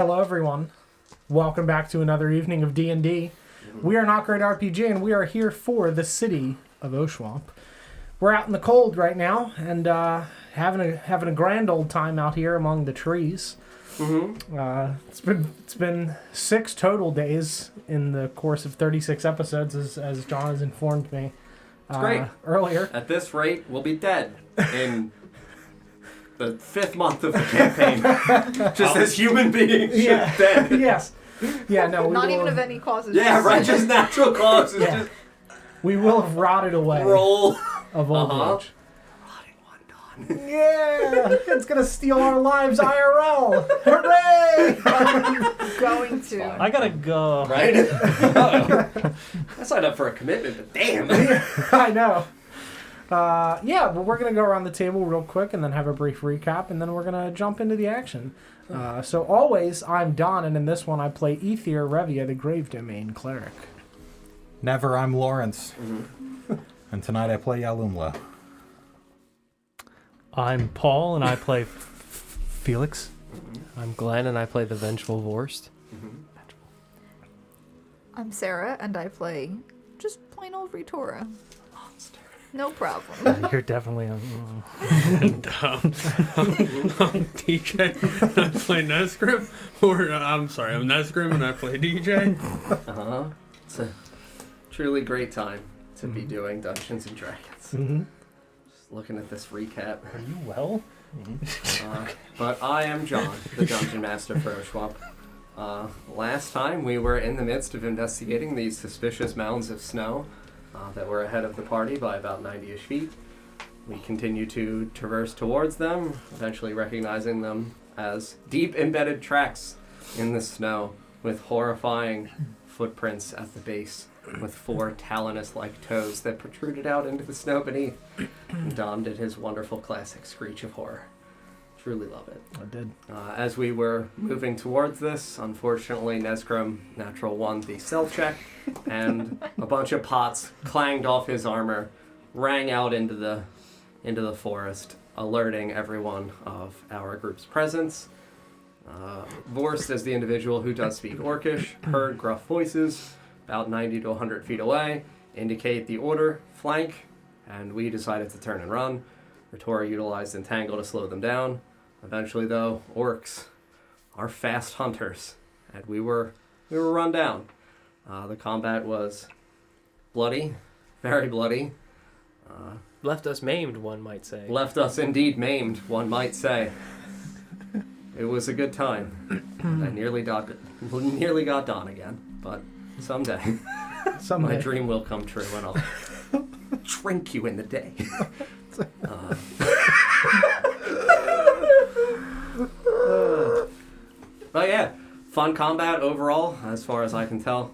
Hello everyone, welcome back to another evening of D&D. We are NotGreatRPG and we are here for the City of Oshuamp. We're out in the cold right now and having a grand old time out here among the trees. It's been 6 total days in the course of 36 episodes as John has informed me great. Earlier. At this rate, we'll be dead in the 5th month of the campaign. Just as human beings, just dead. Yes. Yeah, no. Not even of any causes. Yeah, right, just natural causes. Yeah. Just We will have rotted away roll. of old age. Rotting one dawn. Yeah, it's gonna steal our lives IRL. Hooray! Going to. I gotta go. Right? I signed up for a commitment, but damn. I know. Well, we're going to go around the table real quick and then have a brief recap, and then we're going to jump into the action. So always, I'm Don, and in this one I play Ether Revia, the Grave Domain Cleric. Never, I'm Lawrence. And tonight I play Yalumla. I'm Paul, and I play Felix. I'm Glenn, and I play the Vengeful Vorst. I'm Sarah, and I play just plain old Ritora. No problem. You're definitely on. I'm DJ, and I play Nesgrim. I'm Nesgrim, and I play DJ. It's a truly great time to be doing Dungeons and Dragons. Just looking at this recap. Are you well? But I am John, the Dungeon Master for Oshuamp. Last time we were in the midst of investigating these suspicious mounds of snow that were ahead of the party by about 90-ish feet. We continue to traverse towards them, eventually recognizing them as deep embedded tracks in the snow with horrifying footprints at the base with 4 talonous-like toes that protruded out into the snow beneath. And Don did his wonderful classic screech of horror. Truly love it. I did. As we were moving towards this, unfortunately, Nesgrim natural won the stealth check, and a bunch of pots clanged off his armor, rang out into the forest, alerting everyone of our group's presence. Vorst, as the individual who does speak Orcish, heard gruff voices about 90 to 100 feet away indicate the order, flank, and we decided to turn and run. Ritora utilized Entangle to slow them down. Eventually, though, orcs are fast hunters, and we were run down. The combat was bloody, very bloody. Left us maimed, one might say. Left us indeed maimed, one might say. It was a good time. I nearly got Don again, but someday my dream will come true, and I'll drink you in the day. But yeah, fun combat overall, as far as I can tell.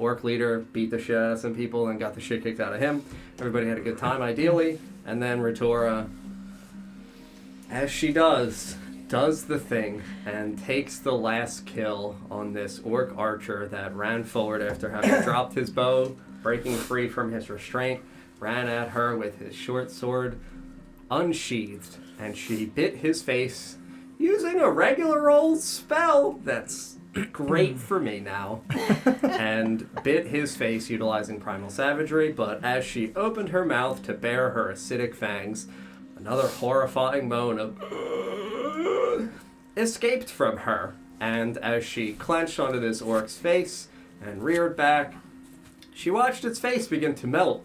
Orc leader beat the shit out of some people and got the shit kicked out of him. Everybody had a good time, ideally. And then Ritora, as she does the thing and takes the last kill on this orc archer that ran forward after having dropped his bow, breaking free from his restraint, ran at her with his short sword unsheathed, and she bit his face using a regular old spell that's great for me now, and bit his face utilizing primal savagery, but as she opened her mouth to bare her acidic fangs, another horrifying moan of escaped from her, and as she clenched onto this orc's face and reared back, she watched its face begin to melt,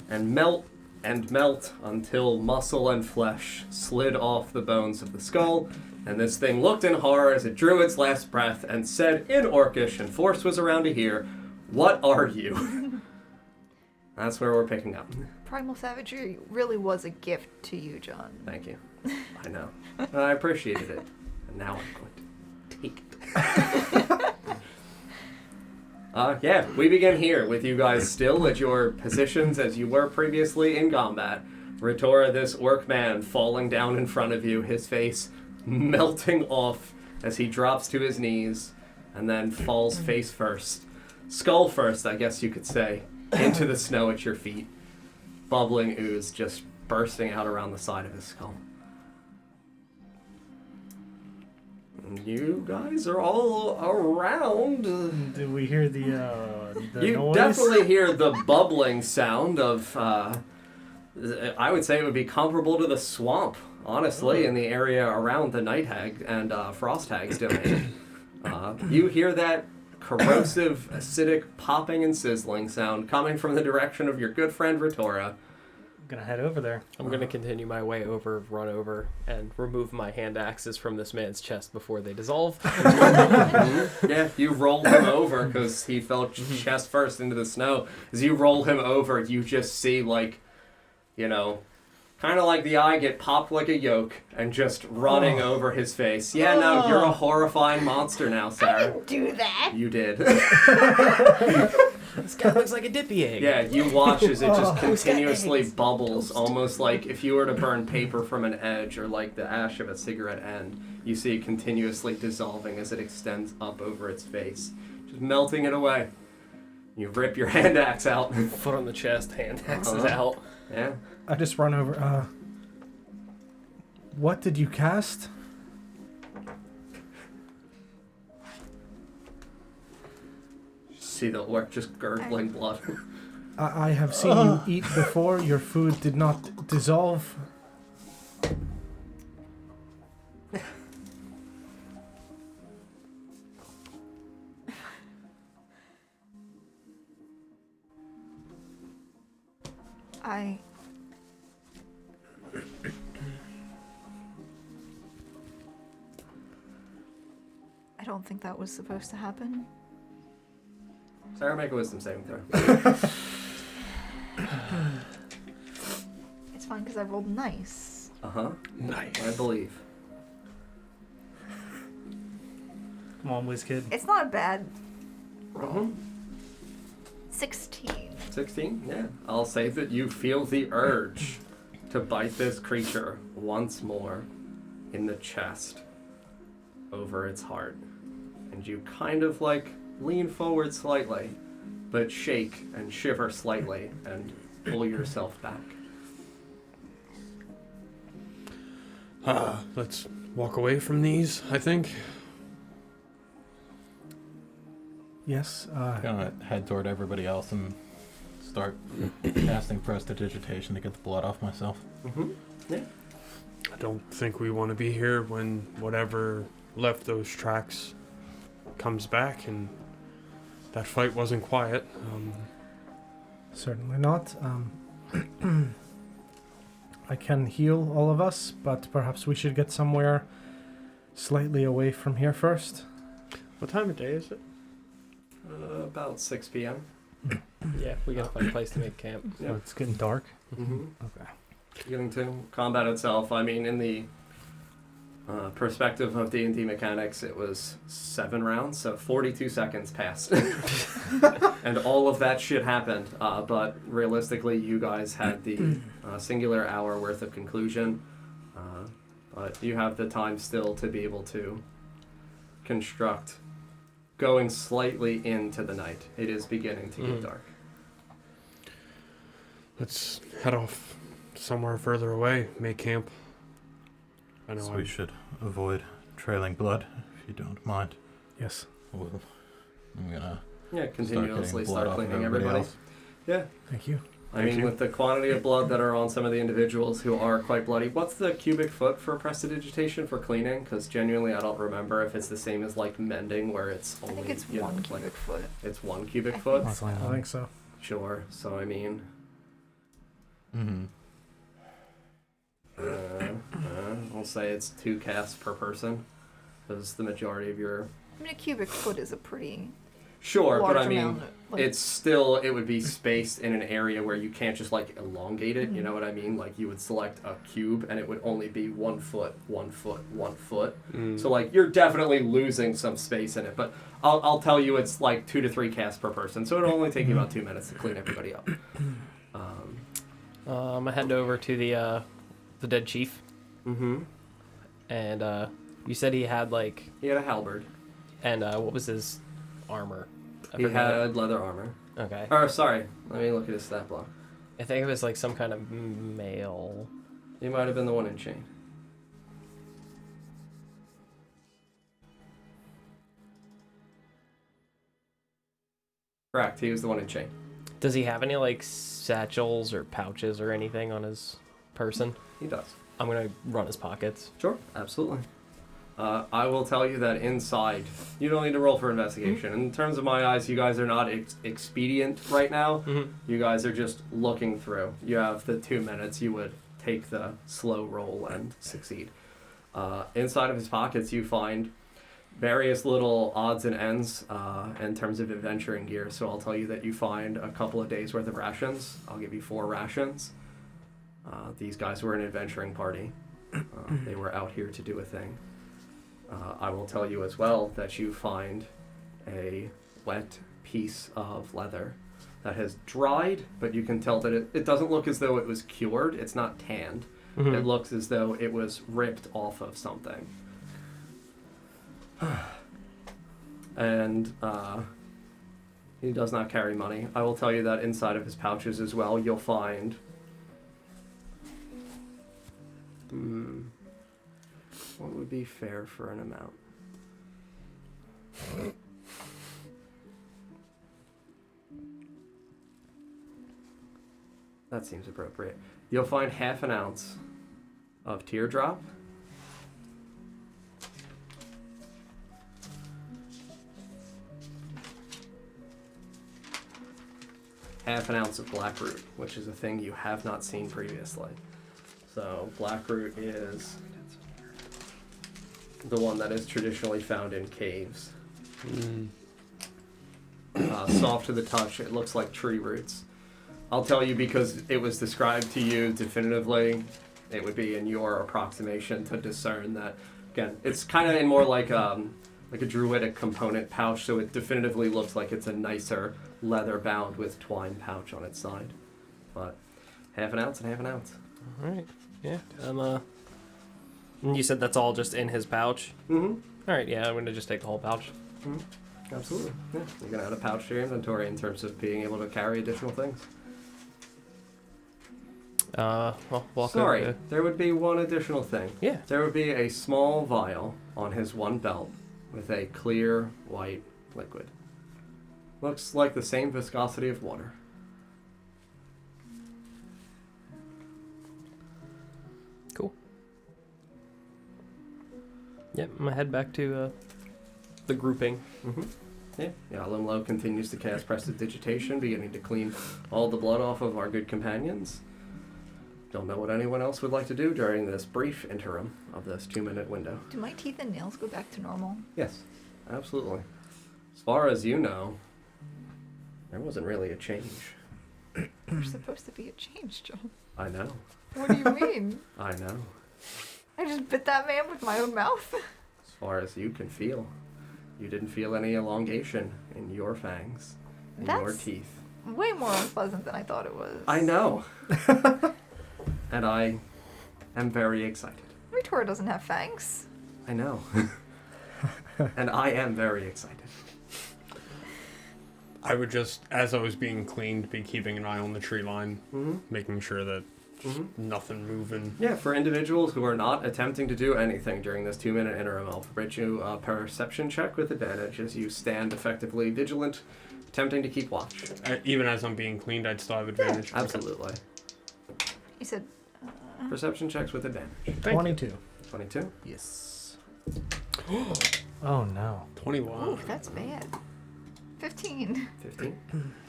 and melt, and melt until muscle and flesh slid off the bones of the skull, and this thing looked in horror as it drew its last breath and said in Orcish, and Force was around to hear, "What are you?" That's where we're picking up. Primal Savagery really was a gift to you, John. Thank you. I know. I appreciated it. And now I'm going to take it. We begin here with you guys still at your positions as you were previously in combat. Ritora, this orc man, falling down in front of you, his face melting off as he drops to his knees and then falls face first. Skull first, I guess you could say, into the snow at your feet. Bubbling ooze just bursting out around the side of his skull. You guys are all around. Do we hear the You noise? definitely hear the bubbling sound of, I would say it would be comparable to the swamp, honestly, in the area around the Night Hag and Frost Hag's domain. You hear that corrosive, acidic popping and sizzling sound coming from the direction of your good friend Ritora. I'm gonna head over there. I'm going to continue my way over, run over, and remove my hand axes from this man's chest before they dissolve. Yeah, you roll him over because he fell chest first into the snow. As you roll him over, you just see, like, you know, kind of like the eye get popped like a yolk and just running over his face. Yeah, no, you're a horrifying monster now, Sarah. Do that. You did. This guy looks like a dippy egg. Yeah, you watch as it just continuously bubbles, almost like if you were to burn paper from an edge or like the ash of a cigarette end, you see it continuously dissolving as it extends up over its face, just melting it away. You rip your hand axe out. Foot on the chest, hand axes out. Yeah. I just run over. What did you cast? See the orc just gurgling blood. I have seen you eat before. Your food did not dissolve. I don't think that was supposed to happen. Sarah, make a wisdom saving throw. It's fine because I rolled nice. Uh-huh. Nice. I believe. Come on, whiz kid. It's not a bad roll. Mhm. 16. 16? Yeah. I'll say that you feel the urge to bite this creature once more in the chest over its heart. And you kind of like lean forward slightly, but shake and shiver slightly and pull yourself back. Let's walk away from these, I think. Yes. I'm gonna head toward everybody else and start casting prestidigitation to get the blood off myself. Mm-hmm. Yeah. I don't think we want to be here when whatever left those tracks comes back, and that fight wasn't quiet. Certainly not. I can heal all of us, but perhaps we should get somewhere slightly away from here first. What time of day is it? About 6 p.m. Yeah, we gotta find a place to make camp. So it's getting dark. Mm-hmm. Okay. Getting to combat itself, I mean, in the perspective of D&D mechanics, it was 7 rounds, so 42 seconds passed. And all of that shit happened, but realistically, you guys had the singular hour worth of conclusion, but you have the time still to be able to construct going slightly into the night. It is beginning to get dark. Let's head off somewhere further away, make camp. I know So we should avoid trailing blood, if you don't mind. Yes. I'm gonna Yeah, continuously start start getting blood off of cleaning everybody everybody. else. Yeah. Thank you. I mean, Thank you. with the quantity of blood that are on some of the individuals who are quite bloody, what's the cubic foot for prestidigitation for cleaning? Because genuinely, I don't remember if it's the same as like mending, where it's I only think it's you know, 1 like, cubic foot. it's 1 cubic I foot. think so. I think so. Sure. So I mean, Mm-hmm. I'll say it's 2 casts per person, because the majority of your I mean, a cubic foot is a pretty sure, large but I mean. amount. Like, It's still, it would be spaced in an area where you can't just like elongate it, you know what I mean? Like you would select a cube and it would only be 1 foot, 1 foot, 1 foot. So like you're definitely losing some space in it, but I'll tell you it's like 2 to 3 casts per person, so it'll only take you about 2 minutes to clean everybody up. I head over to the dead chief, Mm-hmm. and you said he had like, He had a halberd. and what was his armor? I He forgot. had leather armor. Okay. Or sorry, let me look at his stat block. I think it was like some kind of mail. He might have been the one in chain. Correct. He was the one in chain. Does he have any like satchels or pouches or anything on his person? He does. I'm gonna run his pockets. Sure. Absolutely. I will tell you that inside, you don't need to roll for investigation. In terms of my eyes, you guys are not expedient right now. Mm-hmm. You guys are just looking through. You have the 2 minutes. You would take the slow roll and succeed. Inside of his pockets, you find various little odds and ends in terms of adventuring gear. So I'll tell you that you find a couple of days worth of rations. I'll give you 4 rations. These guys were an adventuring party. They were out here to do a thing. I will tell you as well that you find a wet piece of leather that has dried, but you can tell that it doesn't look as though it was cured. It's not tanned. Mm-hmm. It looks as though it was ripped off of something. And he does not carry money. I will tell you that inside of his pouches as well, you'll find... what would be fair for an amount? That seems appropriate. You'll find 1/2 ounce of teardrop. Half an ounce of blackroot, which is a thing you have not seen previously. So blackroot is the one that is traditionally found in caves. Soft to the touch, it looks like tree roots. I'll tell you because it was described to you definitively, it would be in your approximation to discern that, again, it's kind of in more like a druidic component pouch, so it definitively looks like it's a nicer leather bound with twine pouch on its side. But 1/2 ounce and 1/2 ounce. All right. Yeah. And you said that's all just in his pouch? Mm-hmm. All right. Yeah, I'm gonna just take the whole pouch. Mm-hmm. Absolutely. Yeah. You're gonna add a pouch to your inventory in terms of being able to carry additional things. Well, walk Sorry, over there would be one additional thing. Yeah. There would be a small vial on his one belt with a clear white liquid. Looks like the same viscosity of water. Cool. Yep, I'm gonna head back to the grouping. Mm-hmm. Yeah. Yalimlo continues to cast prestidigitation, beginning to clean all the blood off of our good companions. Don't know what anyone else would like to do during this brief interim of this 2-minute window. Do my teeth and nails go back to normal? Yes, absolutely. As far as you know, there wasn't really a change. There's supposed to be a change, John. I know. What do you mean? I know. I just bit that man with my own mouth. As far as you can feel, you didn't feel any elongation in your fangs, in your That's teeth. way more unpleasant than I thought it was. I know. And I am very excited. Ritora doesn't have fangs. I know. And I am very excited. I would just, as I was being cleaned, be keeping an eye on the tree line, Mm-hmm. making sure that Mm-hmm. nothing moving. Yeah, for individuals who are not attempting to do anything during this 2-minute interim, I'll forbid you a perception check with advantage as you stand effectively vigilant, attempting to keep watch. Even as I'm being cleaned, I'd still have advantage. Absolutely. You said Perception checks with advantage. 22. 22. Yes. Oh no. 21. ooh, that's bad. 15. 15.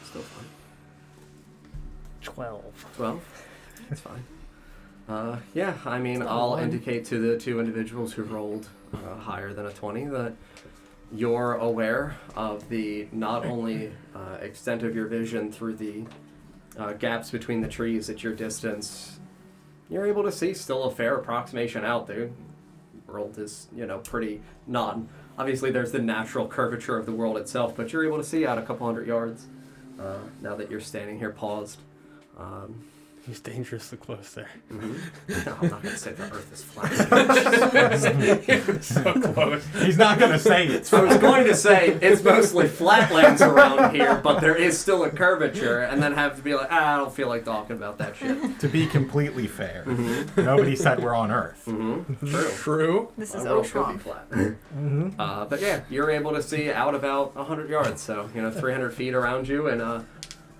Still fine. 12. 12. That's fine. Yeah, I mean, I'll indicate to the 2 individuals who rolled higher than a 20 that you're aware of the not only extent of your vision through the gaps between the trees at your distance. You're able to see still a fair approximation out there. The world is, pretty non. Obviously, there's the natural curvature of the world itself, but you're able to see out a couple hundred yards now that you're standing here paused. He's dangerously close there. Mm-hmm. No, I'm not going to say the Earth is flat. So close. He's not gonna say it's. I was going to say it's mostly flatlands around here, but there is still a curvature, and then have to be like, I don't feel like talking about that shit. To be completely fair, Mm-hmm. nobody said we're on Earth. Mm-hmm. True. True. This is Our world could be Oshuamp. flat. Mm-hmm. But yeah, you're able to see out about 100 yards, so 300 feet around you in a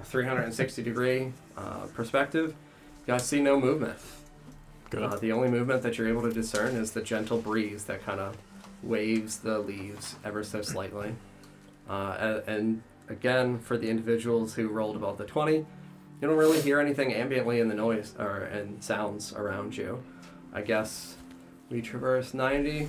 360-degree perspective. You guys see no movement. Good. The only movement that you're able to discern is the gentle breeze that kind of waves the leaves ever so slightly. And again, for the individuals who rolled above the 20, you don't really hear anything ambiently in the noise or in sounds around you. I guess we traverse 90.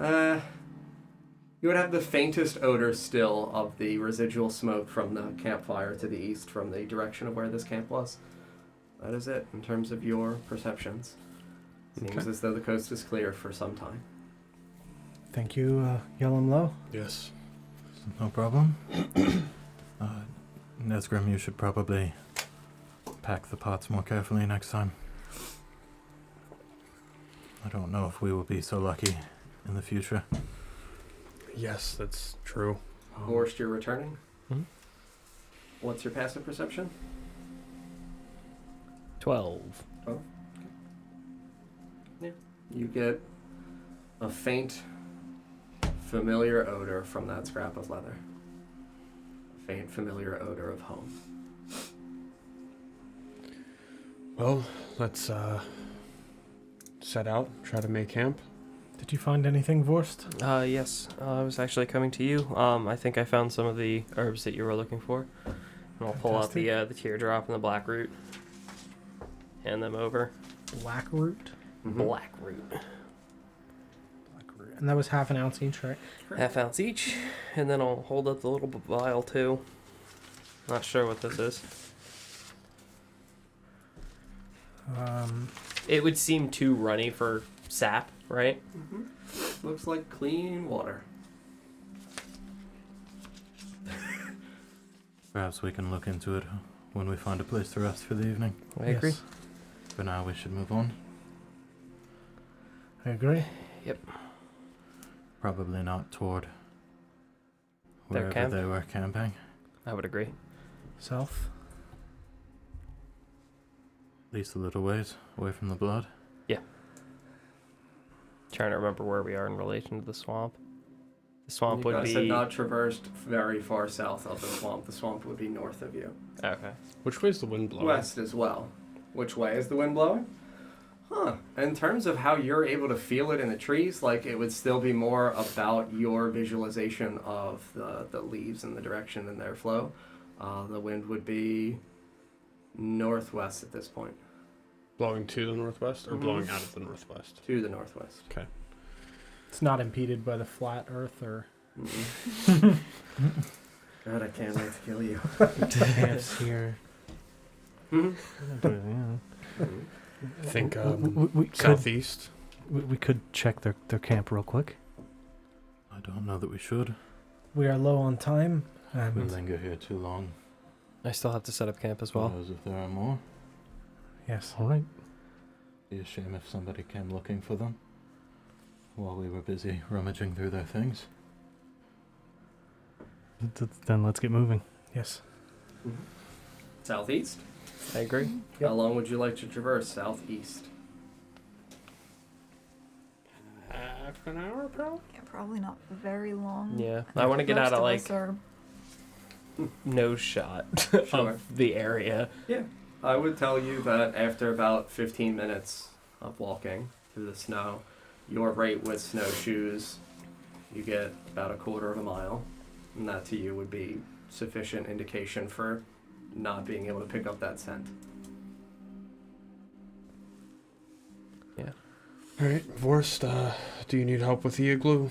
You would have the faintest odor still of the residual smoke from the campfire to the east from the direction of where this camp was. That is it in terms of your perceptions. Seems Okay. as though the coast is clear for some time. Thank you, Yellum Low. Yes. No problem. Nesgrim, you should probably pack the pots more carefully next time. I don't know if we will be so lucky in the future. Yes, that's true. Horst, you're returning. Hmm? What's your passive perception? 12. You get a faint, familiar odor from that scrap of leather. A faint, familiar odor of home. Well, let's set out, try to make camp. Did you find anything, Vorst? Yes, I was actually coming to you. I think I found some of the herbs that you were looking for. And I'll pull out the teardrop and the black root. Hand them over. Black root. Mm-hmm. Black root. And that was half an ounce each, right? Half ounce each. And then I'll hold up the little vial too. Not sure what this is. It would seem too runny for sap, right? Mm-hmm. Looks like clean water. Perhaps we can look into it when we find a place to rest for the evening. I agree. Yes, For now, we should move on. I agree. Probably not toward Their wherever camp? they were camping. I would agree. South. At least a little ways away from the blood. Trying to remember where we are in relation to the swamp. The swamp You would guys be... had not traversed very far south of the swamp. The swamp would be north of you. Okay. Which way's the wind blowing? West as well. Which way is the wind blowing? Huh. In terms of how you're able to feel it in the trees, like it would still be more about your visualization of the leaves and the direction and their flow. The wind would be northwest at this point. Blowing to the northwest or Mhm. blowing out of the northwest? To the northwest. It's not impeded by the flat earth or... Mm-mm. God, I can't wait to kill you. Camps here. Mhm. I think we could, southeast. we could check their camp real quick. I don't know that we should. We are low on time. We'll And linger here too long. I still have to set up camp as Who well. knows if there are more? yes. All right. Be a shame if somebody came looking for them while we were busy rummaging through their things. Then let's get moving. Yes. Southeast? I agree. How long would you like to traverse southeast? Half an hour, probably? Yeah, probably not very long. Yeah. I want to get out Most of, us like, are- nose shot Sure. of the area. I would tell you that after about 15 minutes of walking through the snow, you're right with snowshoes. You get about a quarter of a mile, and that to you would be sufficient indication for not being able to pick up that scent. Alright, Vorst, do you need help with the igloo?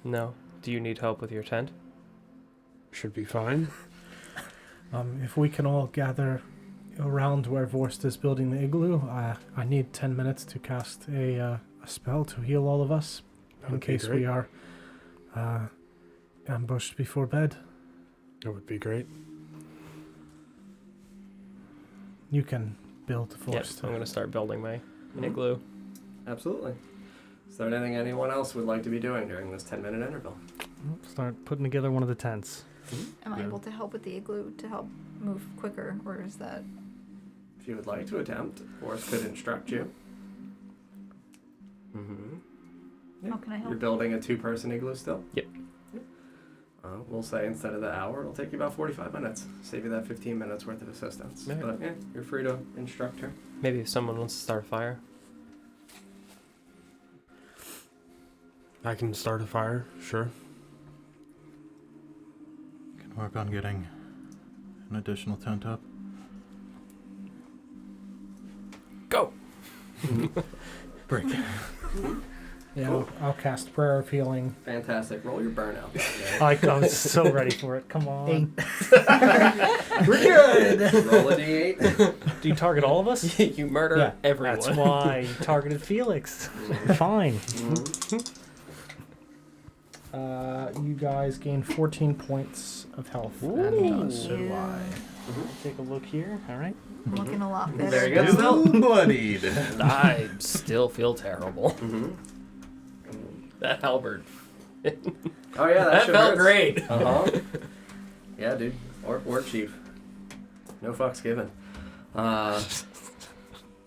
No. Do you need help with your tent? Should be fine. If we can all gather around where Vorst is building the igloo, I need 10 minutes to cast a spell to heal all of us in That'd be case great. we are ambushed before bed. That would be great. You can build the Yep, force. I'm gonna start building my igloo. Absolutely. Is there anything anyone else would like to be doing during this 10-minute interval? Start putting together one of the tents. Am I able to help with the igloo to help move quicker, or is that... If you would like to attempt, Forrest could instruct you. Mm-hmm. How can I help? You're building a 2-person igloo still? Yep. We'll say instead of the hour, it'll take you about 45 minutes. Save you that 15 minutes worth of assistance. Yeah. But yeah, you're free to instruct her. Maybe if someone wants to start a fire. I can start a fire, sure. Can work on getting an additional tent up. Go! Break. Yeah, Cool. I'll cast Prayer of Healing. Fantastic. Roll your burnout. I was so ready for it. Come on. We're good. Roll a d8. Do you target all of us? You murder Yeah, everyone. That's why you targeted Felix. Fine. You guys gain 14 points of health. Ooh. And so do I. Take a look here. All right. I'm looking a lot better. Very good. Still. Bloodied. I still feel terrible. Mm-hmm. That halberd. Oh yeah, That shit felt hurts. great. Uh-huh. Yeah, dude. War chief. No fucks given.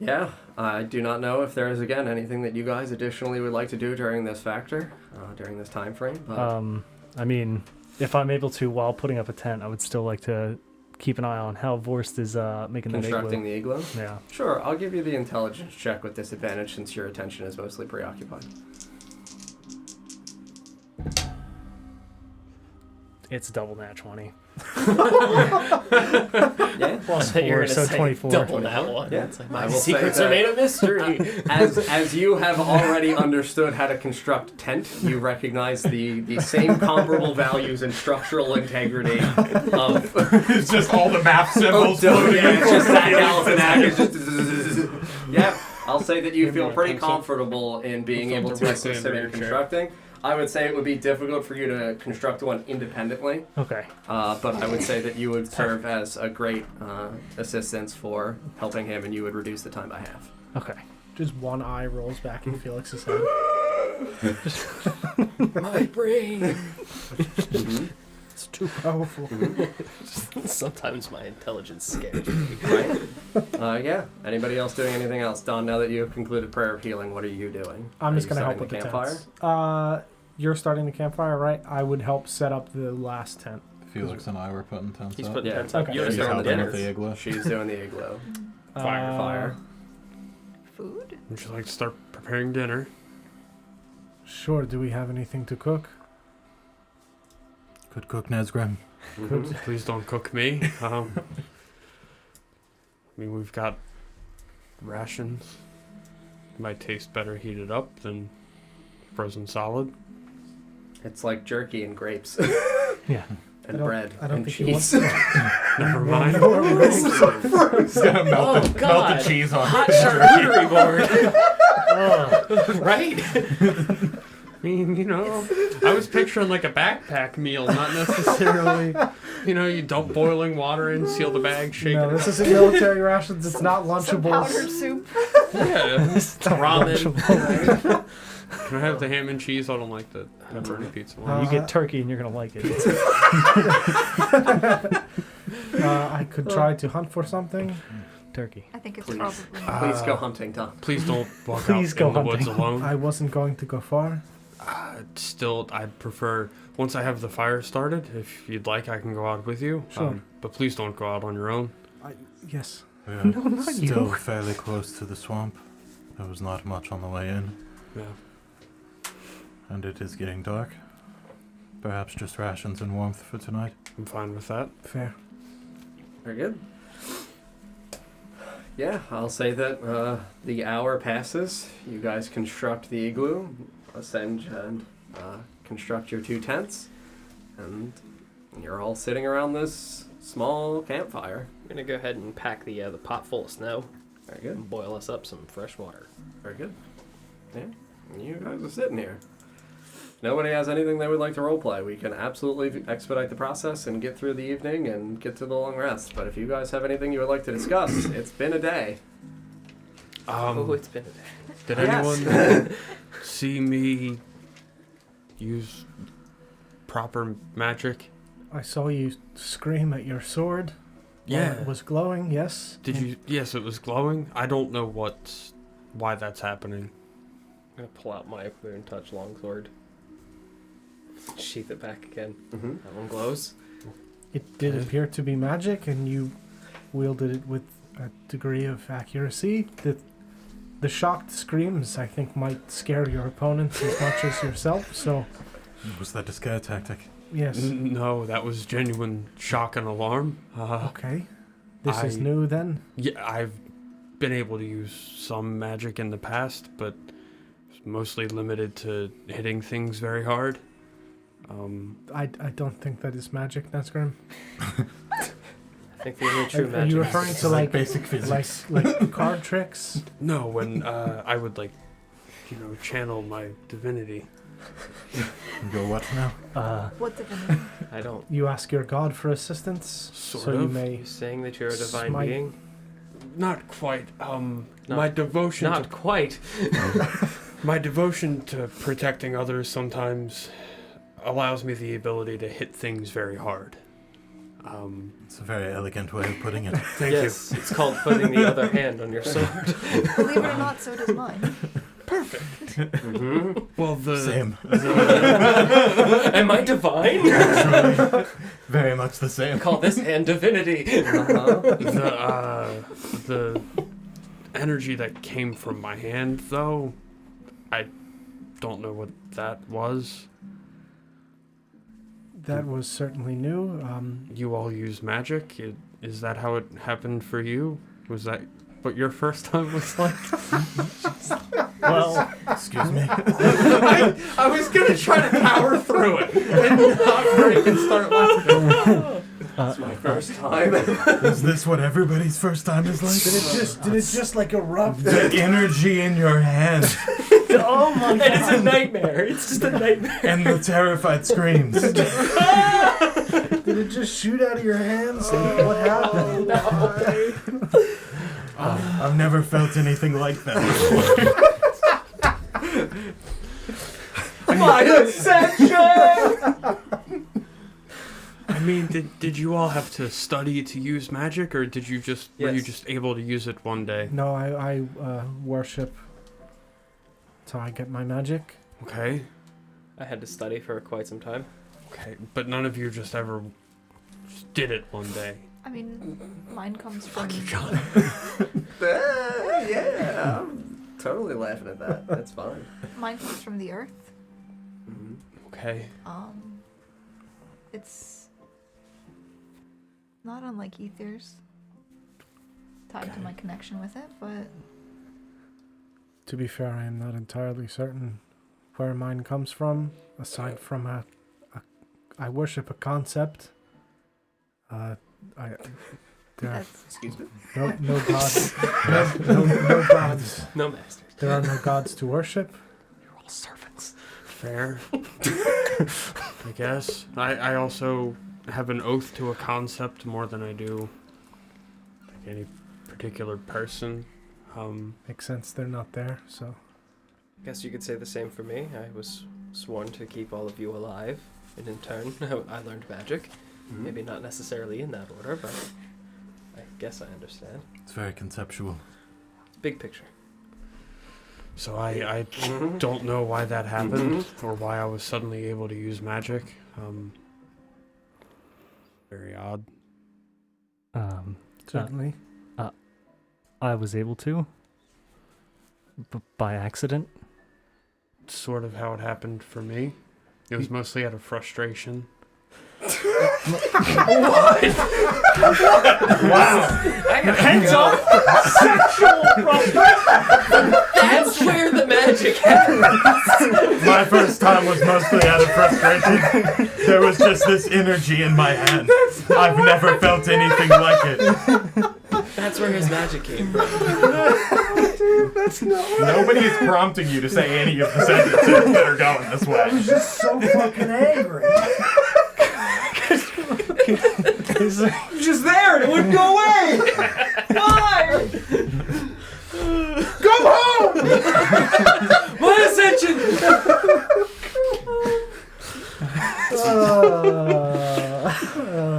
Yeah, I do not know if there is, again, anything that you guys additionally would like to do during this factor, during this time frame. But I mean, if I'm able to, while putting up a tent, I would still like to keep an eye on how Vorst is making that constructing igloo. the igloo? Yeah. Sure, I'll give you the intelligence check with disadvantage since your attention is mostly preoccupied. It's double nat 20. Yeah. Plus You're 4, gonna so say 24. double that one. Yeah. It's like, I my will say secrets are that- made of mystery. As you have already understood how to construct tent, you recognize the same comparable values and structural integrity of It's just all the map symbols floating yeah, in it's just front that of you. Galifianakis. Yeah, I'll say that you Give feel me a pretty pencil. comfortable in being able to Directly assist under him in your chair. constructing. I would say it would be difficult for you to construct one independently, Okay. but I would say that you would serve as a great assistance for helping him, and you would reduce the time by half. Okay. Just one eye rolls back in Felix's head. My brain. It's too powerful. Sometimes my intelligence scares me. Right? Yeah. Anybody else doing anything else? Don, now that you have concluded prayer of healing, what are you doing? I'm Are just you going to help starting with the campfire? tents. You're starting the campfire, right? I would help set up the last tent. Felix and I were putting tents He's up. putting Yeah. tents up. Okay. You're He's doing the helping with dinners. the igloo. She's doing the igloo. Fire. Fire. Food? Would you like to start preparing dinner? Sure. Do we have anything to cook? Could cook Nesgrim. Mhm. Please don't cook me. I mean, we've got rations. Might taste better heated up than frozen solid. It's like jerky and grapes Yeah. and I don't- bread I don't and think you want- cheese. Never mind. He's gonna melt, Oh, melt God. the cheese on Hot it. charcuterie board. Right? I mean, you know, I was picturing like a backpack meal, not necessarily, you know, you dump boiling water in, seal the bag, shake No, it this up. isn't military rations. It's not Some powdered Lunchables. soup. Yeah. Ramen. Can I have the ham and cheese? I don't like the pepperoni pizza one. You get turkey and you're going to like it. I could try to hunt for something. Turkey. I think it's Please. probably... Please go hunting, Tom. Please don't walk Please out go in the woods hunting. alone. I wasn't going to go far. Still, I'd prefer, once I have the fire started, if you'd like, I can go out with you. Sure. But please don't go out on your own. Yes. We're No, not still you. fairly close to the swamp. There was not much on the way in, Yeah. and it is getting dark. Perhaps just rations and warmth for tonight. I'm fine with that. Fair. Very good. Yeah, I'll say that the hour passes. You guys construct the igloo, ascend and construct your 2 tents, and you're all sitting around this small campfire. I'm gonna go ahead and pack the pot full of snow Very good. and boil us up some fresh water. Very good. Yeah, you guys are sitting here. nobody has anything they would like to roleplay, we can absolutely expedite the process and get through the evening and get to the long rest. But if you guys have anything you would like to discuss, it's been a day. It's been a day. Did Yes. anyone see me use proper magic? I saw you scream at your sword. while Yeah. it was glowing, yes. Did you? Yes, it was glowing. I don't know why that's happening. I'm gonna pull out my Moon Touch longsword. Sheath it back again. Mm-hmm. That one glows. It did appear to be magic, and you wielded it with a degree of accuracy. The shocked screams, I think, might scare your opponents as much as yourself, so... Was that a scare tactic? Yes. No, that was genuine shock and alarm. Okay. This is new, then? Yeah, I've been able to use some magic in the past, but it's mostly limited to hitting things very hard. I don't think that is magic, Nazgrim. I think the only true Are magic you is referring to, like, basic physics? like card tricks? No, when I would, channel my divinity. Go what now? What divinity? I don't. You ask your god for assistance, Sort so you of. may... You saying that you're a divine Smite. being? Not quite. My devotion Not quite. my devotion to protecting others sometimes allows me the ability to hit things very hard. It's a very elegant way of putting it. Thank Yes, it's called putting the other hand on your sword. Believe it or not, so does mine. Mm-hmm. Well, Same. Am I divine? Very much the same. Call this hand divinity. the energy that came from my hand, though, I don't know what that was. That was certainly new. You all use magic? Is that how it happened for you? Was that what your first time was like? Well, Excuse me. I was gonna try to power through it and not break and start laughing. It's my first time. Is this what everybody's first time is like? Did it just like erupt? The energy in your hand oh my And it's a nightmare. It's just a nightmare. and the terrified screams. Did it just shoot out of your hands? Like, what happened? I've never felt anything like that before. My ascension! I mean, did you all have to study to use magic, or were you Yes. just able to use it one day? No, I worship. That's how I get my magic. Okay, I had to study for quite some time. okay, but none of you just ever just did it one day. I mean, mine comes from... Yeah, I'm totally laughing at that. That's fine. Mine comes from the earth. Mm-hmm. Okay, It's not unlike ethers. Tied to my connection with it, but To be fair, I am not entirely certain where mine comes from. Aside from I worship a concept. There are that's Excuse me? no gods. No gods. No master. There are no gods to worship. You're all servants. fair. I guess. I also have an oath to a concept more than I do like any particular person. Makes sense. They're not there, so. Guess you could say the same for me. I was sworn to keep all of you alive, and in turn, I learned magic. Mm-hmm. Maybe not necessarily in that order, but I guess I understand. It's very conceptual. It's big picture. So I don't know why that happened or why I was suddenly able to use magic. Very odd. Certainly. I was able to, by accident. Sort of how it happened for me. It was mostly out of frustration. Hands up! Sexual frustration! That's where the magic happens! My first time was mostly out of frustration. There was just this energy in my hand. I've never felt anything like it. That's where his magic came from. Nobody's prompting you to say any of the sentences that are going this way. I'm just so fucking angry. Just there, and it wouldn't go away. Why? Come home! My ascension!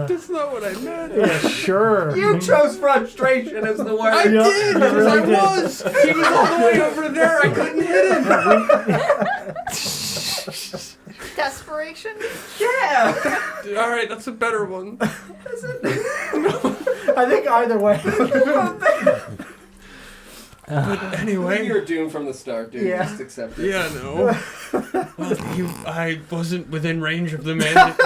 That's not what I meant. Yeah, sure. You chose frustration as the word. I did, because I was. He was all the way over there. I couldn't hit him. Desperation? Yeah. All right, that's a better one. I think either way. But anyway. You're doomed from the start, dude. Yeah. Just accept it. Yeah, no. Well, I wasn't within range of the magic.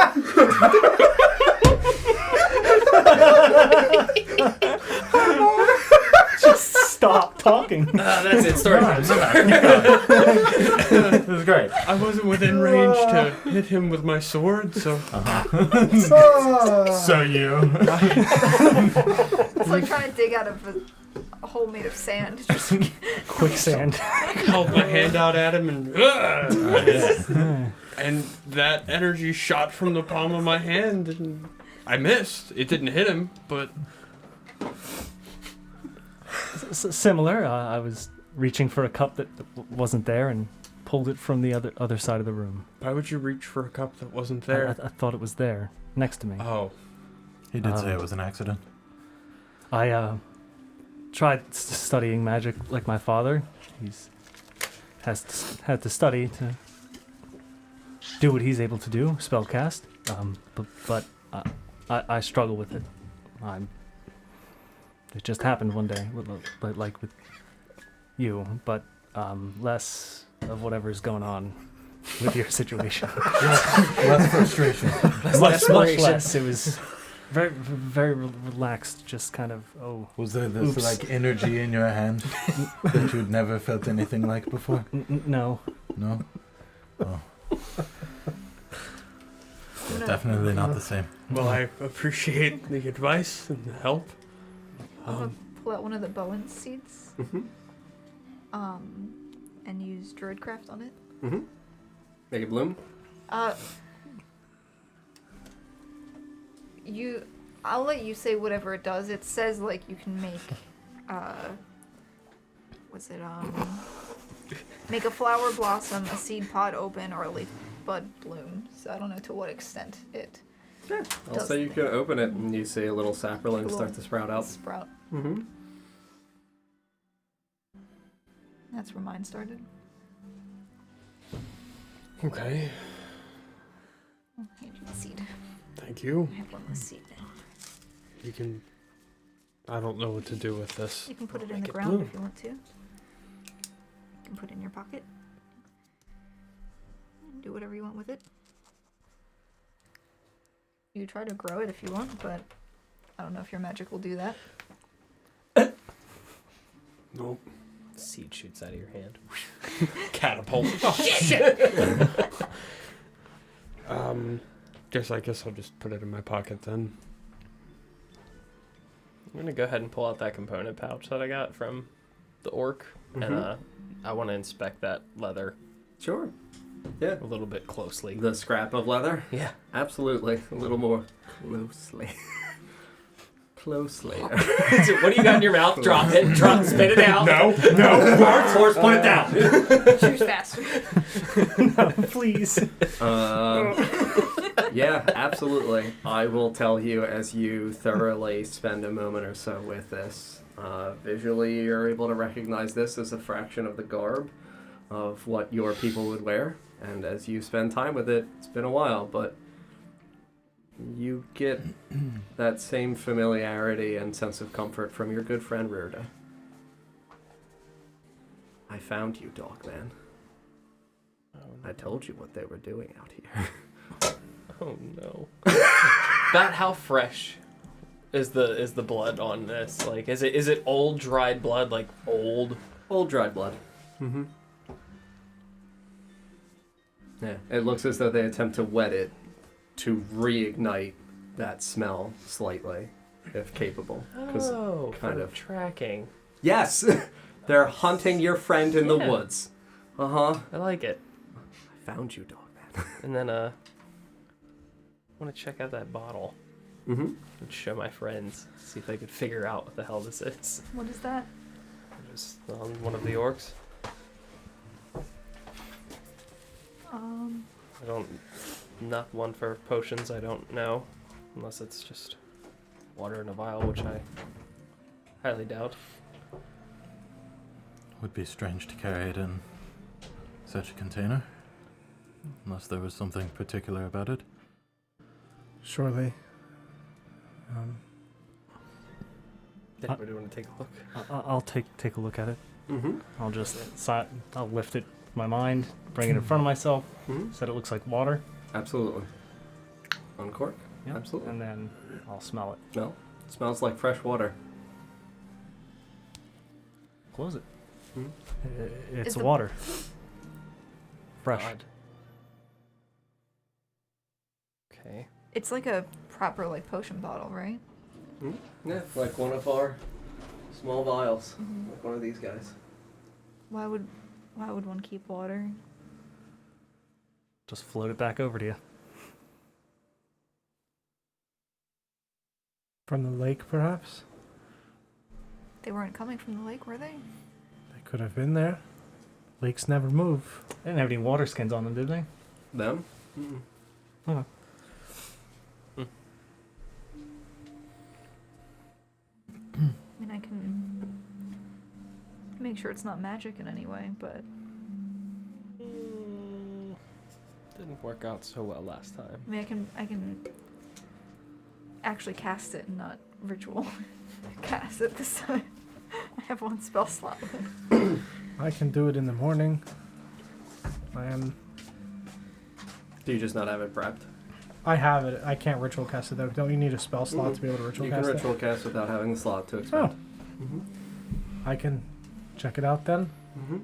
Just stop talking. That's it. Story time. This is great. I wasn't within range to hit him with my sword, so. So you. It's like trying to dig out of a hole made of sand. Just Quicksand. Held my hand out at him and. And that energy shot from the palm of my hand, and I missed. It didn't hit him, but. Similar. I was reaching for a cup that wasn't there and pulled it from the other side of the room. Why would you reach for a cup that wasn't there? I thought it was there, next to me. Oh. He did say it was an accident. I tried studying magic like my father. He's had to study to do what he's able to do, spellcast. But I struggle with it. It just happened one day, like with you, but less of whatever's going on with your situation. Less frustration. Much less. It was very, very relaxed. Just kind of Was there this like energy in your hand that you'd never felt anything like before? No. No. Oh. Yeah, definitely not the same. Well, I appreciate the advice and the help. I'm gonna pull out one of the Bowen seeds. Mm-hmm. And use Druidcraft on it. Mm-hmm. Make it bloom. I'll let you say whatever it does. It says like you can make, make a flower blossom, a seed pod open, or a leaf bud bloom. So I don't know to what extent it. Sure. I'll say you can open it and you see a little sapperling start to sprout out. Sprout. Mm-hmm. That's where mine started. Okay. I'll hand you the seed. Thank you. I have one less seed now. You can. I don't know what to do with this. You can put it in Make the it ground bloom. if you want to. You can put it in your pocket. Do whatever you want with it. You try to grow it if you want, but I don't know if your magic will do that. Nope. Seed shoots out of your hand. Catapult. Guess I'll just put it in my pocket then. I'm gonna go ahead and pull out that component pouch that I got from the orc, and I want to inspect that leather Sure. Yeah. a little bit closely. The scrap of leather? Yeah. Absolutely. A little more closely. Closely. What do you got in your mouth? Drop it. Spit it out. No. Horse, put it down. Choose faster. No, please. Yeah, absolutely. I will tell you as you thoroughly spend a moment or so with this. Visually, you're able to recognize this as a fraction of the garb of what your people would wear. And as you spend time with it, it's been a while, but you get that same familiarity and sense of comfort from your good friend Rirda. I found you, Dogman. I told you what they were doing out here. Oh no. About how fresh is the blood on this? Like, is it old dried blood? Like old Dried blood. Mm-hmm. Yeah, it looks as though they attempt to wet it to reignite that smell slightly. if capable. 'Cause Oh, kind for of. tracking. Yes, they're hunting your friend in the Yeah. woods. Uh-huh. I like it. I found you, dog And then I want to check out that bottle man. and show my friends, see if they could figure out what the hell this is. What is that? Just on one of the orcs. I don't, not one for potions. I don't know, unless it's just water in a vial, which I highly doubt. Would be strange to carry it in such a container. Unless there was something particular about it. Surely. Anybody want to take a look? I'll take a look at it. Mm-hmm. I'll just I'll lift it with my mind, bring it in front of myself. Mm-hmm. Said it looks like water. Absolutely. Uncork. Yeah. Absolutely. And then I'll smell it. No. It smells like fresh water. Close it. Hmm? It's Is the- water. Fresh. Odd. Okay. It's like a proper like potion bottle, right? Yeah, like one of our small vials. Like one of these guys. Why would one keep water? Just float it back over to you. From the lake, perhaps? They weren't coming from the lake, were they? They could have been there. Lakes never move. They didn't have any water skins on them, did they? Them? Mm-mm. Okay. I mean, I can make sure it's not magic in any way, but Didn't work out so well last time. I mean, I can actually cast it and not ritual cast it this time. I have one spell slot left. I can do it in the morning. Do you just not have it prepped? I have it. I can't ritual cast it though. Don't you need a spell slot to be able to ritual You cast can ritual cast without having the slot to expend. Oh. I can check it out then. Mm-hmm.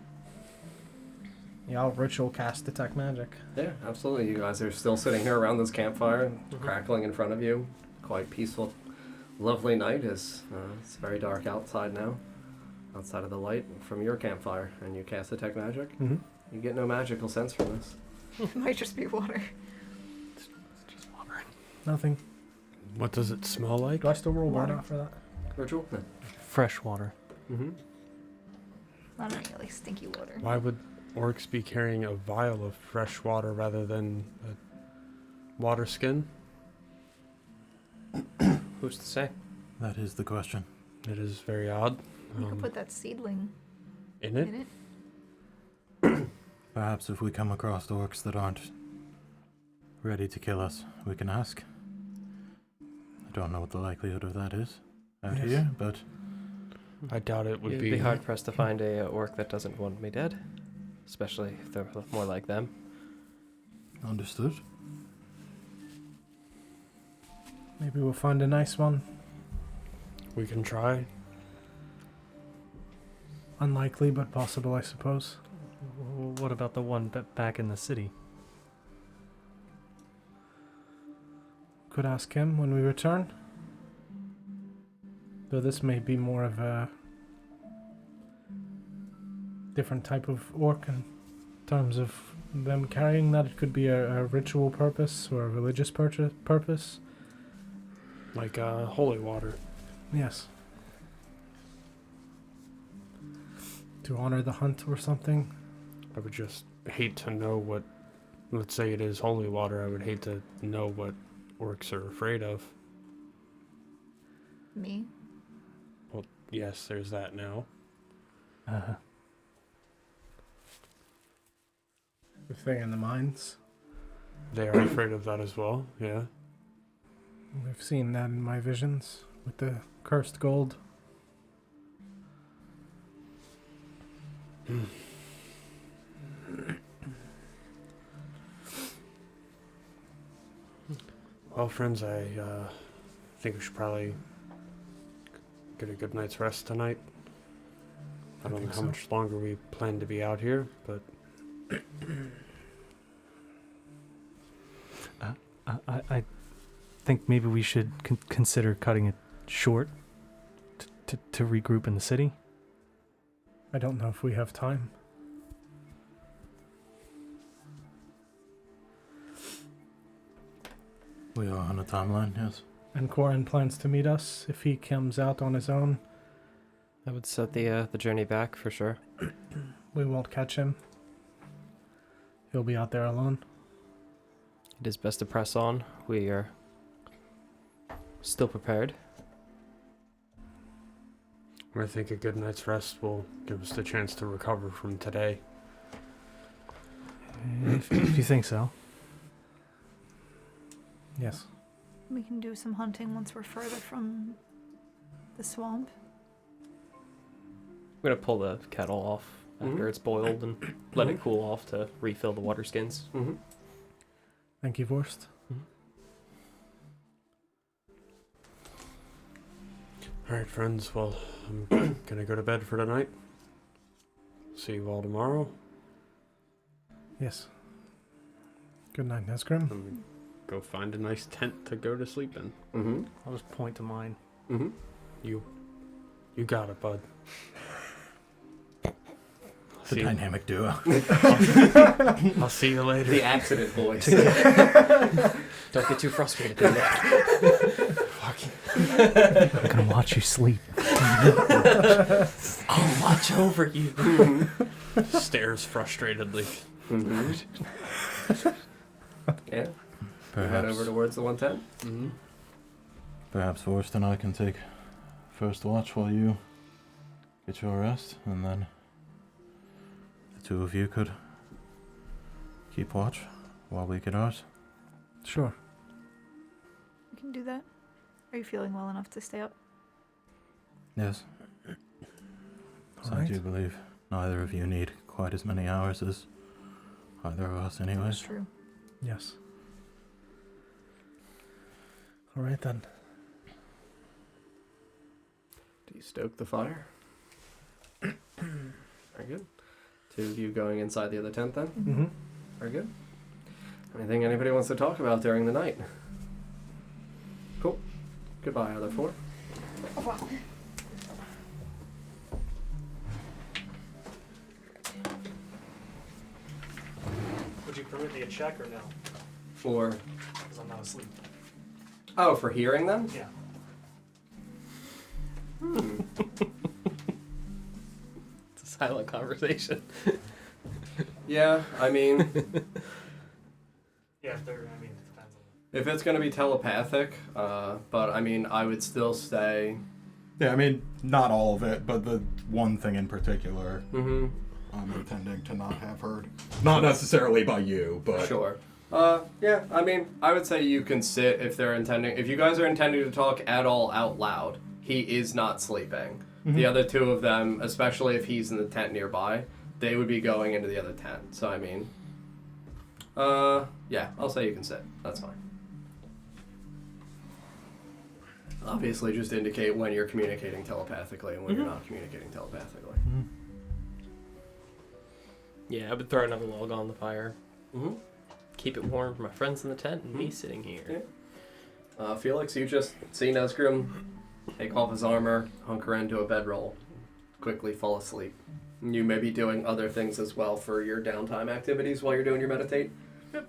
Yeah, I'll ritual cast detect magic. Yeah, absolutely. You guys are still sitting here around this campfire, crackling in front of you. Quite peaceful, lovely night. It's very dark outside now. Outside of the light from your campfire, and you cast detect magic. Mm-hmm. You get no magical sense from this. It might just be water. Nothing. What does it smell like? Do I still roll Water. burnout for that? Ritual? No. Fresh water. Mm-hmm. Not any like stinky water. Why would orcs be carrying a vial of fresh water rather than a water skin? Who's to say? That is the question. It is very odd. You could put that seedling In it? in it. Perhaps if we come across orcs that aren't ready to kill us, we can ask. I don't know what the likelihood of that is out Yes. here, but I doubt it would It'd be. be hard pressed to find a orc that doesn't want me dead, especially if they're more like them. understood. Maybe we'll find a nice one. We can try. Unlikely, but possible, I suppose. What about the one back in the city? Could ask him when we return. Though this may be more of a different type of orc in terms of them carrying that. It could be a ritual purpose or a religious purpose. Like holy water. Yes. To honor the hunt or something. I would just hate to know what. Let's say it is holy water. I would hate to know what orcs are afraid of. Me. Well, yes, there's that now. The thing in the mines. They are afraid of that as well. Yeah. We've seen that in my visions with the cursed gold. Well, friends, I think we should probably get a good night's rest tonight. I don't know think how so. much longer we plan to be out here, but I think maybe we should consider cutting it short to regroup in the city? I don't know if we have time. We are on a timeline, yes. And Corin plans to meet us if he comes out on his own. That would set the journey back for sure. We won't catch him. He'll be out there alone. It is best to press on. We are still prepared. I think a good night's rest will give us the chance to recover from today. If you think so. Yes. We can do some hunting once we're further from the swamp. I'm gonna pull the kettle off after it's boiled and let it cool off to refill the water skins. Mm-hmm. Thank you, Vorst. Alright, friends, well, I'm gonna go to bed for tonight. See you all tomorrow. Yes. Good night, Nesgrim. And go find a nice tent to go to sleep in. Mm-hmm. I'll just point to mine. Mm-hmm. You got it, bud. The dynamic duo. I'll see you later. The accident voice. Don't get too frustrated. I'm gonna watch you sleep. I'll watch over you. Stares frustratedly. Mm-hmm. Yeah. Head Perhaps, over towards the 110. Mm-hmm. perhaps Forrest and I can take first watch while you get your rest, and then the two of you could keep watch while we get ours. Sure. We can do that. Are you feeling well enough to stay up? Yes. So I Alright. do believe neither of you need quite as many hours as either of us anyways. That's true. Yes. All right then. Do you stoke the fire? Very good. Two of you going inside the other tent then? Mm-hmm. Very good. Anything anybody wants to talk about during the night? Cool. Goodbye, other four. Oh, wow. Would you permit me a check or no? For Because I'm not asleep. oh, for hearing them? Yeah. It's a silent conversation. Yeah, I mean, Yeah, if they're, I mean, it depends on. if it's going to be telepathic, but I mean, I would still stay. Yeah, I mean, not all of it, but the one thing in particular, Mm-hmm. I'm intending to not have heard. Not necessarily by you, but Sure. Yeah, I mean, I would say you can sit if they're intending. If you guys are intending to talk at all out loud, he is not sleeping. The other two of them, especially if he's in the tent nearby, they would be going into the other tent. So, I mean, yeah, I'll say you can sit. That's fine. Obviously, just indicate when you're communicating telepathically and when you're not communicating telepathically. Yeah, I would throw another log on the fire. Mm-hmm. Keep it warm for my friends in the tent and me sitting here. Yeah. Felix, you just see Nesgrim take off his armor, hunker into a bedroll, quickly fall asleep. You may be doing other things as well for your downtime activities while you're doing your meditate. Just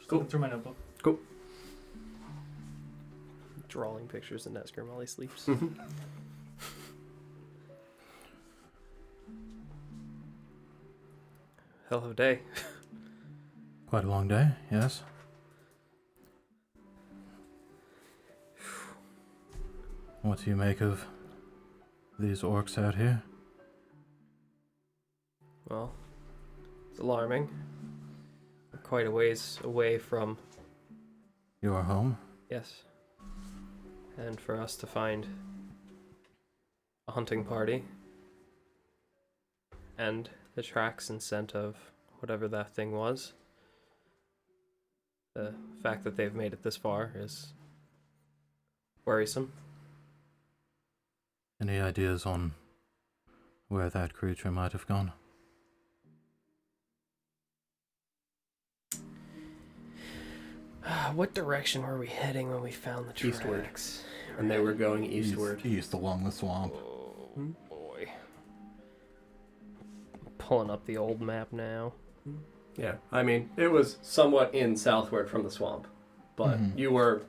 Cool. looking through my notebook. Drawing pictures of Nesgrim while he sleeps. Hell of a day. Quite a long day, yes? What do you make of these orcs out here? Well, it's alarming. We're quite a ways away from, Your home? yes. And for us to find a hunting party and the tracks and scent of whatever that thing was, the fact that they've made it this far is worrisome. Any ideas on where that creature might have gone? What direction were we heading when we found the Eastward. tracks? and they were going eastward. East along the swamp. Oh boy. Pulling up the old map now. Yeah, I mean, it was somewhat southward from the swamp, but you were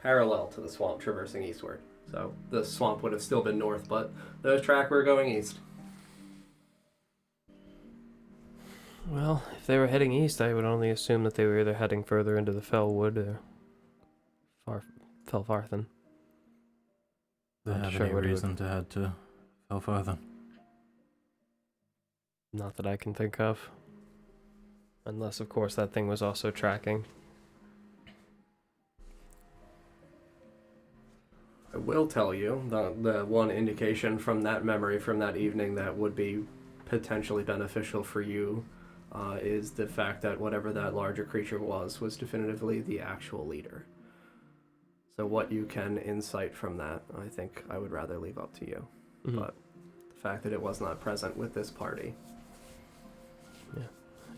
parallel to the swamp, traversing eastward. So the swamp would have still been north, but those track were going east. Well, if they were heading east, I would only assume that they were either heading further into the Fellwood or Felfarthen. Do they Not have sure any what it would- reason to head to Felfarthen? Not that I can think of. Unless, of course, that thing was also tracking. I will tell you, the one indication from that memory from that evening that would be potentially beneficial for you is the fact that whatever that larger creature was definitively the actual leader. So what you can insight from that, I think I would rather leave up to you. Mhm. But the fact that it was not present with this party.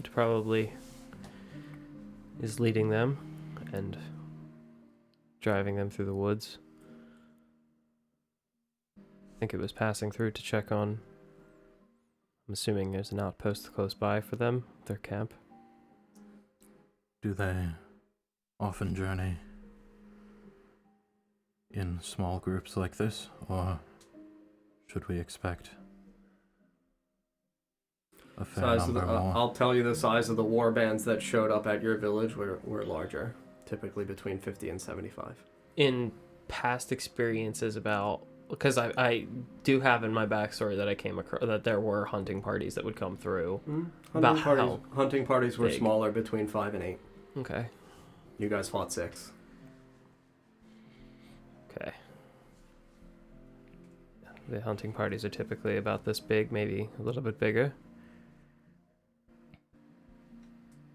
It probably is leading them and driving them through the woods. I think it was passing through to check on. I'm assuming there's an outpost close by for them, their camp. Do they often journey in small groups like this, or should we expect a fair Size of number more? I'll tell you the size of the war bands that showed up at your village were larger, typically between 50 and 75. In past experiences about... Because I do have in my backstory that I came across that there were hunting parties that would come through. About how Hunting parties were big? smaller, between 5 and 8. Okay. You guys fought 6. Okay. The hunting parties are typically about this big, maybe a little bit bigger.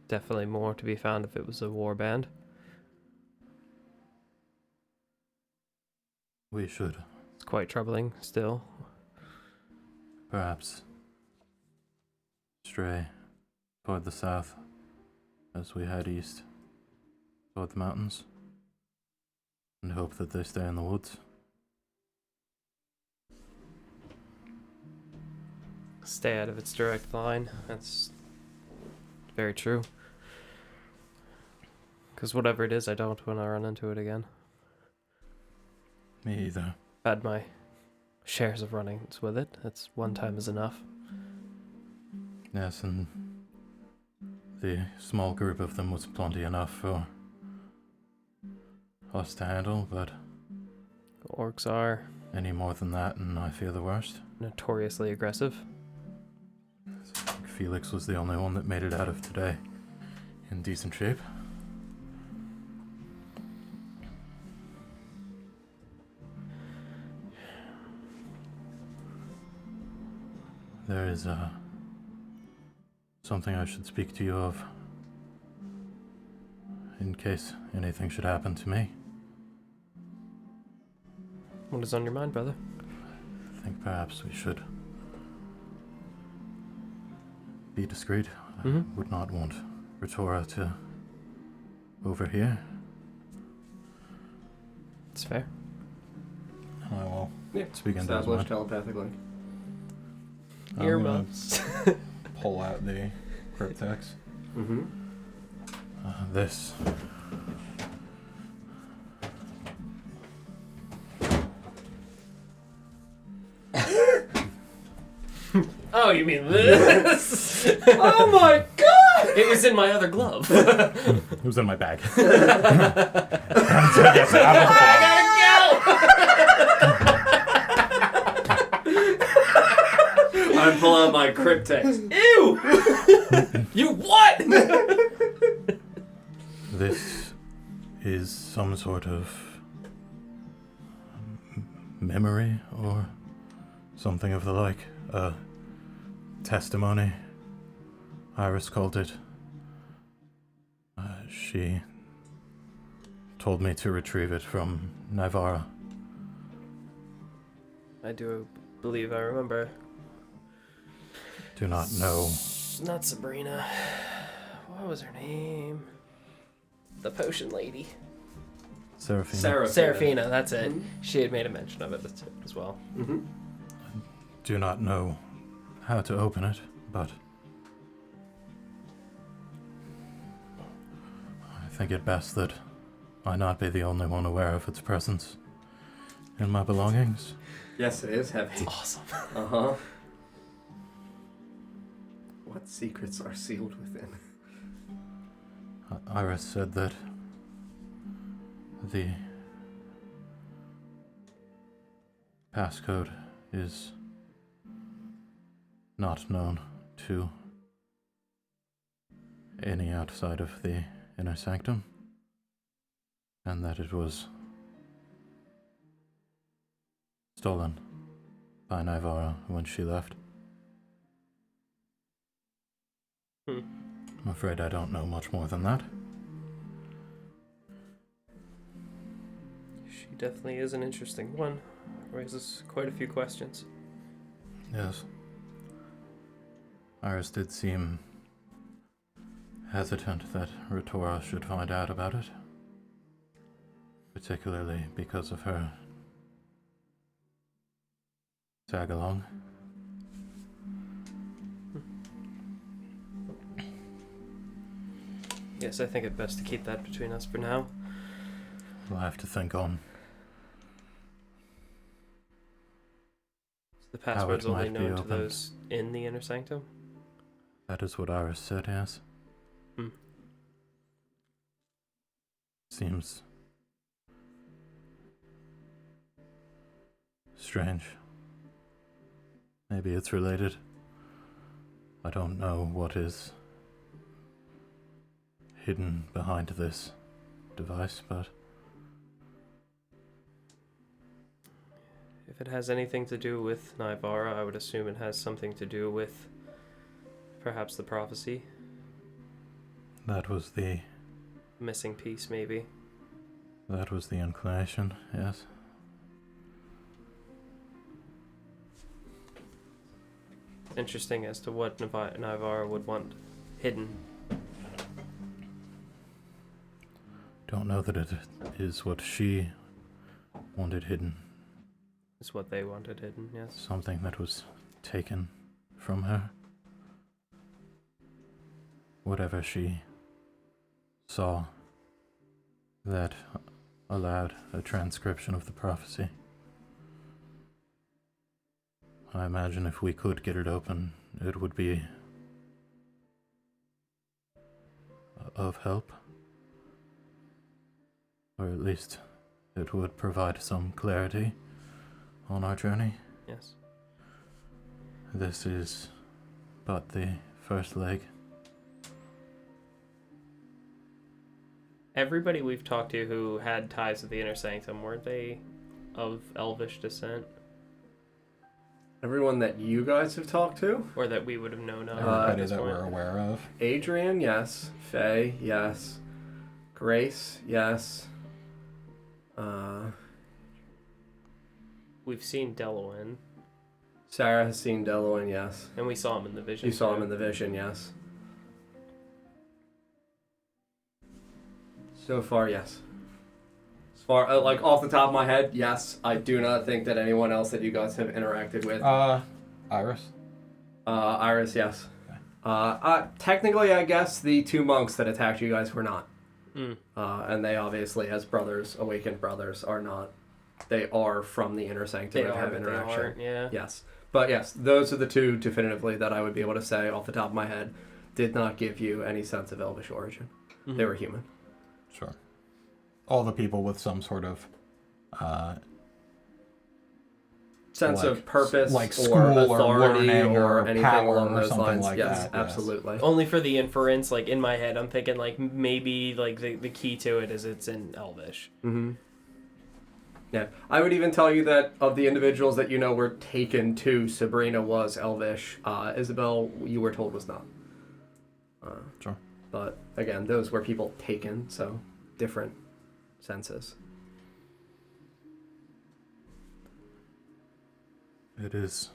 Definitely more to be found if it was a war band. We should It's quite troubling still. perhaps stray toward the south as we head east toward the mountains and hope that they stay in the woods. Stay out of its direct line. That's very true. Because whatever it is, I don't want to run into it again. Me either. I've had my shares of run-ins with it. That's one time is enough. Yes, and the small group of them was plenty enough for us to handle, but Orcs are any more than that and I fear the worst. notoriously aggressive. Felix was the only one that made it out of today in decent shape. There is something I should speak to you of in case anything should happen to me. What is on your mind, brother? I think perhaps we should be discreet. I would not want Ritora to overhear. It's fair. I will. Yeah, Speak into his established mind. telepathically. I'm gonna Earmuffs. pull out the cryptex. Mm-hmm. This. Oh, you mean this? Oh my god! It was in my other glove. It was in my bag. I'm pulling out my cryptex. Ew! You what? This is some sort of memory or something of the like. A testimony, Iris called it. She told me to retrieve it from Nivara. I do believe I remember. Do not know. Not Sabrina. What was her name? The potion lady. Seraphina. Seraphina, that's it. Mhm. She had made a mention of it as well. Mm-hmm. Do not know how to open it, but I think it best that I not be the only one aware of its presence in my belongings. Yes, it is heavy. Awesome. Uh-huh. What secrets are sealed within? Iris said that the passcode is not known to any outside of the inner sanctum, and that it was stolen by Naivara when she left. Hmm. I'm afraid I don't know much more than that. She definitely is an interesting one. Raises quite a few questions. Yes. Iris did seem hesitant that Ritora should find out about it, particularly because of her tag-along. Yes, I think it best to keep that between us for now. We'll have to think on The password's only might be known to opened. those in the inner sanctum. that is what Iris said, yes. Hmm. Seems strange. Maybe it's related. I don't know what is hidden behind this device, but If it has anything to do with Naivara, I would assume it has something to do with perhaps the prophecy. that was the Missing piece, maybe. inclination, yes. Interesting as to what Naivara would want hidden. Don't know that it is what she wanted hidden. Is what they wanted hidden, yes. Something that was taken from her. Whatever she saw that allowed a transcription of the prophecy. I imagine if we could get it open, it would be of help. Or at least it would provide some clarity on our journey. Yes. This is but the first leg. Everybody we've talked to who had ties to the inner sanctum, weren't they of elvish descent? Everyone that you guys have talked to? Or that we would have known of at Everybody this that point? we're aware of. Adrian, yes. Faye, yes. Grace, yes. We've seen Delawin, Sarah has seen Delawin, yes. and we saw him in the vision. You saw him too. in the vision, yes. So far, yes. As far, like, off the top of my head, yes. I do not think that anyone else that you guys have interacted with. Iris. Iris, yes. Technically, I guess the two monks that attacked you guys were not. Mm. And they obviously, as brothers, awakened brothers, are not. They are from the inner sanctum They and are, have but they interaction. aren't, yeah. Yes. But yes, those are the two definitively that I would be able to say off the top of my head did not give you any sense of elvish origin. Mhm. They were human. Sure. All the people with some sort of Sense like- of purpose like or school or authority learning or or anything power along or those something lines. like Yes, that, yes. absolutely. Only for the inference, like in my head, I'm thinking like maybe like the key to it is it's in Elvish. Mm-hmm. Yeah, I would even tell you that of the individuals that you know were taken to, Sabrina was Elvish. Isabel, you were told was not. Sure. But again, those were people taken, so different senses. It is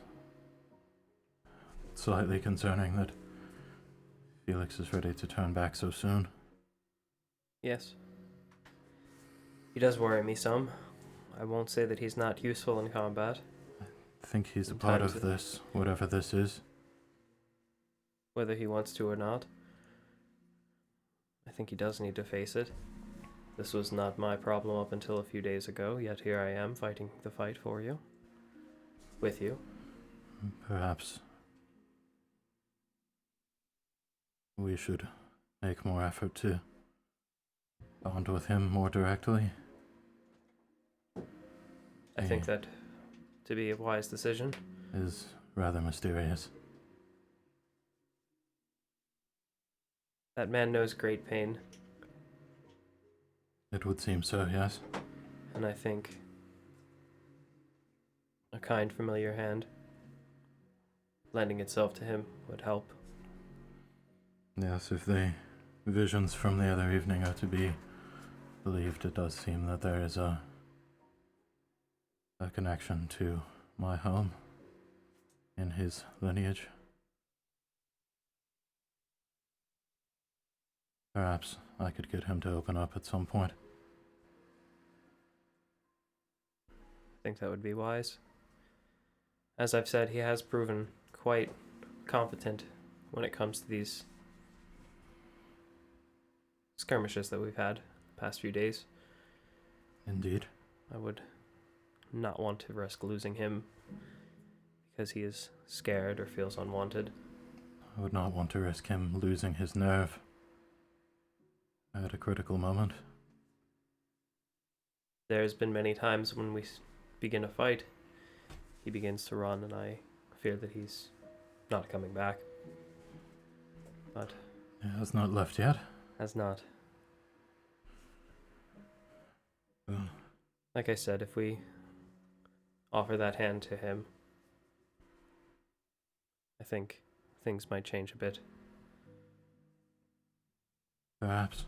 slightly concerning that Felix is ready to turn back so soon. Yes. He does worry me some. I won't say that he's not useful in combat. I think he's a part Sometimes of this, whatever this is. Whether he wants to or not. I think he does need to face it. This was not my problem up until a few days ago, yet here I am fighting the fight for you. With you. Perhaps we should make more effort to bond with him more directly. I think that to be a wise decision. Is rather mysterious. That man knows great pain, It would seem so, yes. and I think a kind, familiar hand lending itself to him would help. Yes, if the visions from the other evening are to be believed, it does seem that there is a connection to my home in his lineage. Perhaps I could get him to open up at some point. I think that would be wise. As I've said, he has proven quite competent when it comes to these skirmishes that we've had the past few days. Indeed. I would not want to risk losing him because he is scared or feels unwanted. I would not want to risk him losing his nerve at a critical moment. There's been many times when we begin a fight, he begins to run, and I fear that he's not coming back. But He has not left yet. has not. Well, Like I said, if we offer that hand to him, I think things might change a bit. perhaps.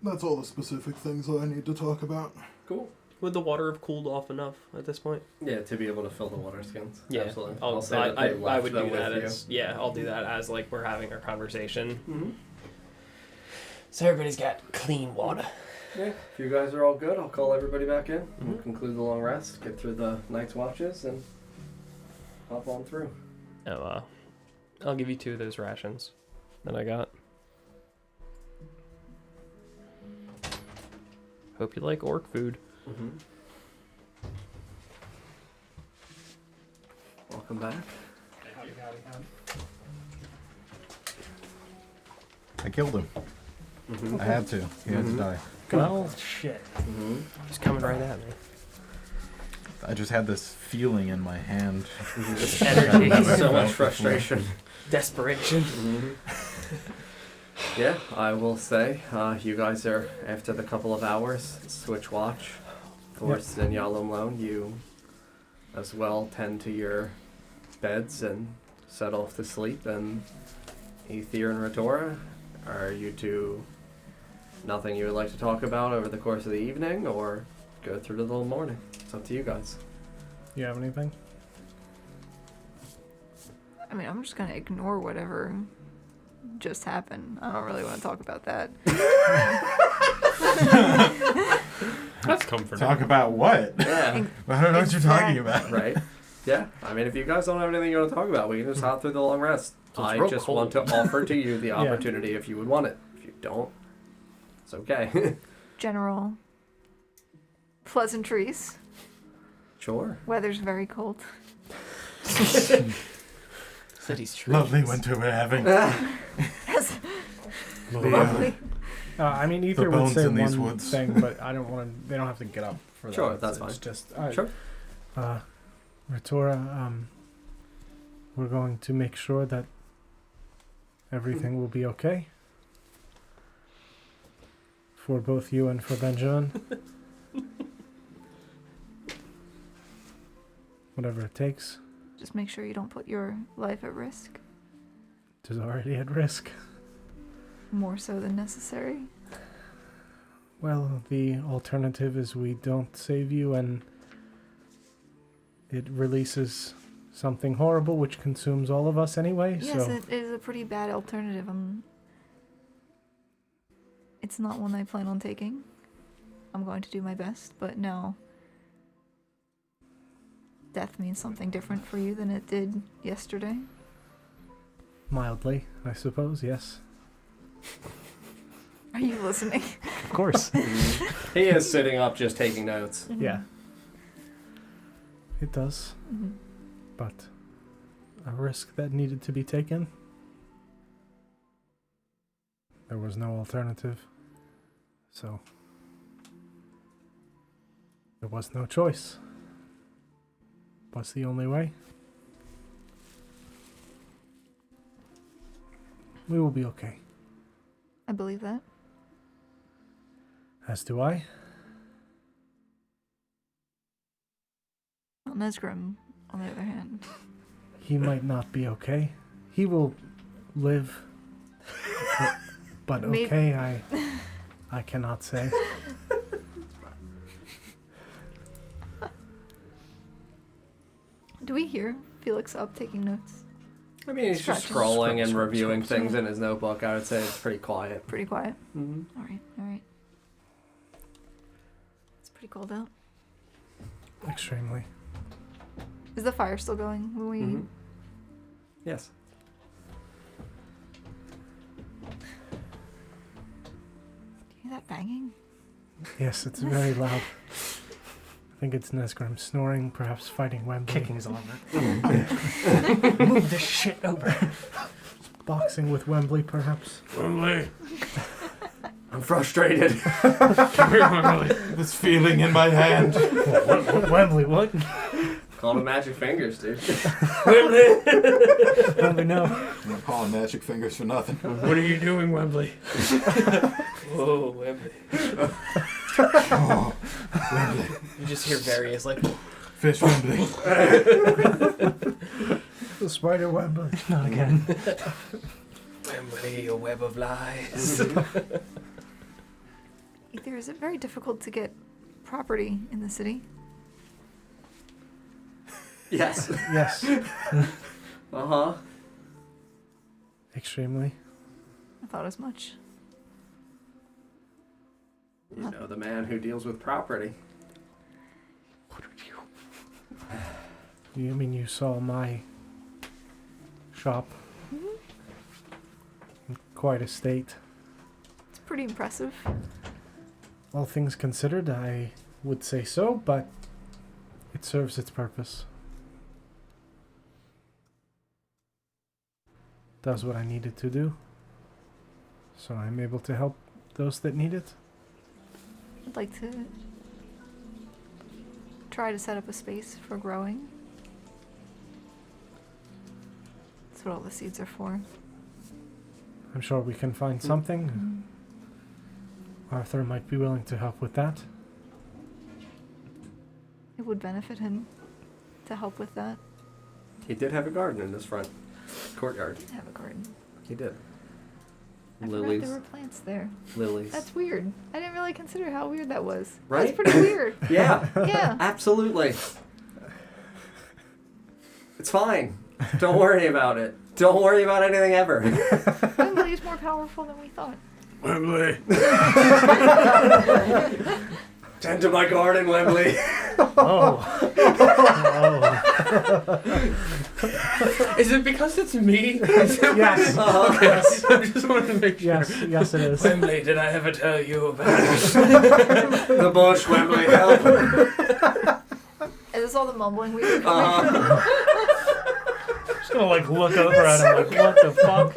That's all the specific things that I need to talk about. Cool. Would the water have cooled off enough at this point? Yeah, to be able to fill the water skins. Absolutely. I'll say that they I left would them do that with you. as I'll do that as like we're having our conversation. Mm-hmm. So everybody's got clean water. Yeah, if you guys are all good, I'll call everybody back in. We'll conclude the long rest, get through the night's watches, and hop on through. Oh, I'll give you 2 of those rations that I got. Hope you like orc food. Mm-hmm. Welcome back. I killed him. Mm-hmm. I had to. He had to Mhm. die. Well, shit. Mm-hmm. He's coming right at me. I just had this feeling in my hand. This energy, So much frustration. desperation. Yeah, I will say, you guys are, after the couple of hours, switch watch. Forrest and Yalom you as well tend to your beds and set off to sleep. And Ether and Retora, are you two nothing you would like to talk about over the course of the evening, or go through to the morning? It's up to you guys. You have anything? I mean, I'm just gonna ignore whatever just happened. I don't really want to talk about that. That's comforting. Talk about what? Yeah. I don't know what you're talking about. Right? Yeah. I mean, if you guys don't have anything you want to talk about, we can just hop through the long rest. So it's I real just cold. want to offer to you the opportunity if you would want it. If you don't, it's okay. General pleasantries. Sure. Weather's very cold. City's true. Lovely winter we're having. Yes. The, I mean, Ether would bones say in these one woods. thing, but I don't want to. They don't have to get up for that. Sure, that's It's fine. just Sure. Retora, we're going to make sure that everything will be okay for both you and for Benjamin. Whatever it takes. Just make sure you don't put your life at risk. It is already at risk. More so than necessary. Well, the alternative is we don't save you and it releases something horrible which consumes all of us anyway. Yes, so it is a pretty bad alternative. It's not one I plan on taking. I'm going to do my best, but no. Death means something different for you than it did yesterday. mildly, I suppose, yes. Are you listening? Of course. He is sitting up just taking notes. Yeah. It does. Mm-hmm. But a risk that needed to be taken. There was no alternative. So there was no choice. What's the only way? We will be okay. I believe that. As do I. Well, Nesgrim, on the other hand. He might not be okay. He will live. But Maybe- okay, I cannot say. Do we hear Felix up taking notes? I mean, he's just Scratching. scrolling and Scratch, reviewing scratch, things scratch. in his notebook. I would say it's pretty quiet. Pretty quiet. Mm-hmm. All right. It's pretty cold out. Extremely. Is the fire still going when we... Mm-hmm. Yes. Do you hear that banging? Yes, it's very loud. I think it's Nesgrim snoring, perhaps fighting Wembley. Kicking's on it. Move this shit over. Boxing with Wembley, perhaps. Wembley. I'm frustrated. Come here, Wembley. This feeling in my hand. What, Wembley, what? Call him magic fingers, dude. Wembley, no. I'm not calling magic fingers for nothing. What are you doing, Wembley? Whoa, Wembley. Oh, Wembley. You just hear various, like, Fish Wembley. The spider Wembley. Not again. Wembley, a web of lies. Either is it very difficult to get property in the city? Yes. Yes, Uh-huh. extremely. I thought as much. You know the man who deals with property. You mean you saw my shop? In quite a state. It's pretty impressive. All things considered, I would say so, but it serves its purpose. Does what I needed to do. So I'm able to help those that need it. I'd like to try to set up a space for growing. That's what all the seeds are for. I'm sure we can find something. Arthur might be willing to help with that. It would benefit him to help with that. He did have a garden in his front courtyard. Have a garden. He did. I forgot Lilies. there were plants there. Lilies. That's weird. I didn't really consider how weird that was. Right? That's pretty weird. Yeah. Yeah. Absolutely. It's fine. Don't worry about it. Don't worry about anything ever. Wembley is more powerful than we thought. Wembley. Tend to my garden, Wembley. Oh. Is it because it's me? Is it Yes. Okay, I just wanted to make sure. Yes, it is. Wembley, did I ever tell you about The bush, Wembley, help. Is this all the mumbling we were coming Just gonna like look over at him like, what the fuck?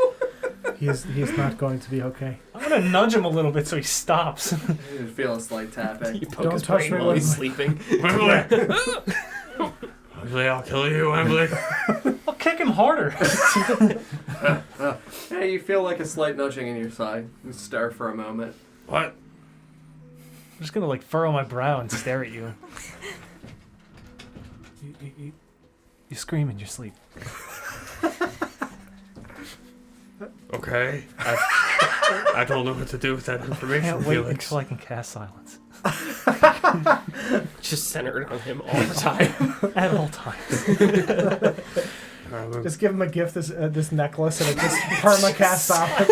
He is not going to be okay. I'm gonna nudge him a little bit so he stops. You feel a slight tapping. you poke Don't his touch brain me, while he's Wembley. sleeping. Wembley? Wembley, I'll kill you, Wembley. I'll kick him harder. Yeah, you feel like a slight nudging in your side. You stir for a moment. What? I'm just gonna like furrow my brow and stare at you. You scream in your sleep. Okay. I don't know what to do with that information, Can't wait Felix. until I can cast silence. Just centered on him all the time. At all times. Just give him a gift, this necklace, and it just perma-cast off.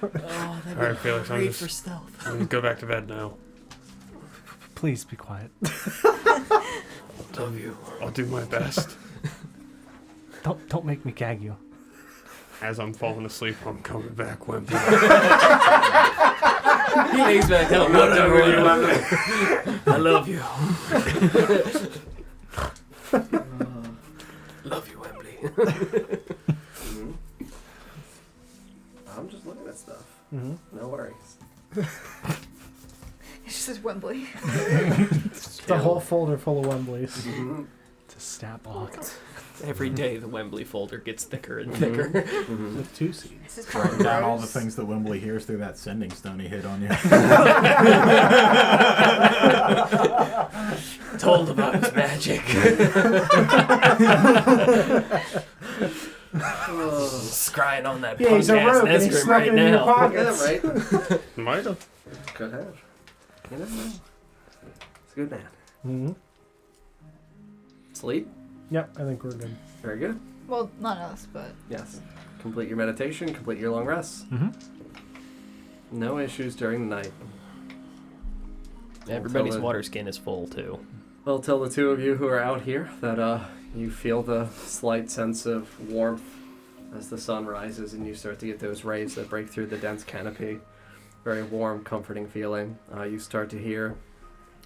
Oh, that'd Alright, Felix, I'm for just stealth. I'm gonna go back to bed now. Please be quiet. Love you. I'll do my best. Don't make me gag you. As I'm falling asleep, I'm coming back, Wembley. He lays back down. Whatever you want. I love you. Love you, Wembley. I'm just looking at stuff. Mm-hmm. No worries. It's just Wembley. It's a whole folder full of Wembleys. Mm-hmm. It's a stat block. Every day the Wembley folder gets thicker and thicker. Mm-hmm. With 2 C's. This is Writing down all the gross. things that Wembley hears through that sending stone he hit on you. Told about his magic. Scrying on that Yeah, he's a punk ass rogue and he's Nesgrim snuck right it in your now. pockets. Yeah, right? Might have. Could have. You never know. It's a good man. Mm-hmm. Sleep? Yep, I think we're good. Very good. Well, not us, but Yes. Complete your meditation, complete your long rest. Mm-hmm. No issues during the night. Everybody's Tell the- water skin is full too. I'll tell the two of you who are out here that you feel the slight sense of warmth as the sun rises and you start to get those rays that break through the dense canopy. Very warm, comforting feeling. You start to hear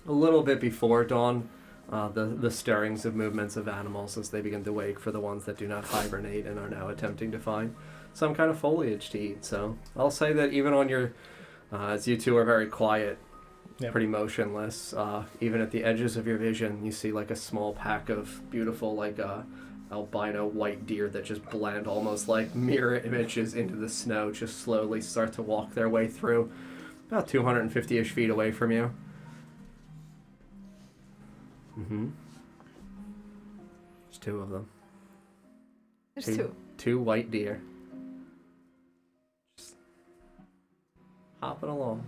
a little bit before dawn the stirrings of movements of animals as they begin to wake for the ones that do not hibernate and are now attempting to find some kind of foliage to eat. So I'll say that even on your, as you two are very quiet, Yep. pretty motionless, even at the edges of your vision, you see like a small pack of beautiful like albino white deer that just blend almost like mirror images into the snow, just slowly start to walk their way through, about 250-ish feet away from you. Mm-hmm. There's 2 of them. there's Two. 2. 2 white deer. Just hopping along.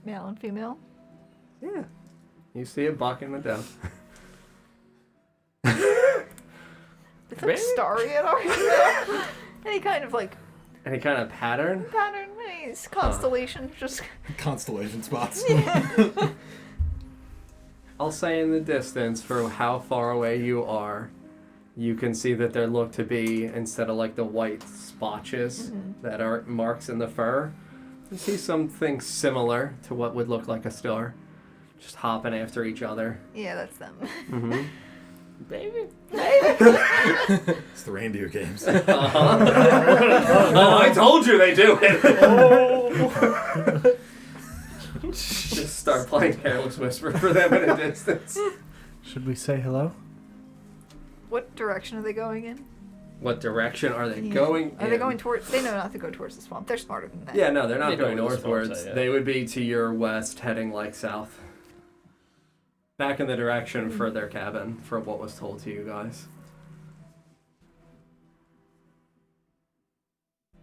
Male and female. Yeah. You see a buck and a doe. It's like starry at our any kind of like Any kind of pattern? pattern, any constellation, just Constellation spots. I'll say in the distance, for how far away you are, you can see that there look to be, instead of like the white spotches that are marks in the fur, you see something similar to what would look like a star. Just hopping after each other. yeah, that's them. Mm-hmm. Baby. It's the reindeer games. Oh, I told you they do it! Just start playing Careless Whisper for them in a distance. Should we say hello? What direction are they going in? What direction are they Yeah. going Are in? they going towards? They know not to go towards the swamp. They're smarter than that. Yeah, no, they're not They know going where the swamps northwards. are, yeah. They would be to your west, heading like south. Back in the direction for their cabin, for what was told to you guys.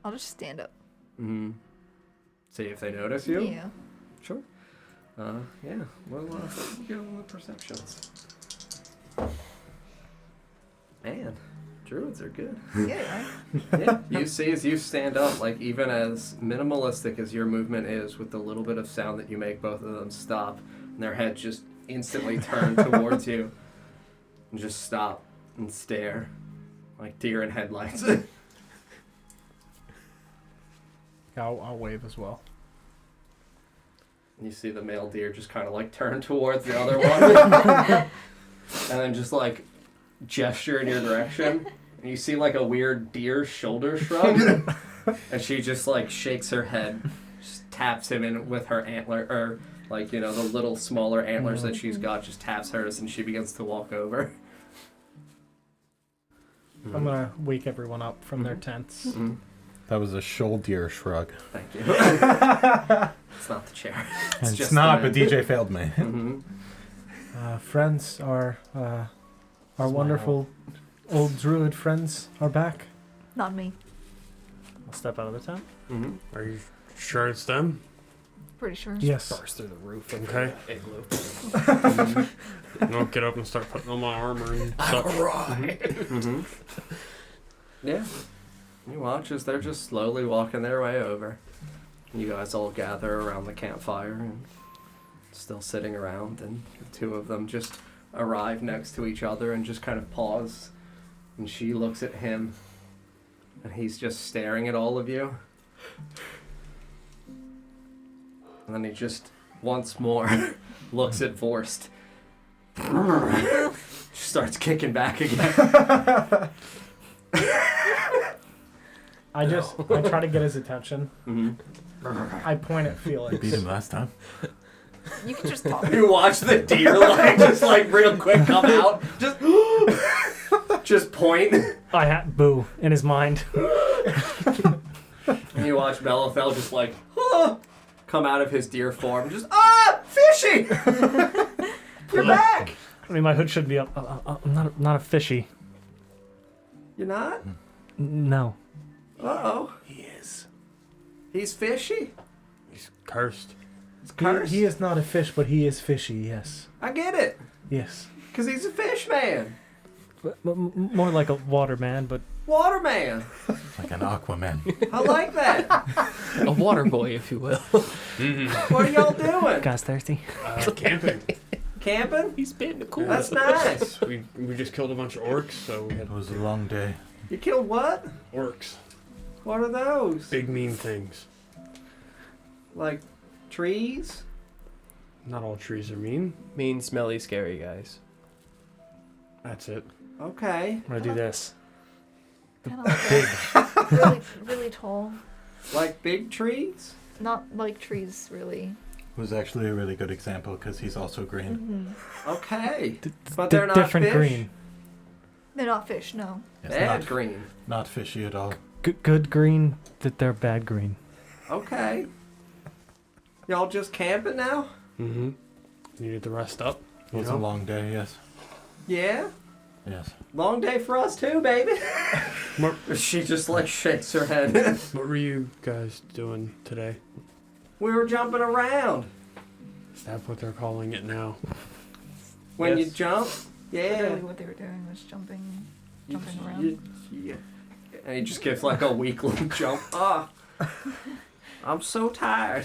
I'll just stand up. Mm-hmm. See if they notice you? Yeah. Sure. Yeah. Well, give them the perceptions. Man, druids are good. Yeah. Yeah, you see as you stand up, like even as minimalistic as your movement is, with the little bit of sound that you make, both of them stop, and their heads just instantly turn towards you, and just stop and stare, like deer in headlights. I'll wave as well. You see the male deer just kind of like turn towards the other one, and then just like gesture in your direction. And you see like a weird deer shoulder shrug, and she just like shakes her head, just taps him in with her antler, or like, you know, the little smaller antlers that she's got, just taps hers, and she begins to walk over. I'm gonna wake everyone up from their tents. Mm-hmm. That was a shoulder shrug. Thank you. It's not the chair. It's just not, the but DJ failed me. Mm-hmm. Friends, our wonderful old druid friends are back. Not me. I'll step out of the tent. Mm-hmm. Are you sure it's them? Pretty sure. Yes. Burst through the roof. Okay. Igloo. And I'll get up and start putting on my armor and stuff. Mm-hmm. Yeah. You watch as they're just slowly walking their way over. You guys all gather around the campfire and still sitting around, and the two of them just arrive next to each other and just kind of pause. And she looks at him, and he's just staring at all of you. And then he just once more looks at Vorst. Starts kicking back again. I try to get his attention. Mm-hmm. I point at Felix. You beat him last time. You can just talk. You watch the deer just real quick come out. Just point. I had boo in his mind. And you watch Bellothel just come out of his deer form. Just fishy. You're back. I mean, my hood should be up. I'm not a fishy. You're not? No. Uh-oh. He is. He's fishy? He's cursed. It's cursed? He is not a fish, but he is fishy, yes. I get it. Yes. Because he's a fish man. More like a water man, but Water man. Like an Aquaman. I like that. A water boy, if you will. What are y'all doing? guy's thirsty. Camping. Camping? He's been cool. That's nice. We just killed a bunch of orcs, so we had It was a long day. You killed what? orcs. What are those? Big mean things. Like trees? Not all trees are mean. Mean, smelly, scary guys. That's it. Okay. I'm gonna do this. Kind of like really, really tall. Like big trees? Not like trees, really. It was actually a really good example because he's also green. Mm-hmm. Okay. But they're not different fish? green. They're not fish, no. Yes, Bad not, green. not fishy at all. Good green. That they're bad green. Okay. Y'all just camping now? Mm-hmm. Needed to rest up. It was a long day, yes. Yeah? Yes. Long day for us too, baby. What, She just shakes her head. what were you guys doing today? We were jumping around. Is that what they're calling it now? When you Yes. jump? Yeah. Literally what they were doing was jumping around. Yeah. And he just gives a weak little jump. I'm so tired.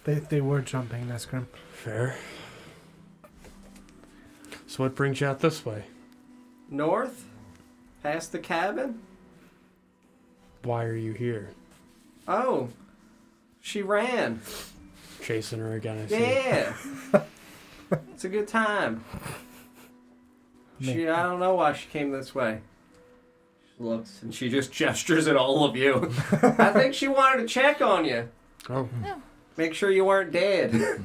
They were jumping, that's grim. Fair. So what brings you out this way? North? Past the cabin? Why are you here? Oh. She ran. Chasing her again, I see. Yeah. It's a good time. I don't know why she came this way. She looks and she just gestures at all of you. I think she wanted to check on you. Oh, Make sure you weren't dead.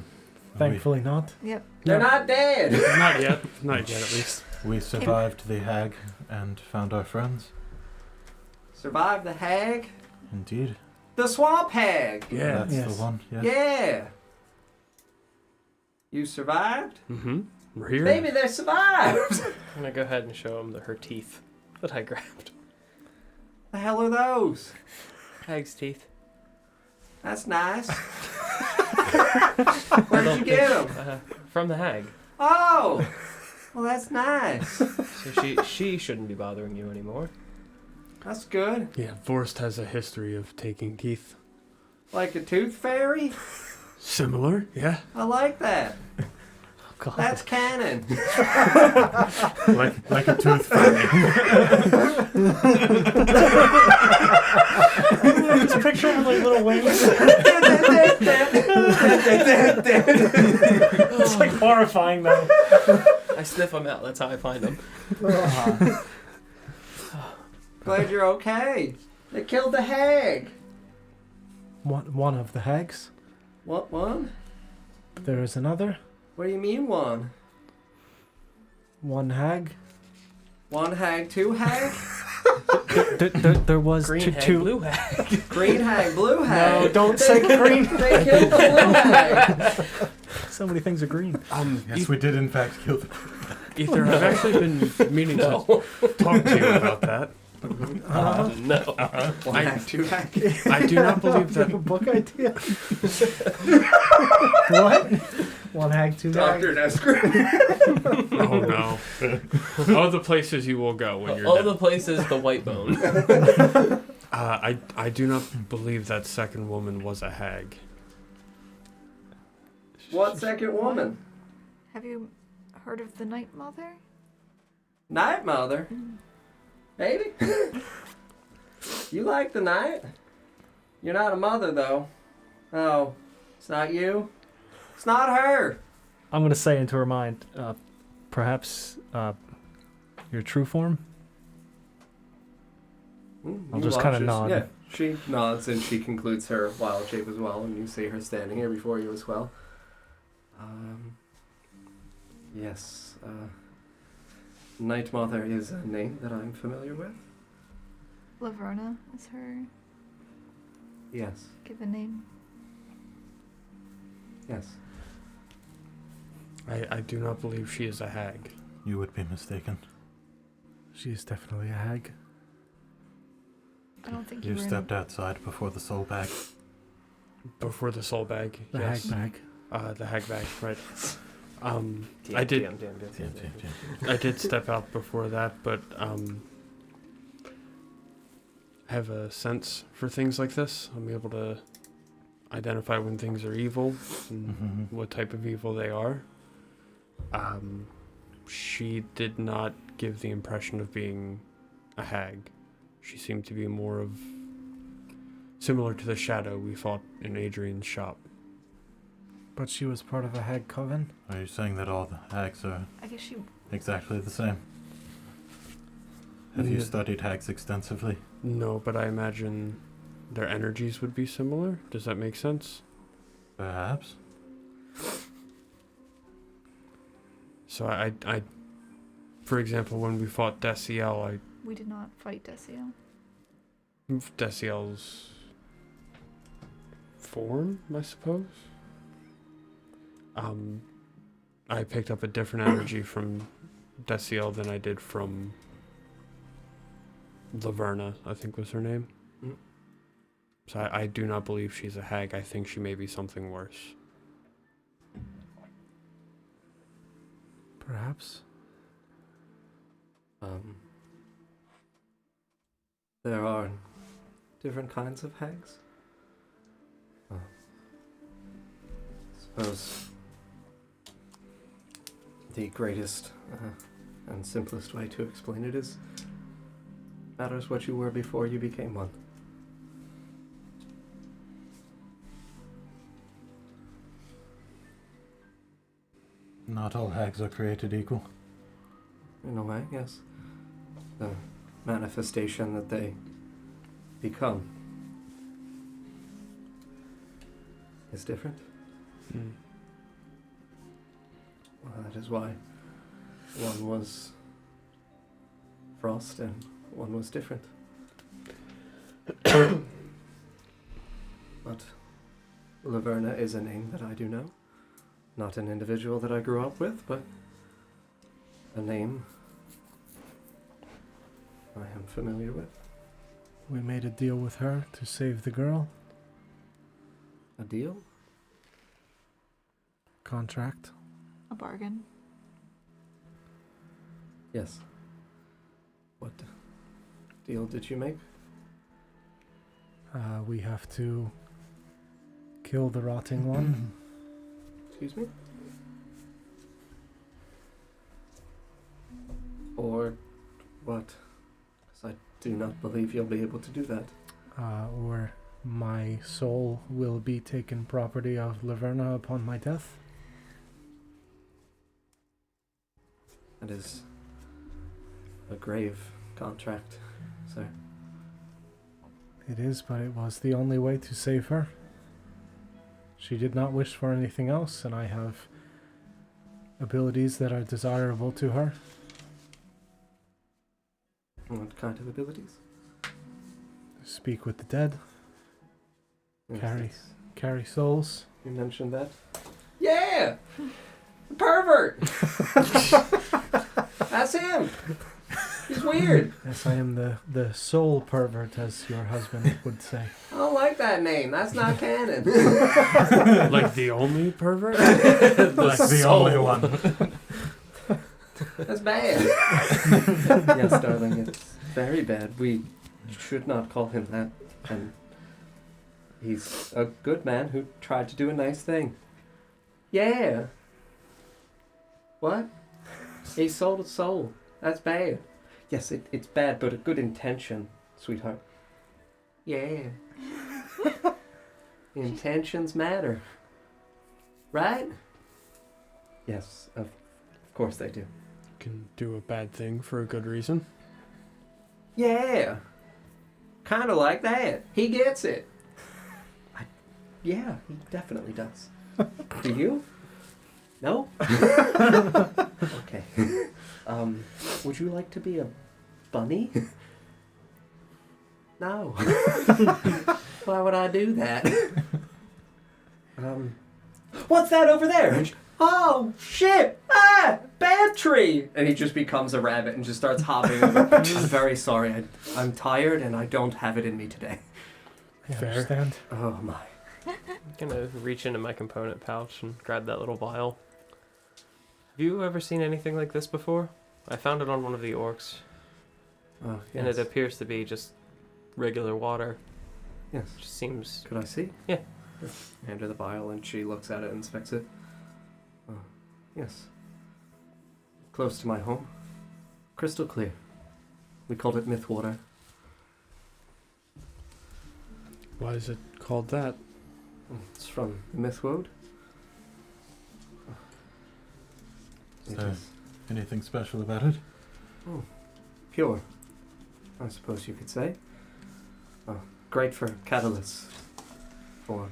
Thankfully not. Yep. They're not dead. not yet. Not yet, at least. We survived the hag and found our friends. Survived the hag? Indeed. The swamp hag. Yeah. That's Yes. the one, yes. Yeah. You survived? Mm-hmm. We're here. Baby, they survived. I'm gonna go ahead and show him her teeth that I grabbed. The hell are those? Hag's teeth. That's nice. Where'd you get them? From the hag. Oh. Well, that's nice. So she shouldn't be bothering you anymore. That's good. Yeah, Forrest has a history of taking teeth. Like a tooth fairy? Similar, yeah. I like that. God. That's canon. Like a tooth fairy. Just picture him with little wings. It's horrifying though. I sniff them out. That's how I find them. Glad you're okay. They killed the hag. One of the hags. What one? There is another. What do you mean one? One hag. One hag, two hag? There was Green hag, two. blue hag. Green hag, blue hag. No, don't say green. They killed the blue hag. So many things are green. Yes, we did in fact kill the Ether, I've actually been meaning to talk to you about that. No. One hack, two hack. I do not believe Do you have a that. book idea? What? One hag, two hag. Dr. Neskri. Oh no. Oh, the places you will go when you're All dead. the places, the white bone. I do not believe that second woman was a hag. What second woman? Have you heard of the Night Mother? Night Mother? Baby? You like the night? You're not a mother, though. Oh, it's not you? It's not her. I'm gonna say into her mind, perhaps your true form. I'll You just kind of watch nod. Yeah, she nods and she concludes her wild shape as well, and you see her standing here before you as well. Yes, Night Mother is a name that I'm familiar with. Laverna is her Yes, given name. yes. I do not believe she is a hag. You would be mistaken. She is definitely a hag. I don't think you You were stepped outside before the soul bag. Before the soul bag. The yes. hag bag. The hag bag, right. I did. I did step out before that, but I have a sense for things like this. I'm able to identify when things are evil and what type of evil they are. She did not give the impression of being a hag. She seemed to be more of similar to the shadow we fought in Adrian's shop. But she was part of a hag coven? Are you saying that all the hags are I guess she. exactly the same? Have you Yeah. studied hags extensively? No, but I imagine their energies would be similar. Does that make sense? Perhaps. So I for example, when we fought Desiel, We did not fight Desiel. Desiel's form, I suppose. I picked up a different energy from Desiel than I did from Laverna, I think was her name. Mm. So I do not believe she's a hag. I think she may be something worse. Perhaps. There are different kinds of hags. I suppose the greatest and simplest way to explain it is matters what you were before you became one. Not all hags are created equal. In a way, yes. The manifestation that they become is different. Mm. Well, that is why one was frost and one was different. But Laverna is a name that I do know. Not an individual that I grew up with, but a name I am familiar with. We made a deal with her to save the girl. A deal? Contract. A bargain. Yes. What deal did you make? We have to kill the rotting one. Excuse me? Or what? Because I do not believe you'll be able to do that. Or my soul will be taken property of Laverna upon my death. That is a grave contract, sir. It is, but it was the only way to save her. She did not wish for anything else, and I have abilities that are desirable to her. What kind of abilities? Speak with the dead, Yes, carry souls. you mentioned that. Yeah! Pervert! That's him! He's is weird. Yes, I am the soul pervert, as your husband would say. I don't like that name. That's not canon. Like the only pervert? Like the only one. That's bad. Yes, darling, it's very bad. We should not call him that. And he's a good man who tried to do a nice thing. Yeah. What? He sold a soul. That's bad. Yes, it's bad, but a good intention, sweetheart. Yeah. Intentions matter. Right? Yes, of course they do. Can do a bad thing for a good reason. Yeah. Kind of like that. He gets it. Yeah, he definitely does. Do you? No? Okay. Would you like to be a bunny? No. Why would I do that? What's that over there? Oh, shit! Ah! Bad tree! And he just becomes a rabbit and just starts hopping over. I'm very sorry. I'm tired and I don't have it in me today. I Fair. understand. Oh, my. I'm gonna reach into my component pouch and grab that little vial. Have you ever seen anything like this before? I found it on one of the orcs, Oh, and yes. it appears to be just regular water. Yes. Just seems... Could I see? Yeah. Hand her the vial and she looks at it and inspects it. Oh, yes. Close to my home. Crystal clear. We called it myth water. Why is it called that? It's from the myth world. It So- is Anything special about it? pure, I suppose you could say. Great for catalysts, for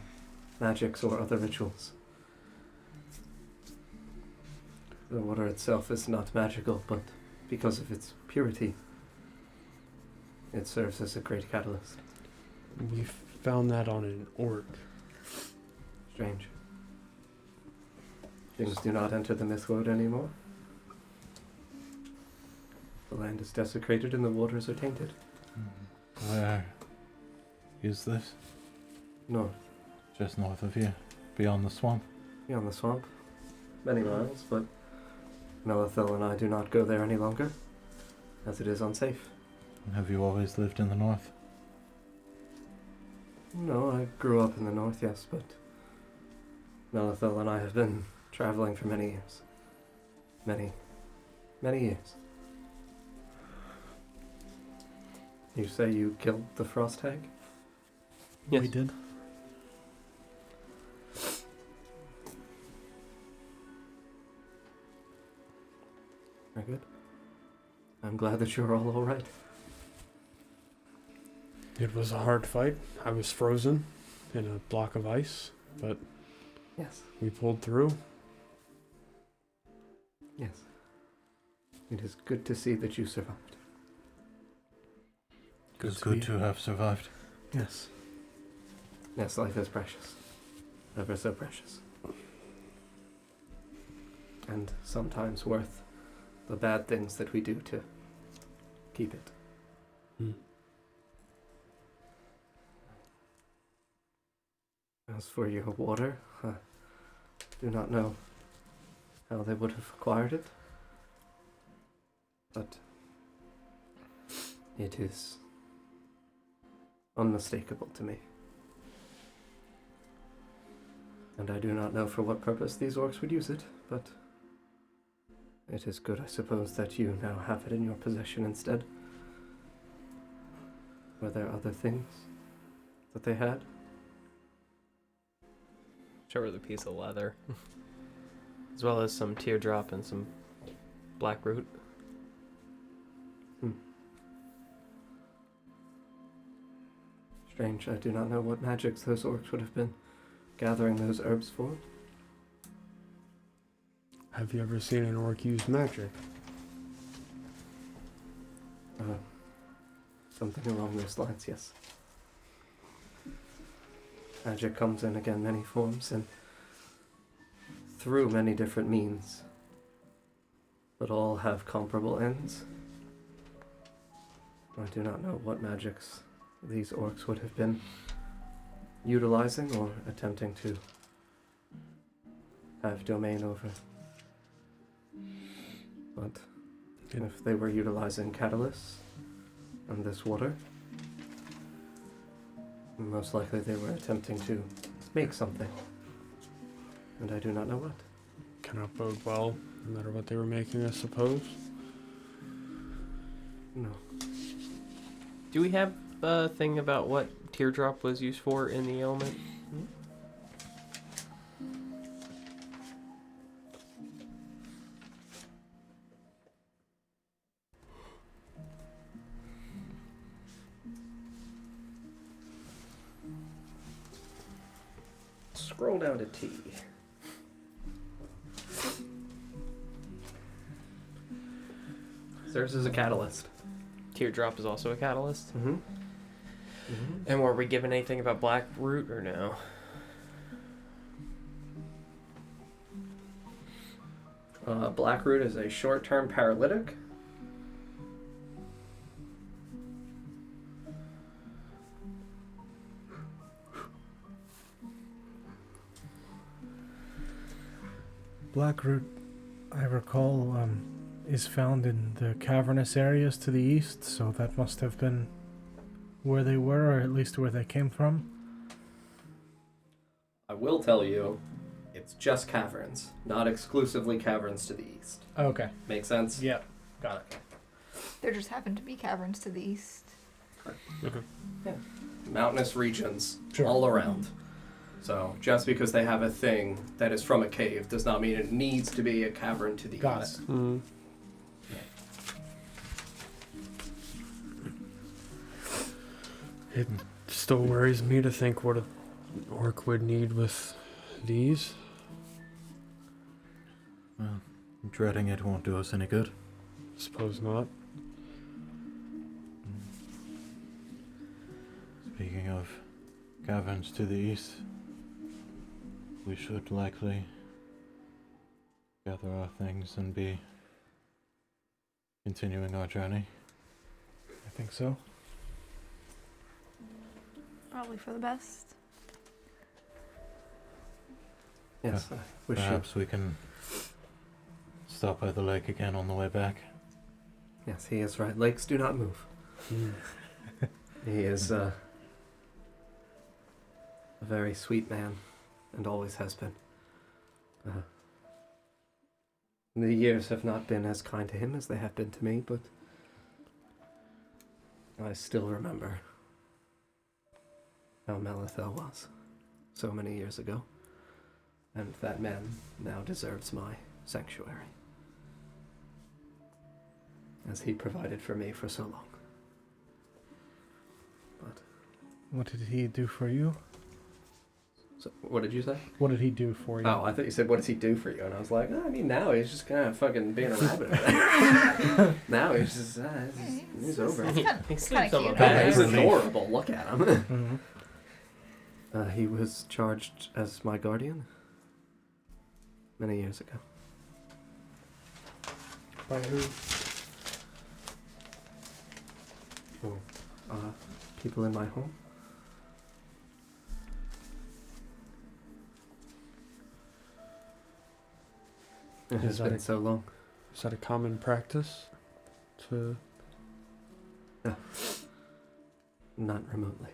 magics or other rituals. The water itself is not magical, but because of its purity, it serves as a great catalyst. We found that on an orc. Strange. Things do not enter the myth world anymore. The land is desecrated and the waters are tainted. Where is this? North, Just north of here, beyond the swamp. beyond the swamp. Many miles, but Melithil and I do not go there any longer, as it is unsafe. Have you always lived in the north? No, I grew up in the north, yes, but Melithil and I have been traveling for many years. Many years. You say you killed the frost hag? Yes. We did. Very good. I'm glad that you're all right. It was a hard fight. I was frozen in a block of ice, but Yes, we pulled through. yes. It is good to see that you survived. It's good to have survived. Yes. Yes, life is precious. Ever so precious. And sometimes worth the bad things that we do to keep it. Hmm. As for your water, I do not know how they would have acquired it. But it is unmistakable to me. And I do not know for what purpose these orcs would use it, but it is good, I suppose, that you now have it in your possession instead. Were there other things that they had? Show her the piece of leather. As well as some teardrop and some black root. Strange, I do not know what magics those orcs would have been gathering those herbs for. Have you ever seen an orc use magic? Something along those lines, yes. Magic comes in again many forms and through many different means, but all have comparable ends. I do not know what magics these orcs would have been utilizing or attempting to have domain over. But if they were utilizing catalysts and this water, most likely they were attempting to make something. And I do not know what. Cannot bode well, no matter what they were making, I suppose. No. Do we have a thing about what teardrop was used for in the ailment? Scroll down to T. Theirs is a catalyst. Teardrop is also a catalyst. Mm-hmm. And were we given anything about black root or no? Blackroot is a short-term paralytic. Blackroot, I recall, is found in the cavernous areas to the east, so that must have been where they were, or at least where they came from. I will tell you, it's just caverns, not exclusively caverns to the east. Okay. Make sense? Yep. Got it. There just happen to be caverns to the east. Mountainous regions Sure. all around. So just because they have a thing that is from a cave does not mean it needs to be a cavern to the Got east. Mm. It still worries me to think what an orc would need with these. Well, dreading it won't do us any good. Suppose not. Speaking of caverns to the east, we should likely gather our things and be continuing our journey. I think so. Probably for the best. Yes, I wish Perhaps we can stop by the lake again on the way back. Yes, he is right. Lakes do not move. He is a very sweet man, and always has been. The years have not been as kind to him as they have been to me, but I still remember how Malithel was so many years ago, and that man now deserves my sanctuary, as he provided for me for so long. But What did he do for you? so, what did you say? What did he do for you? Oh, I thought you said, what does he do for you? And I was like, I mean, now he's just kind of fucking being a rabbit. Now he's just, he's over. It's kind He of sleeps on my cute. back. He's Relief. adorable. Look at him. Mhm. He was charged as my guardian many years ago. By who? People in my home. It has Is that been so long. Is that a common practice? To Not remotely.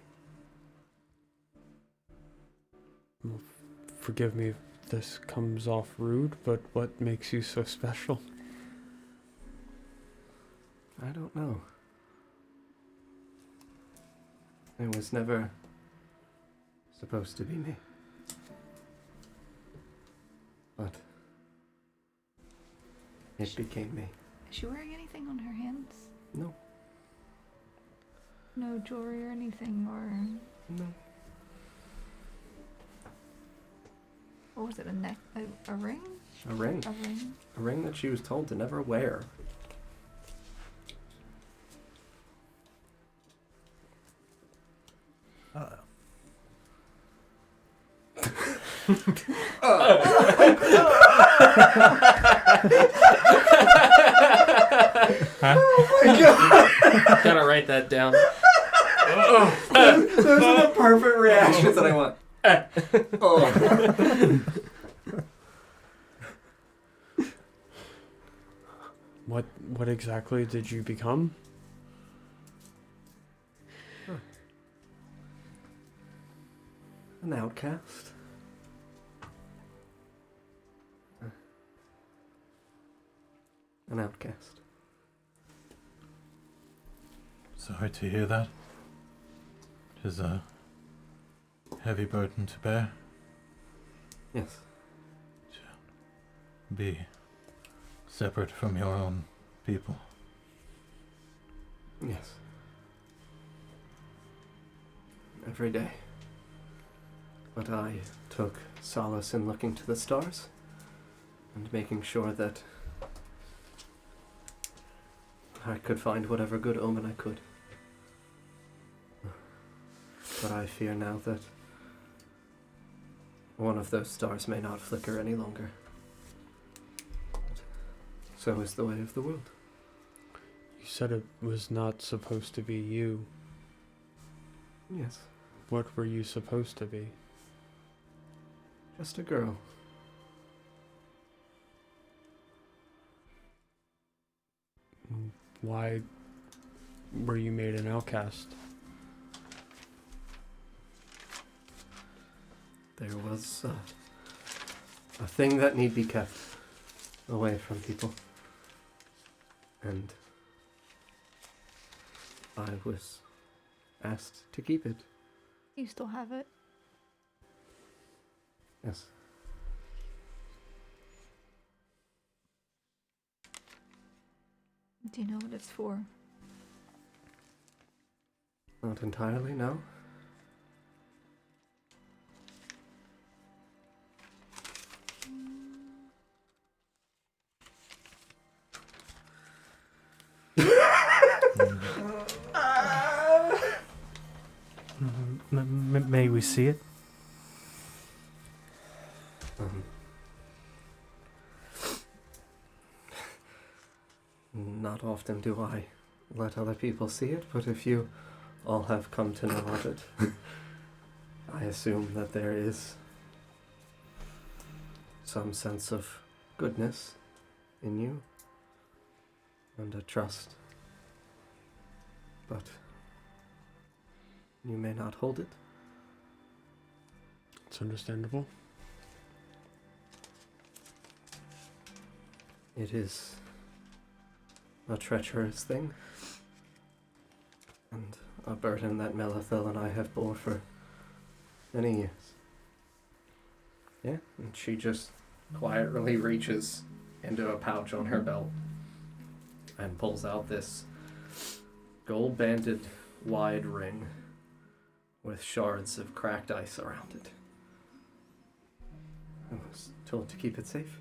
forgive me if this comes off rude, but what makes you so special? I don't know. It was never supposed to be me. But it became me. Is she wearing anything on her hands? No. No jewelry or anything, or No. what was it? A neck? A ring? A ring. A ring? A ring that she was told to never wear. Gotta write that down. Those are the perfect reactions that I want. Oh. What exactly did you become? An outcast. An outcast. Sorry to hear that. It is a heavy burden to bear. Yes. Be separate from your own people. Yes. Every day. But I took solace in looking to the stars and making sure that I could find whatever good omen I could. But I fear now that one of those stars may not flicker any longer. So is the way of the world. You said it was not supposed to be you. Yes. What were you supposed to be? Just a girl. Why were you made an outcast? There was a thing that need be kept away from people. And I was asked to keep it. You still have it? Yes. Do you know what it's for? Not entirely, no. May we see it? Not often do I let other people see it, but if you all have come to know of it, I assume that there is some sense of goodness in you and a trust. But you may not hold it. It's understandable. It is a treacherous thing, and a burden that Melithil and I have bore for many years. Yeah, and she just quietly reaches into a pouch on her belt and pulls out this gold-banded wide ring with shards of cracked ice around it. I was told to keep it safe.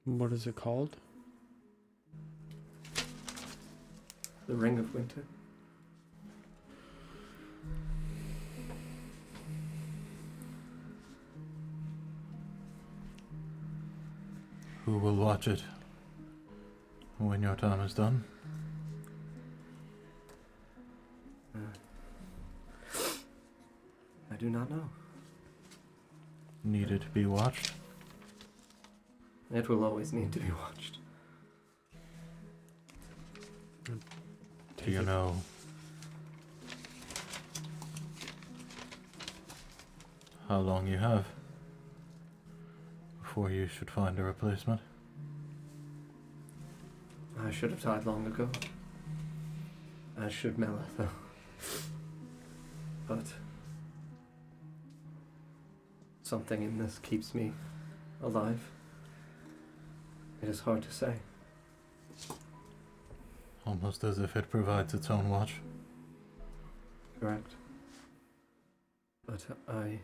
What is it called? The Ring of Winter. Who will watch it when your time is done? I do not know. Need it to be watched? It will always need to be watched. Do you know how long you have before you should find a replacement? I should have died long ago. As should Melithil. But something in this keeps me alive. It is hard to say. Almost as if it provides its own watch. Correct. But I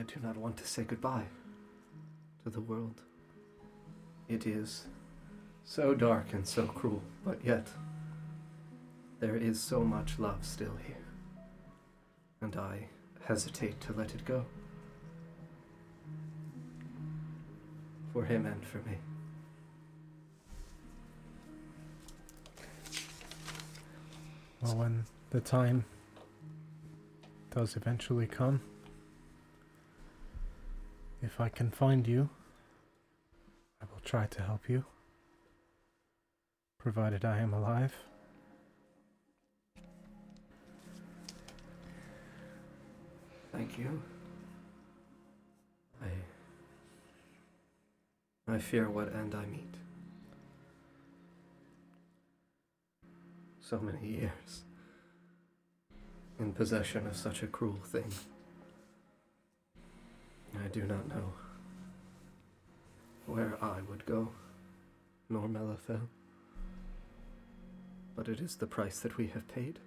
do not want to say goodbye to the world. It is so dark and so cruel, but yet there is so much love still here. And I hesitate to let it go. For him and for me. Well, when the time does eventually come, if I can find you, I will try to help you, provided I am alive. Thank you. I fear what end I meet. So many years in possession of such a cruel thing. I do not know where I would go, nor Melithel. But it is the price that we have paid.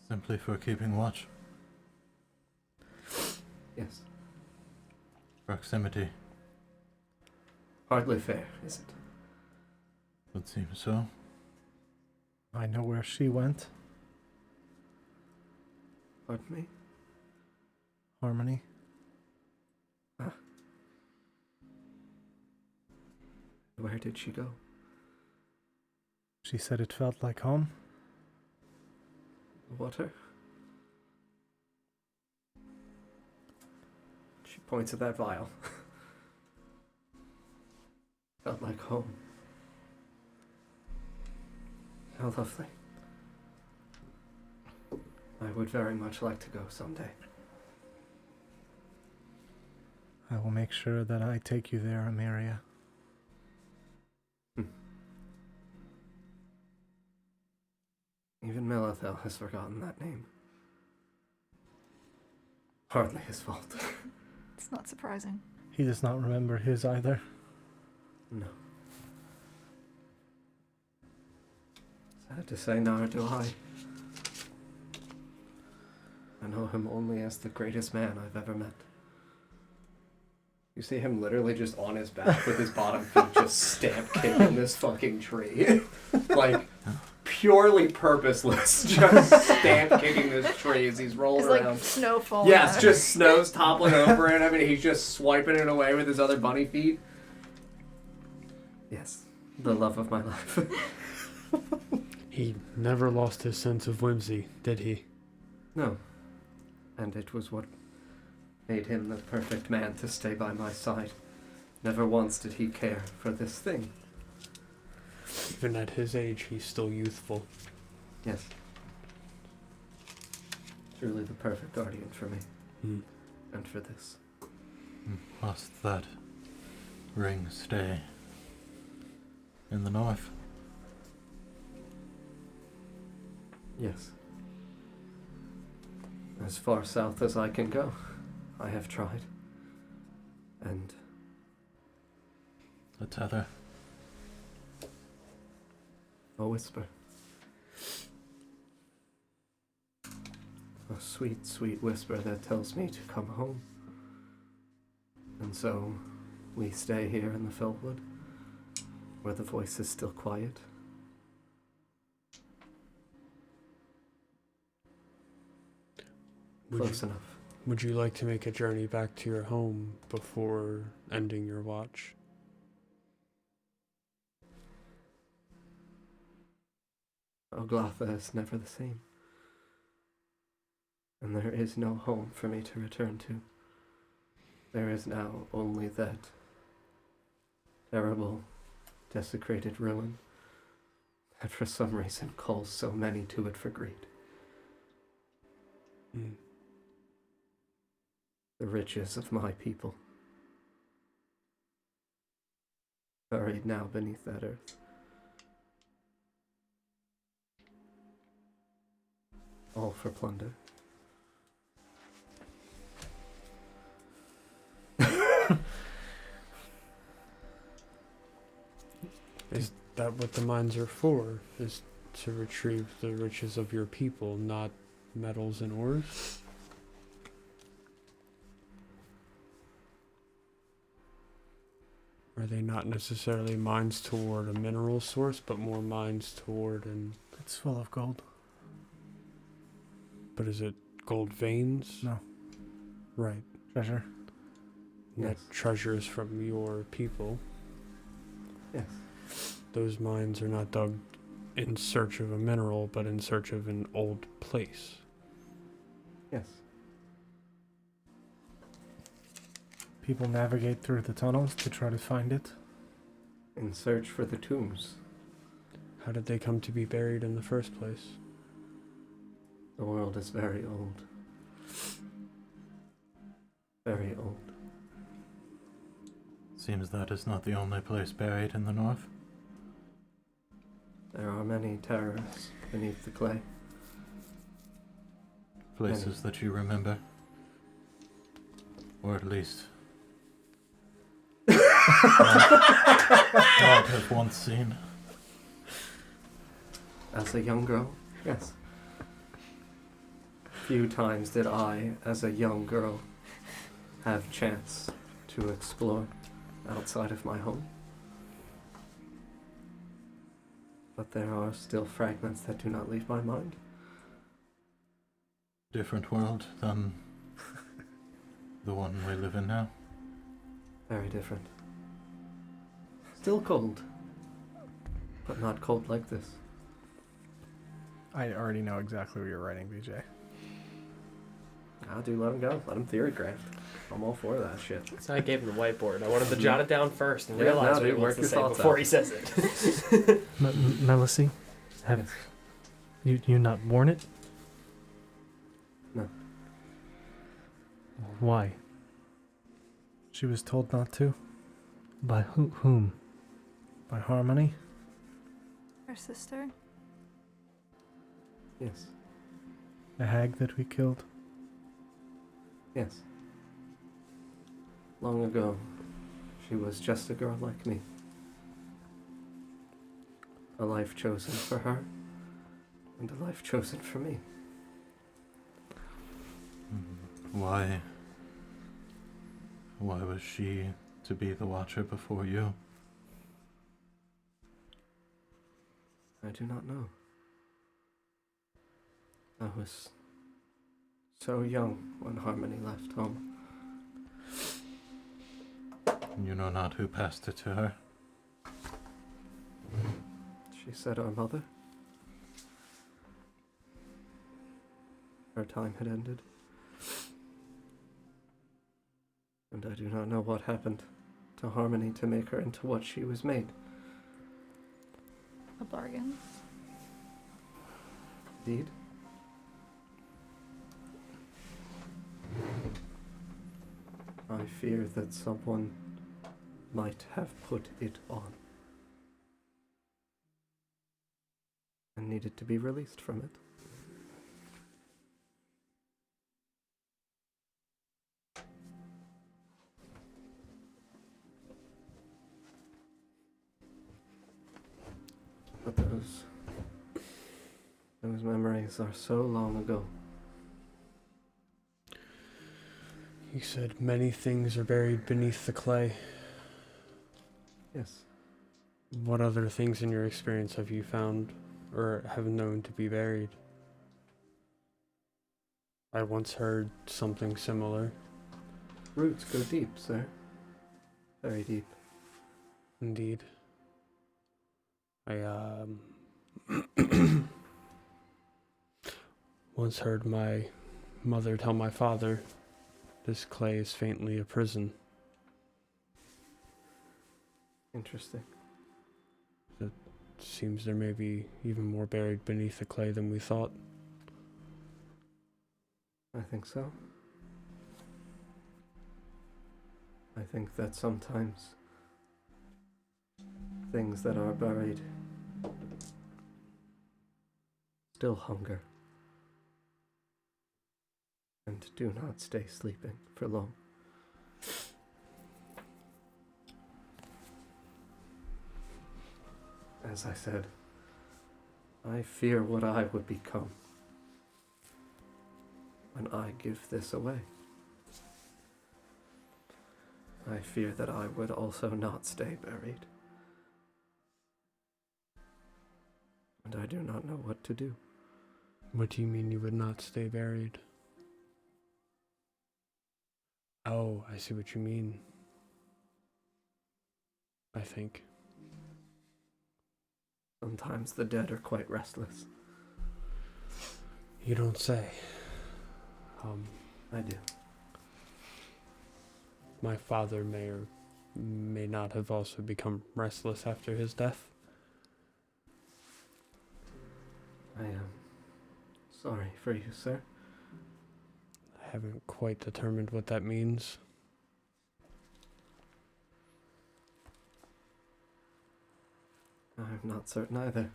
Simply for keeping watch. Yes. Proximity. Hardly fair, is it? Would seem so. I know where she went. Pardon me? Harmony. Where did she go? She said it felt like home. Water? She points at that vial. Felt like home. How lovely. I would very much like to go someday. I will make sure that I take you there, Ameria. Even Melithel has forgotten that name. Hardly his fault. It's not surprising. He does not remember his either. No. Sad to say, nor do I. I know him only as the greatest man I've ever met. You see him literally just on his back with his bottom feet just stamp kicking this fucking tree. Like, purely purposeless. Just stamp kicking this tree as he's rolling It's around. like snow falling. Yes, out. just snow's toppling over it. I mean, he's just swiping it away with his other bunny feet. Yes, the love of my life. He never lost his sense of whimsy, did he? No. And it was what made him the perfect man to stay by my side. Never once did he care for this thing. Even at his age, he's still youthful. Yes. Truly the perfect guardian for me. And for this. Must that ring stay in the north? Yes. As far south as I can go. I have tried. And A tether. a whisper. A sweet, sweet whisper that tells me to come home. And so we stay here in the Fellwood, where the voice is still quiet. Close enough. Would you like to make a journey back to your home before ending your watch? Oglatha is never the same. And there is no home for me to return to. There is now only that terrible, desecrated ruin that for some reason calls so many to it for greed. The riches of my people, buried now beneath that earth. All for plunder. Is that what the mines are for? Is to retrieve the riches of your people, not metals and ores? Are they not necessarily mines toward a mineral source, but more mines toward an... It's full of gold. But is it gold veins? No. Right. Treasure. That treasures from your people. Yes. Those mines are not dug in search of a mineral, but in search of an old place. Yes. People navigate through the tunnels to try to find it. In search for the tombs. How did they come to be buried in the first place? The world is very old. Very old. Seems that is not the only place buried in the north. There are many terrors beneath the clay. Places that you remember. Or at least God has once seen. As a young girl, yes. Few times did I, as a young girl, have chance to explore outside of my home. But there are still fragments that do not leave my mind. Different world than the one we live in now. Very different. Still cold, but not cold like this. I already know exactly what you're writing, BJ. Ah, dude, let him go. Let him theory craft. I'm all for that shit. So I gave him the whiteboard. I wanted to jot it down first and Yeah, realize no, what he dude, wants work to your say thoughts before out. he says it. Melisy, have you not worn it? No. Why? She was told not to By whom? by Harmony. Her sister? Yes. The hag that we killed. Yes. Long ago, she was just a girl like me. A life chosen for her, and a life chosen for me. Why was she to be the Watcher before you? I do not know. I was so young when Harmony left home. You know not who passed it to her? She said our mother. Her time had ended. And I do not know what happened to Harmony to make her into what she was made. A bargain. Indeed. I fear that someone might have put it on and needed to be released from it. But those memories are so long ago. You said many things are buried beneath the clay. Yes. What other things in your experience have you found or have known to be buried? I once heard something similar. Roots go deep, sir. Very deep. Indeed. I once heard my mother tell my father this clay is faintly a prison. Interesting. Seems there may be even more buried beneath the clay than we thought. I think so. I think that sometimes things that are buried still hunger and do not stay sleeping for long. As I said, I fear what I would become when I give this away. I fear that I would also not stay buried. And I do not know what to do. What do you mean you would not stay buried? Oh, I see what you mean. I think. Sometimes the dead are quite restless. You don't say. I do. My father may or may not have also become restless after his death. I am sorry for you, sir. I haven't quite determined what that means. I'm not certain either.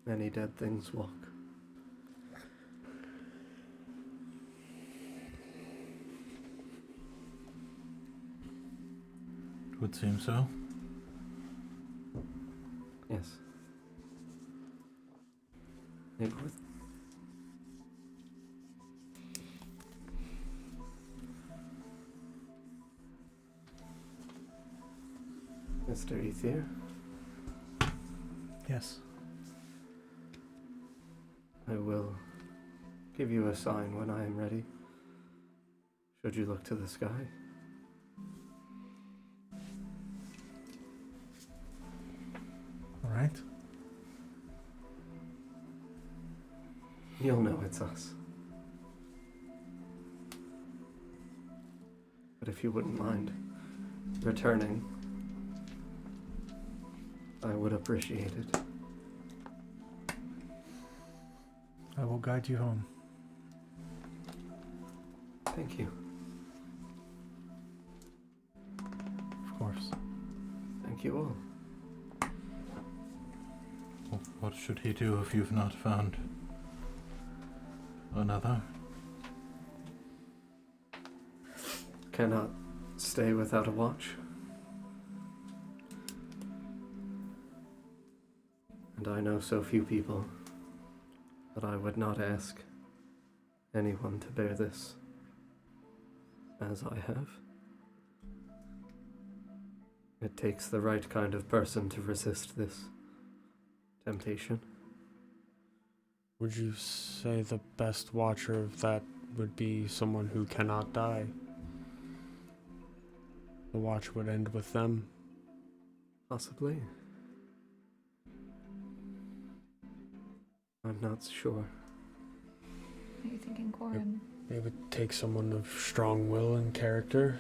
Many dead things walk. It would seem so. Yes. It would. Mr. Ethier, Yes. I will give you a sign when I am ready. Should you look to the sky? All right. You'll know it's us. But if you wouldn't mind returning, I would appreciate it. I will guide you home. Thank you. Of course. Thank you all. Well, what should he do if you've not found another? Cannot stay without a watch. And I know so few people that I would not ask anyone to bear this as I have. It takes the right kind of person to resist this temptation. Would you say the best watcher of that would be someone who cannot die? The watch would end with them. Possibly. I'm not sure. What are you thinking, Corin? It would take someone of strong will and character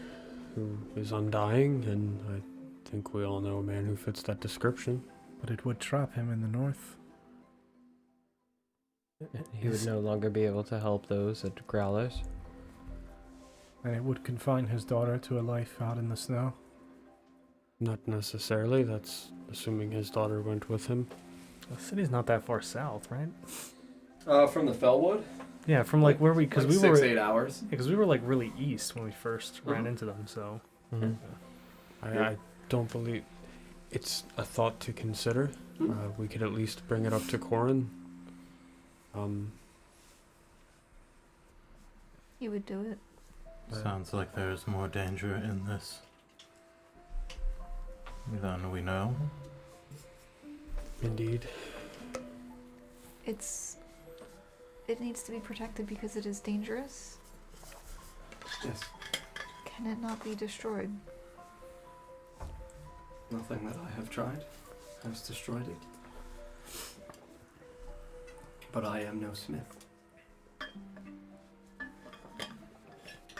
who is undying, and I think we all know a man who fits that description. But it would trap him in the north. He would no longer be able to help those at Growlers. And it would confine his daughter to a life out in the snow. Not necessarily, that's assuming his daughter went with him. The city's not that far south, right? From the Fellwood? Yeah, from like where we, because like we were, 6-8 hours. because we were like really east when we first ran Mhm. into them. So Mm-hmm. I don't believe it's a thought to consider. We could at least bring it up to Corin. He would do it. Sounds like there's more danger in this than we know. Indeed. It needs to be protected because it is dangerous. Yes. Can it not be destroyed? Nothing that I have tried has destroyed it. But I am no smith.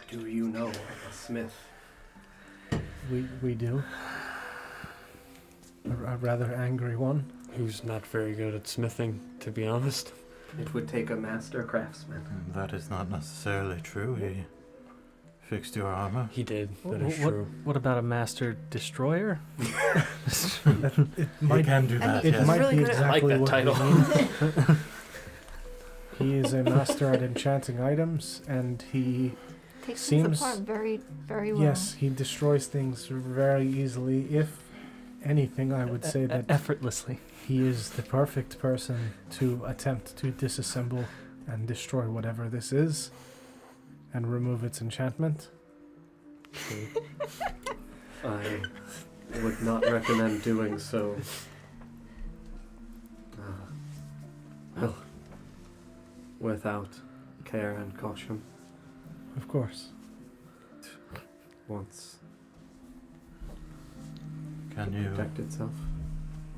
Do you know a smith? We do. A rather angry one. Who's not very good at smithing, to be honest. It would take a master craftsman. That is not necessarily true. He fixed your armor. He did, that Wh- is what, true. what about a master destroyer? It He might, can do that, it He's yes. might really be good at- exactly I like that what title. we need. He is a master at enchanting items, and he, Takes Seems- things apart very, very well. yes, he destroys things very easily. If anything, I would say that Effortlessly. he is the perfect person to attempt to disassemble and destroy whatever this is and remove its enchantment. I would not recommend doing so. Well, without care and caution. Of course. wants Can to you protect itself.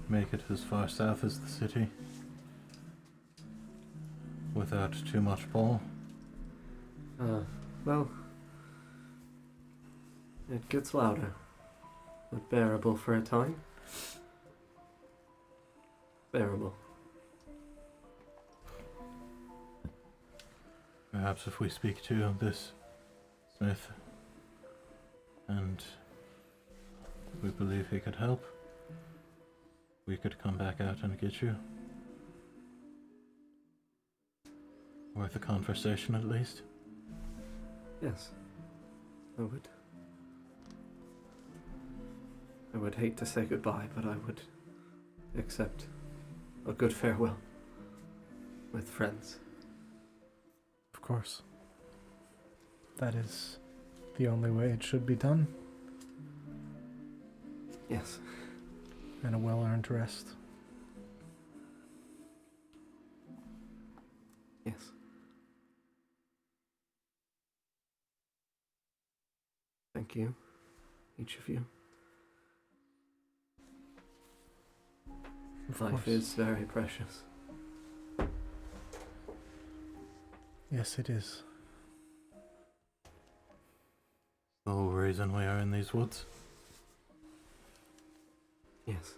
make it as far south as the city without too much ball? Well, it gets louder, but bearable for a time. Bearable. Perhaps if we speak to this smith and we believe he could help, we could come back out and get you. Worth a conversation at least. Yes, I would hate to say goodbye, but I would accept a good farewell with friends. Of course. That is the only way it should be done. Yes. And a well-earned rest. Yes. Thank you, each of you. Of Life course. is very precious. Yes, it is. The whole reason we are in these woods. Yes.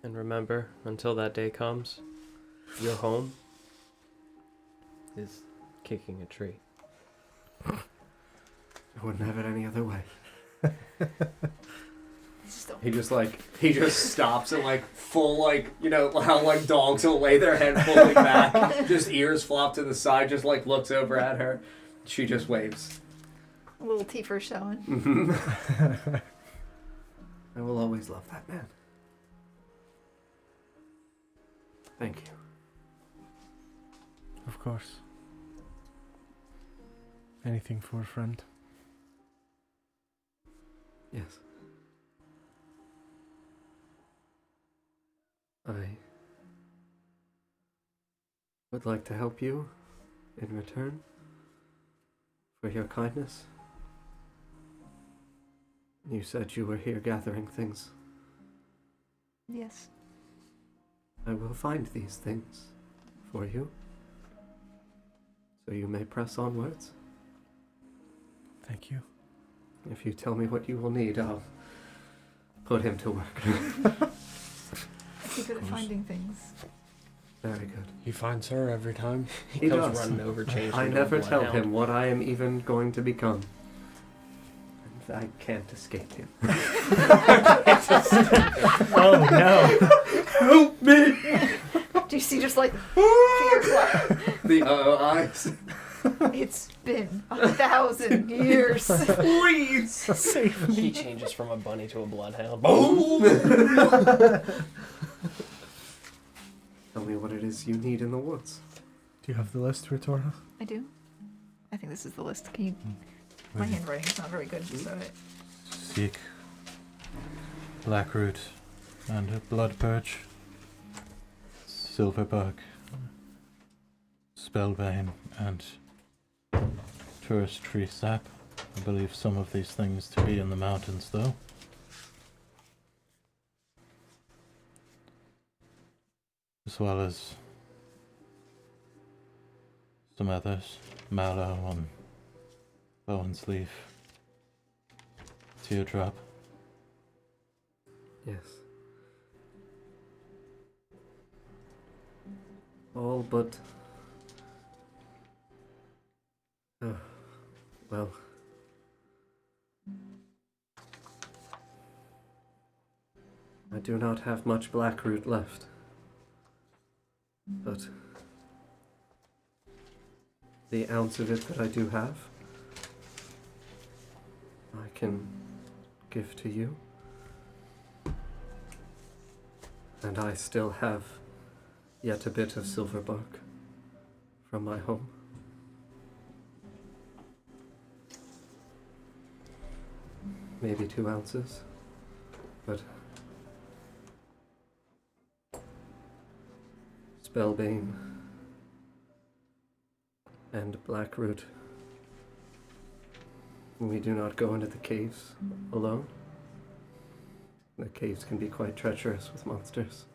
And remember, until that day comes, your home is kicking a tree. I wouldn't have it any other way. He just stops and full you know how dogs will lay their head fully back, just ears flop to the side, just looks over at her. She just waves. A little teeper showing. I will always love that man. Thank you. Of course. Anything for a friend. Yes. I would like to help you in return for your kindness. You said you were here gathering things. Yes. I will find these things for you, so you may press onwards. Thank you. If you tell me what you will need, I'll put him to work. He's good at finding things. Very good. He finds her every time. He Comes does. running over, changed I into a never tell bloodhound. him what I am even going to become. And I can't escape him. Oh no. Help me! Do you see just fear flash? The eyes. It's been 1,000 years. Please! Save He changes from a bunny to a bloodhound. Tell me what it is you need in the woods. Do you have the list, Ritora? I do. I think this is the list. Can you... My handwriting's not very good, so it... Seek Blackroot and a blood perch, silverbark, spellbane, and tourist tree sap. I believe some of these things to be in the mountains, though. As well as some others, mallow and bowen's leaf, teardrop. Yes. All but... well... I do not have much blackroot left. But... the ounce of it that I do have, I can give to you. And I still have yet a bit of silver bark from my home. Maybe 2 ounces, but spellbane and Blackroot. We do not go into the caves alone. The caves can be quite treacherous with monsters.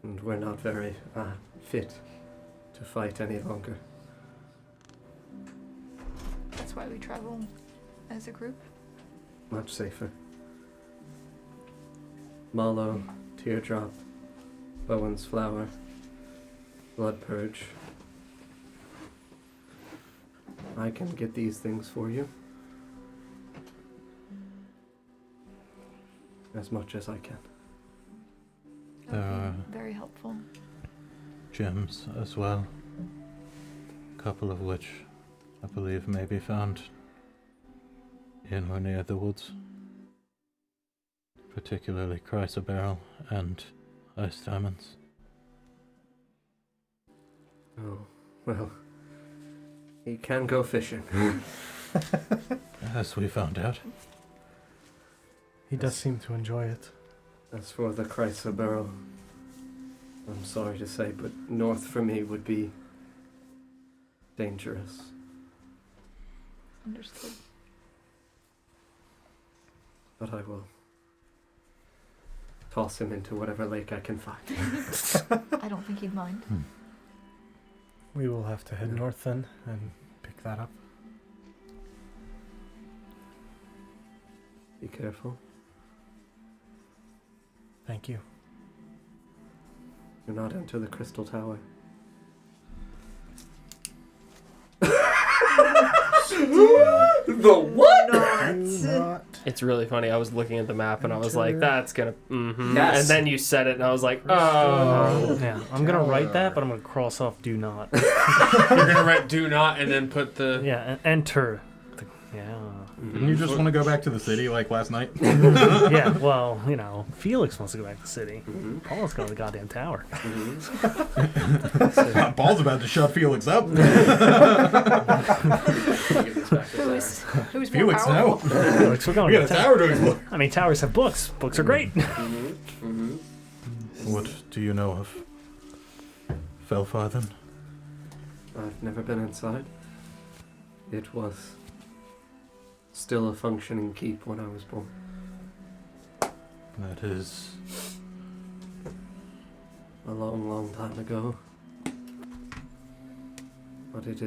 And we're not very fit to fight any longer. That's why we travel as a group. Much safer. Mallow, Teardrop, Bowen's Flower, Blood Purge. I can get these things for you. As much as I can. That would be very helpful. Gems as well. A couple of which I believe may be found in or near the woods. Particularly chrysoberyl and ice diamonds. Oh, well. He can go fishing. As we found out. He does seem to enjoy it. As for the chrysoberyl, I'm sorry to say, but north for me would be dangerous. Understood. But I will toss him into whatever lake I can find. I don't think he'd mind. We will have to head north then and pick that up. Be careful. Thank you. Do not enter the crystal tower. The what? Not. It's really funny. I was looking at the map and I was like, that's gonna. Mm-hmm. Yes. And then you said it and I was like, oh. Yeah, I'm gonna write that, but I'm gonna cross off do not. You're gonna write "do not" and then put the. Yeah, and enter. Yeah. Didn't you just want to go back to the city like last night? Yeah, well, you know, Felix wants to go back to the city. Mhm. Paul's got the goddamn tower. Mhm. Paul's about to shut Felix up. Who's more Felix, powerful? no. Felix, we're going We to got a town. tower to explore. I mean, towers have books. Books are great. Mhm. Mhm. What do you know of Felfarthen? I've never been inside. It was still a functioning keep when I was born. That is A long, long time ago. But it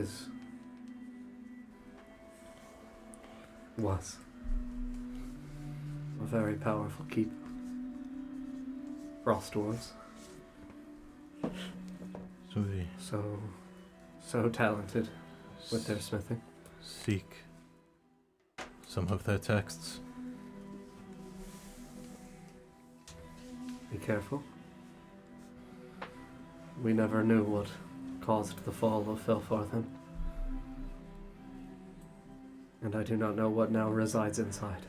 was a very powerful keep. Frost dwarves. so we So talented with their smithing. seek some of their texts. Be careful. We never knew what caused the fall of Felfarthen. And I do not know what now resides inside.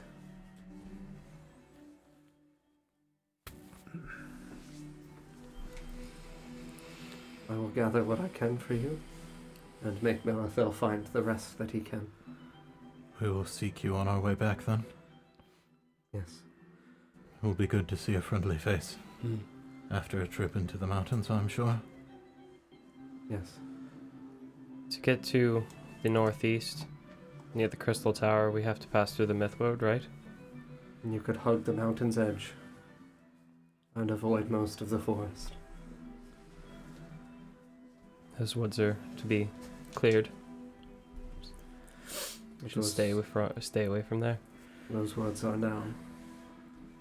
I will gather what I can for you, and make Melithel find the rest that he can. We will seek you on our way back then. Yes. It will be good to see a friendly face. After a trip into the mountains, I'm sure. Yes. To get to the northeast, near the Crystal Tower, we have to pass through the Mythwood, right? And you could hug the mountain's edge and avoid most of the forest. Those woods are to be cleared. We should Those- stay away from there. Those woods are now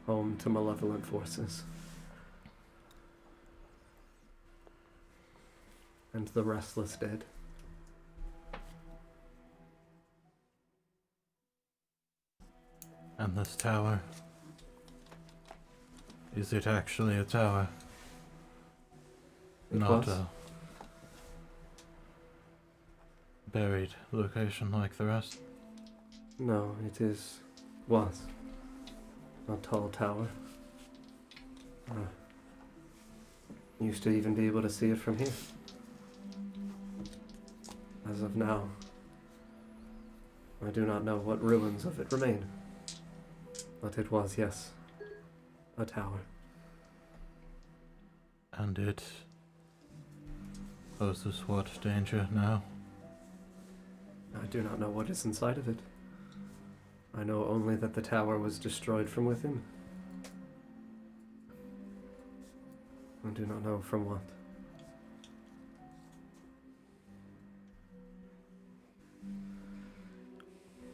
home to malevolent forces. And the restless dead. And this tower. Is it actually a tower? It Not was. a buried location like the rest? No, was a tall tower. Used to even be able to see it from here. As of now, I do not know what ruins of it remain. But it was, yes, a tower. And it poses what danger now? I do not know what is inside of it. I know only that the tower was destroyed from within. I do not know from what.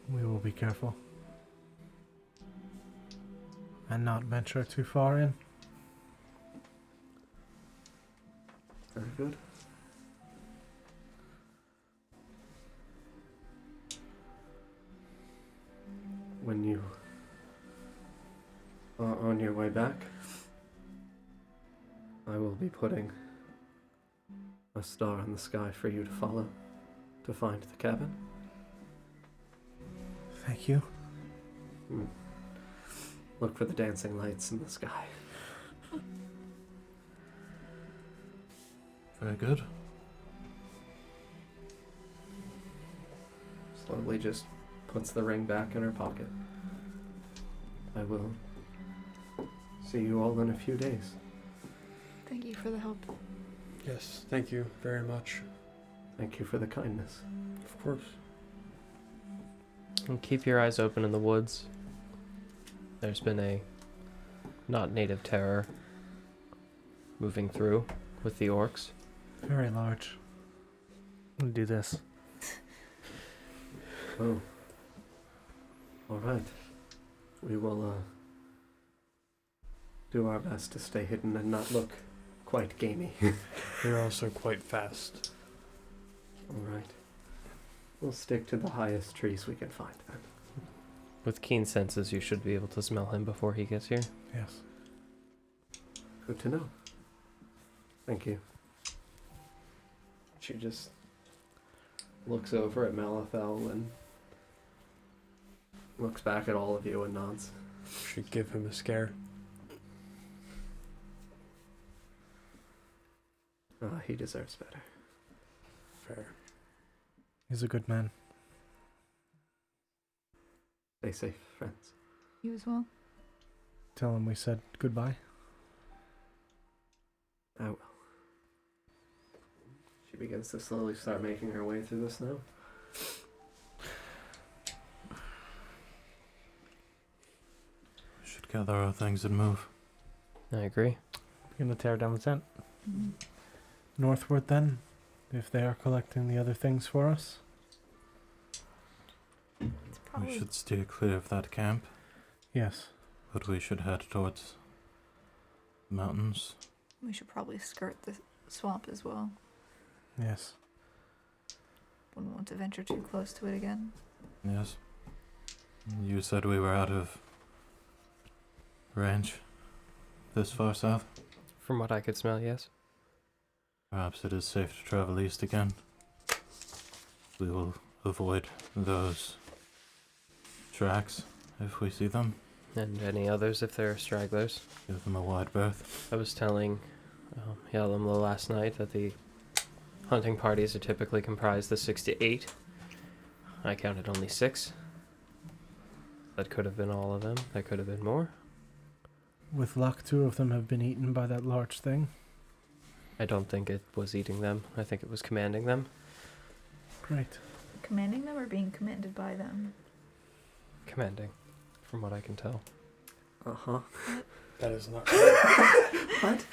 We will be careful. And not venture too far in. Very good. When you are on your way back, I will be putting a star in the sky for you to follow to find the cabin. Thank you. Look for the dancing lights in the sky. Very good. Slowly just puts the ring back in her pocket. I will see you all in a few days. Thank you for the help. Yes, thank you very much. Thank you for the kindness. Of course. And keep your eyes open in the woods. There's been a not native terror moving through with the orcs. Very large. We'll do this. Oh. Alright. We will do our best to stay hidden and not look quite gamey. You're also quite fast. Alright. We'll stick to the highest trees we can find then. With keen senses, you should be able to smell him before he gets here. Yes. Good to know. Thank you. She just looks over at Malithel and looks back at all of you and nods. Should give him a scare. He deserves better. Fair. He's a good man. Stay safe, friends. You as well. Tell him we said goodbye. I will. She begins to slowly start making her way through the snow. We should gather our things and move. I agree. We're gonna tear down the tent. Mm-hmm. Northward then, if they are collecting the other things for us. It's We probably should steer clear of that camp, Yes. but we should head towards the mountains. we should probably skirt the swamp as well. Yes. Wouldn't want to venture too close to it again. Yes. You said we were out of range this far south. From what I could smell, yes. Perhaps it is safe to travel east again. We will avoid those tracks if we see them. And any others if there are stragglers. Give them a wide berth. I was telling Yalamla last night that the hunting parties are typically comprised of 6 to 8. I counted only 6. That could have been all of them. That could have been more. With luck, 2 of them have been eaten by that large thing. I don't think it was eating them. I think it was commanding them. Great. Commanding them or being commanded by them? Commanding, from what I can tell. Uh-huh. That is not What?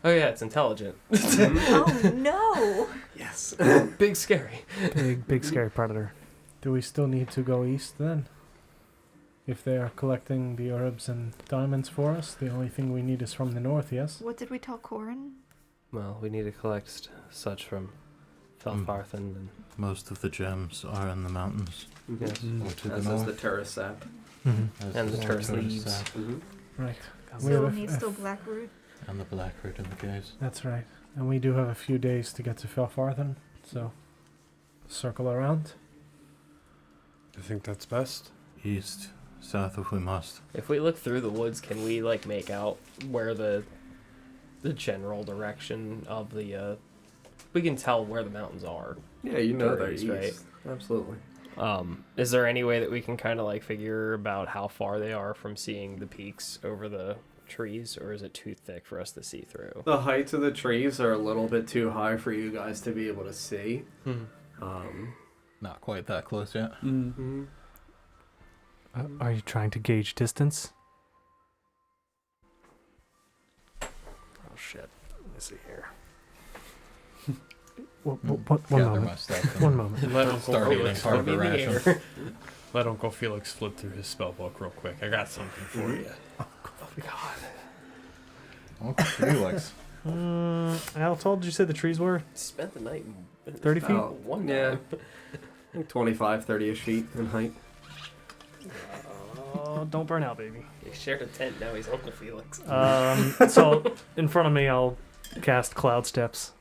Oh yeah, it's intelligent. Oh no! Yes. Big scary. Big scary predator. Do we still need to go east then? If they are collecting the herbs and diamonds for us, the only thing we need is from the north, yes? What did we tell Corin? Well, we need to collect such from Felfarthen and Most of the gems are in the mountains. yes. Or to the As is north. the terrace sap. As And the is terrace terrace leaves. sap. Right. We Still have needs still Blackroot. And the blackroot in the caves. That's right. And we do have a few days to get to Felfarthen, so circle around. I think that's best. East, south if we must. If we look through the woods, can we like make out where the general direction of the we can tell where the mountains are. Yeah, you know they're Tourists, east. right? Absolutely. Is there any way that we can kind of like figure about how far they are from seeing the peaks over the trees, or is it too thick for us to see through? The heights of the trees are a little bit too high for you guys to be able to see. Not quite that close yet. Are you trying to gauge distance? Oh shit. Let me see here. One Gather moment. my stuff. One moment. Let Uncle Start eating Felix part of the ration. Let Uncle Felix flip through his spell book real quick. I got something for you. Uncle Felix. How tall did you say the trees were? Spent the night in 30 feet? About, yeah, I think 25, 30-ish feet in height. Oh, don't burn out, baby. He shared a tent, now he's Uncle Felix. So in front of me, I'll cast Cloud Steps.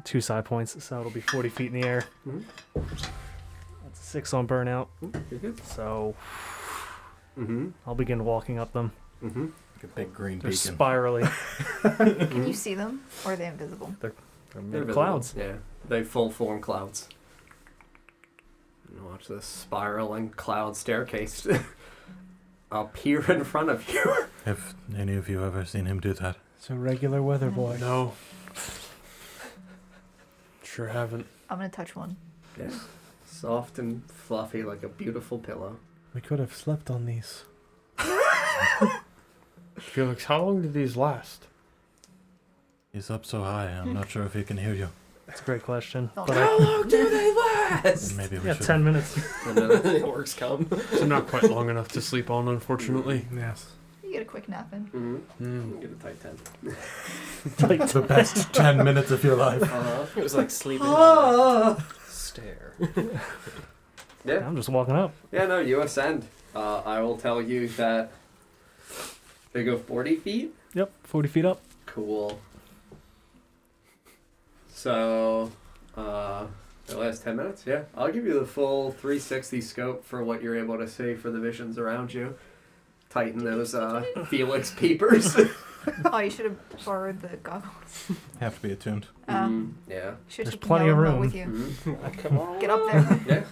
2 side points, so it'll be 40 feet in the air. Mhm. That's a 6 on burnout. You're good. So Mm-hmm. I'll begin walking up them. Mm-hmm. Like a big green They're beacon. spirally. Can you see them, or are they invisible? They're They're made of visible. clouds. Yeah, they full form clouds. And watch this spiraling cloud staircase appear in front of you. Have any of you ever seen him do that? It's a regular weather boy. No. Sure haven't. I'm gonna touch one. Yeah, soft and fluffy like a beautiful pillow. We could have slept on these. Felix, how long did these last? He's up so high, I'm not sure if he can hear you. That's a great question. Oh, But How long do they last? Maybe we yeah, should. 10 minutes. And then The orcs come. It's not quite long enough to sleep on, unfortunately. Yes. You get a quick nap in. Mm-hmm. Get a tight 10. The best 10 minutes of your life. It was like sleeping on a stair. Yeah. I'm just walking up. Yeah, no, you ascend. I will tell you that they go 40 feet. Yep, 40 feet up. Cool. So, the last 10 minutes, yeah. I'll give you the full 360 scope for what you're able to see for the visions around you. Tighten those Felix peepers. Oh, you should have borrowed the goggles. Have to be attuned. Yeah. Should There's take the plenty of yellow room. note with you. Mhm. Come on. Get up there. Yeah.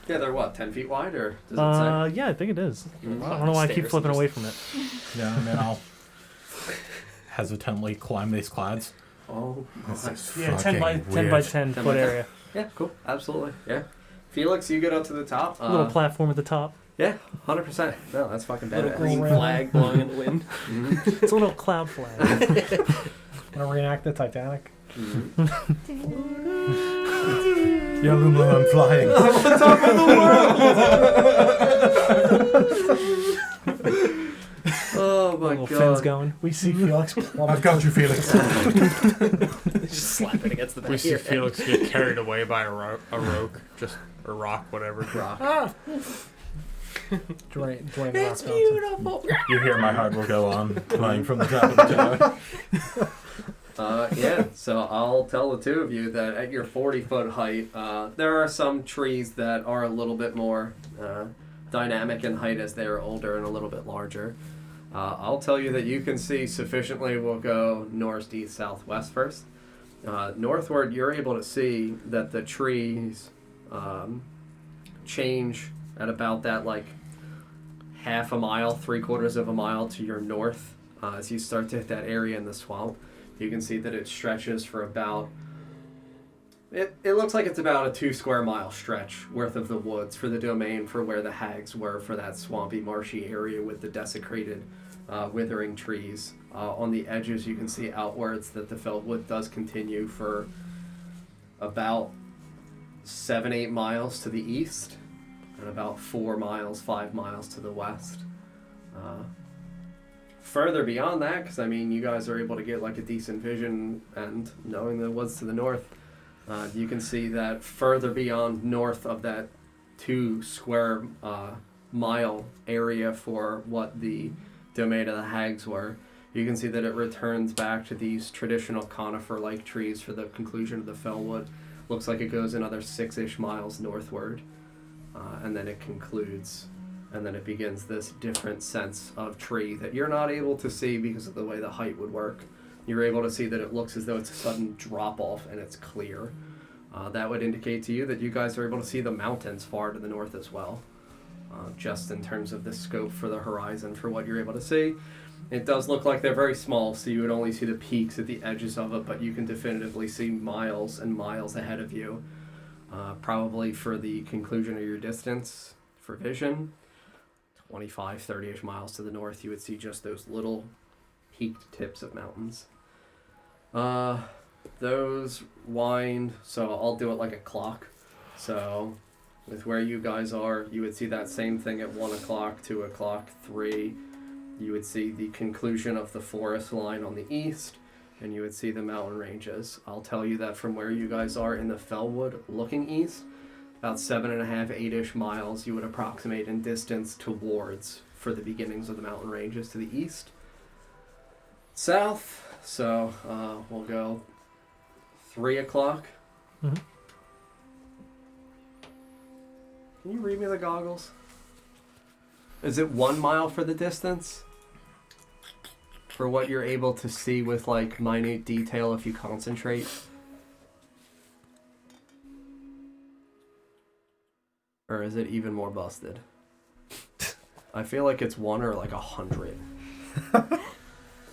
Yeah, they're what, 10 feet wide, or does it say? Yeah, I think it is. Mhm. I don't know why I keep Stairs flipping and away from it. Yeah, I mean, I'll hesitantly climb these clouds. Oh, This my. is Yeah, 10 by fucking 10 by weird. 10 10 foot by 10. area. Yeah, cool. Absolutely. Yeah. Felix, you get up to the top. Little platform at the top. Yeah, 100%. No, that's fucking Little badass. green flag blowing in the wind. Mhm. It's a little cloud flag. Want to reenact the Titanic? Mhm. Yaguma, I'm flying. On top of the world! Oh my Little fins god. going. We see Felix I've plummet. got you, Felix. Just slap it against the back We of see your head. Felix get carried away by a rogue, just a rock, whatever. Rock. Dwayne the Rock It's Johnson. beautiful. You hear my heart will go on, flying from the top of the tower. Yeah, so I'll tell the two of you that at your 40-foot height, there are some trees that are a little bit more dynamic in height as they are older and a little bit larger. I'll tell you that you can see sufficiently. We'll go north, east, southwest first. Northward, you're able to see that the trees change at about that like half a mile, 3/4 of a mile to your north. As you start to hit that area in the swamp, you can see that it stretches for about, it looks like it's about a 2 square mile stretch worth of the woods for the domain for where the hags were for that swampy, marshy area with the desecrated, withering trees. On the edges, you can see outwards that the feltwood does continue for about 7-8 miles to the east and about 5 miles to the west. Further beyond that, because I mean, you guys are able to get like a decent vision, and knowing the woods to the north, you can see that further beyond north of that 2 square mile area for what the domain of the hags were, you can see that it returns back to these traditional conifer-like trees for the conclusion of the fellwood. Looks like it goes another 6-ish miles northward, and then it concludes. And then it begins this different sense of tree that you're not able to see because of the way the height would work. You're able to see that it looks as though it's a sudden drop off and it's clear. That would indicate to you that you guys are able to see the mountains far to the north as well. just in terms of the scope for the horizon for what you're able to see. It does look like they're very small, so you would only see the peaks at the edges of it, but you can definitively see miles and miles ahead of you. Probably for the conclusion of your distance for vision, 25, 30-ish miles to the north, you would see just those little peaked tips of mountains. Those wind, so I'll do it like a clock. So with where you guys are, you would see that same thing at 1 o'clock, 2 o'clock, 3. You would see the conclusion of the forest line on the east, and you would see the mountain ranges. I'll tell you that from where you guys are in the Fellwood looking east, about 7.5, 8-ish miles you would approximate in distance towards for the beginnings of the mountain ranges to the east. South, so we'll go 3 o'clock. Mm-hmm. Can you read me the goggles? Is it 1 mile for the distance? For what you're able to see with like minute detail if you concentrate? Or is it even more busted? I feel like it's 1 or like 100.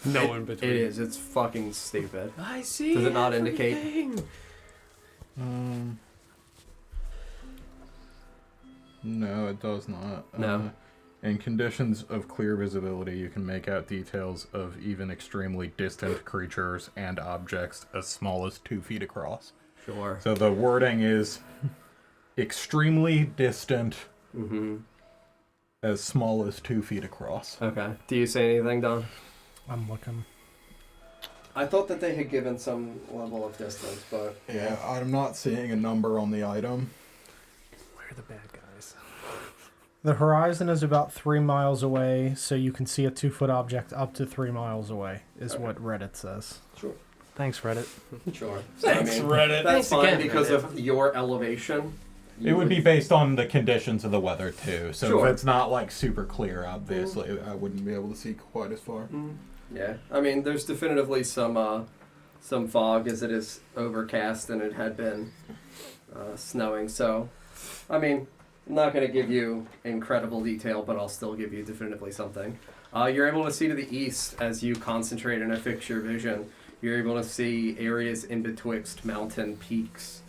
No in between. It is. It's fucking stupid. I see. Does it not indicate? No, it does not. No. In conditions of clear visibility, you can make out details of even extremely distant creatures and objects as small as 2 feet across. Sure. So the wording is extremely distant, as small as 2 feet across. Okay. Do you say anything, Don? I'm looking. I thought that they had given some level of distance, but... Yeah, I'm not seeing a number on the item. Where are the bad guys? The horizon is about 3 miles away, so you can see a 2-foot object up to 3 miles away, is what Reddit says. Sure. Thanks, Reddit. Sure. Thanks, Reddit. That's Thanks fine again, because Reddit. of your elevation. It would be based on the conditions of the weather, too. So Sure. if it's not, like, super clear, obviously, I wouldn't be able to see quite as far. Yeah. I mean, there's definitively some fog as it is overcast and it had been snowing. So, I mean, I'm not going to give you incredible detail, but I'll still give you definitively something. You're able to see to the east as you concentrate and affix your vision. You're able to see areas in betwixt mountain peaks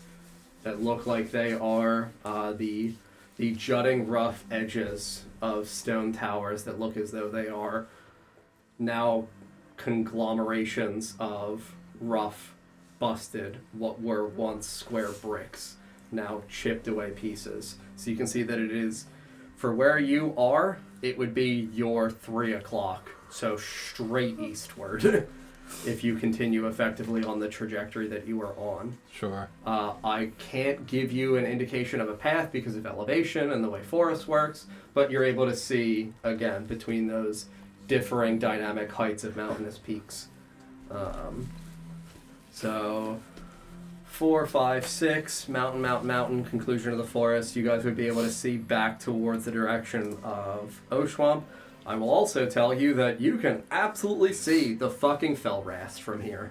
that look like they are the jutting rough edges of stone towers that look as though they are now conglomerations of rough, busted, what were once square bricks, now chipped away pieces. So you can see that it is, for where you are, it would be your 3 o'clock, so straight eastward. If you continue effectively on the trajectory that you are on. Sure. I can't give you an indication of a path because of elevation and the way forest works, but you're able to see, again, between those differing dynamic heights of mountainous peaks. So 4, 5, 6, mountain, conclusion of the forest. You guys would be able to see back towards the direction of Oshuamp. I will also tell you that you can absolutely see the fucking Fellrast from here,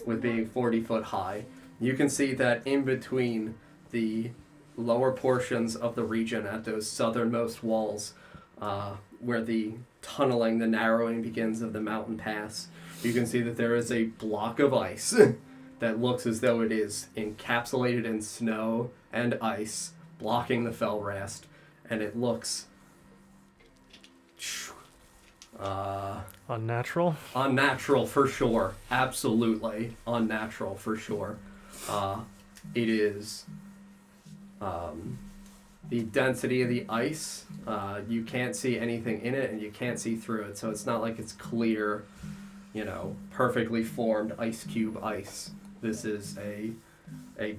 with being 40 foot high. You can see that in between the lower portions of the region at those southernmost walls, where the tunneling, the narrowing begins of the mountain pass, you can see that there is a block of ice that looks as though it is encapsulated in snow and ice, blocking the Fellrast, and it looks Unnatural? unnatural for sure. Absolutely unnatural for sure. It is the density of the ice. You can't see anything in it and you can't see through it. So it's not like it's clear, perfectly formed ice cube ice. This is a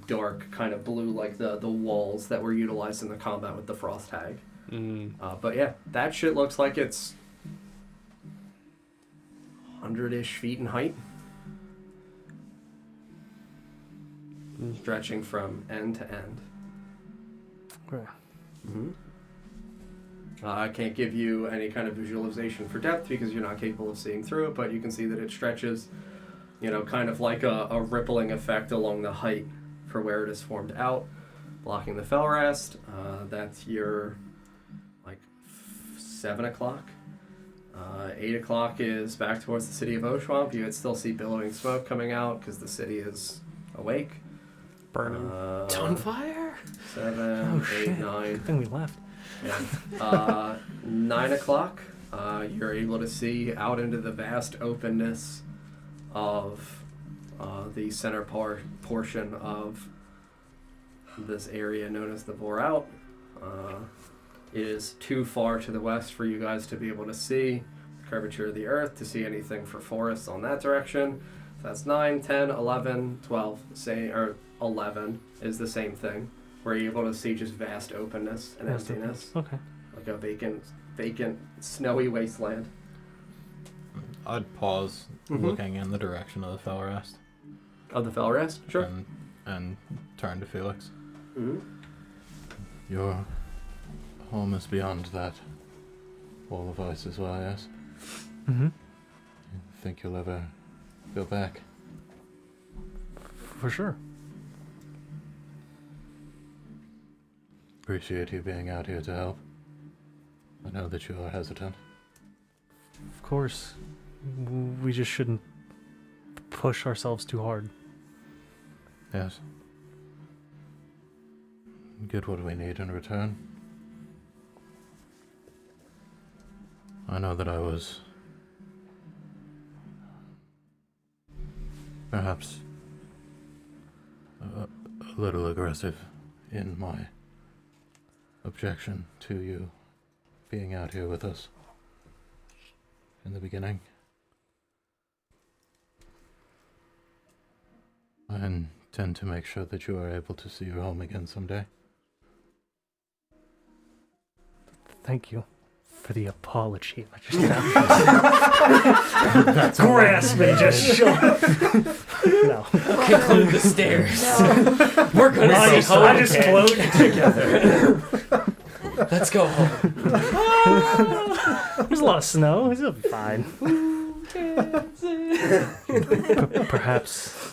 dark kind of blue like the walls that were utilized in the combat with the frost hag. But yeah, that shit looks like it's 100-ish feet in height. Stretching from end to end. Okay. I can't give you any kind of visualization for depth because you're not capable of seeing through it, but you can see that it stretches, kind of like a rippling effect along the height for where it is formed out, blocking the Fellrast. That's your, 7 o'clock. 8 o'clock is back towards the city of Oshuamp. You would still see billowing smoke coming out because the city is awake. Burning. It's on fire. 7, Oh, 8, shit. 9. I think we left. Yeah. 9 o'clock, you're able to see out into the vast openness of the center portion of this area known as the Voraut. It is too far to the west for you guys to be able to see the curvature of the earth, to see anything for forests on that direction. So that's 9, 10, 11, 12, or 11 is the same thing. Where you're able to see just vast openness and Vast emptiness. Okay. Like a vacant, snowy wasteland. I'd pause, Mhm. looking in the direction of the Felrest. Of the Felrest? Sure. And turn to Felix. Mm-hmm. Your home is beyond that wall of ice as well, yes? Mm-hmm. You think you'll ever go back? For sure. Appreciate you being out here to help. I know that you are hesitant. Of course. We just shouldn't push ourselves too hard. Yes. Get what we need in return. I know that I was perhaps a little aggressive in my objection to you being out here with us in the beginning. I intend to make sure that you are able to see your home again someday. Thank you for the apology. I just That's grasp and just show. No. Conclude the stairs. No. We're gonna I see home just again. float together. Let's go home. There's a lot of snow. It'll be fine. Perhaps.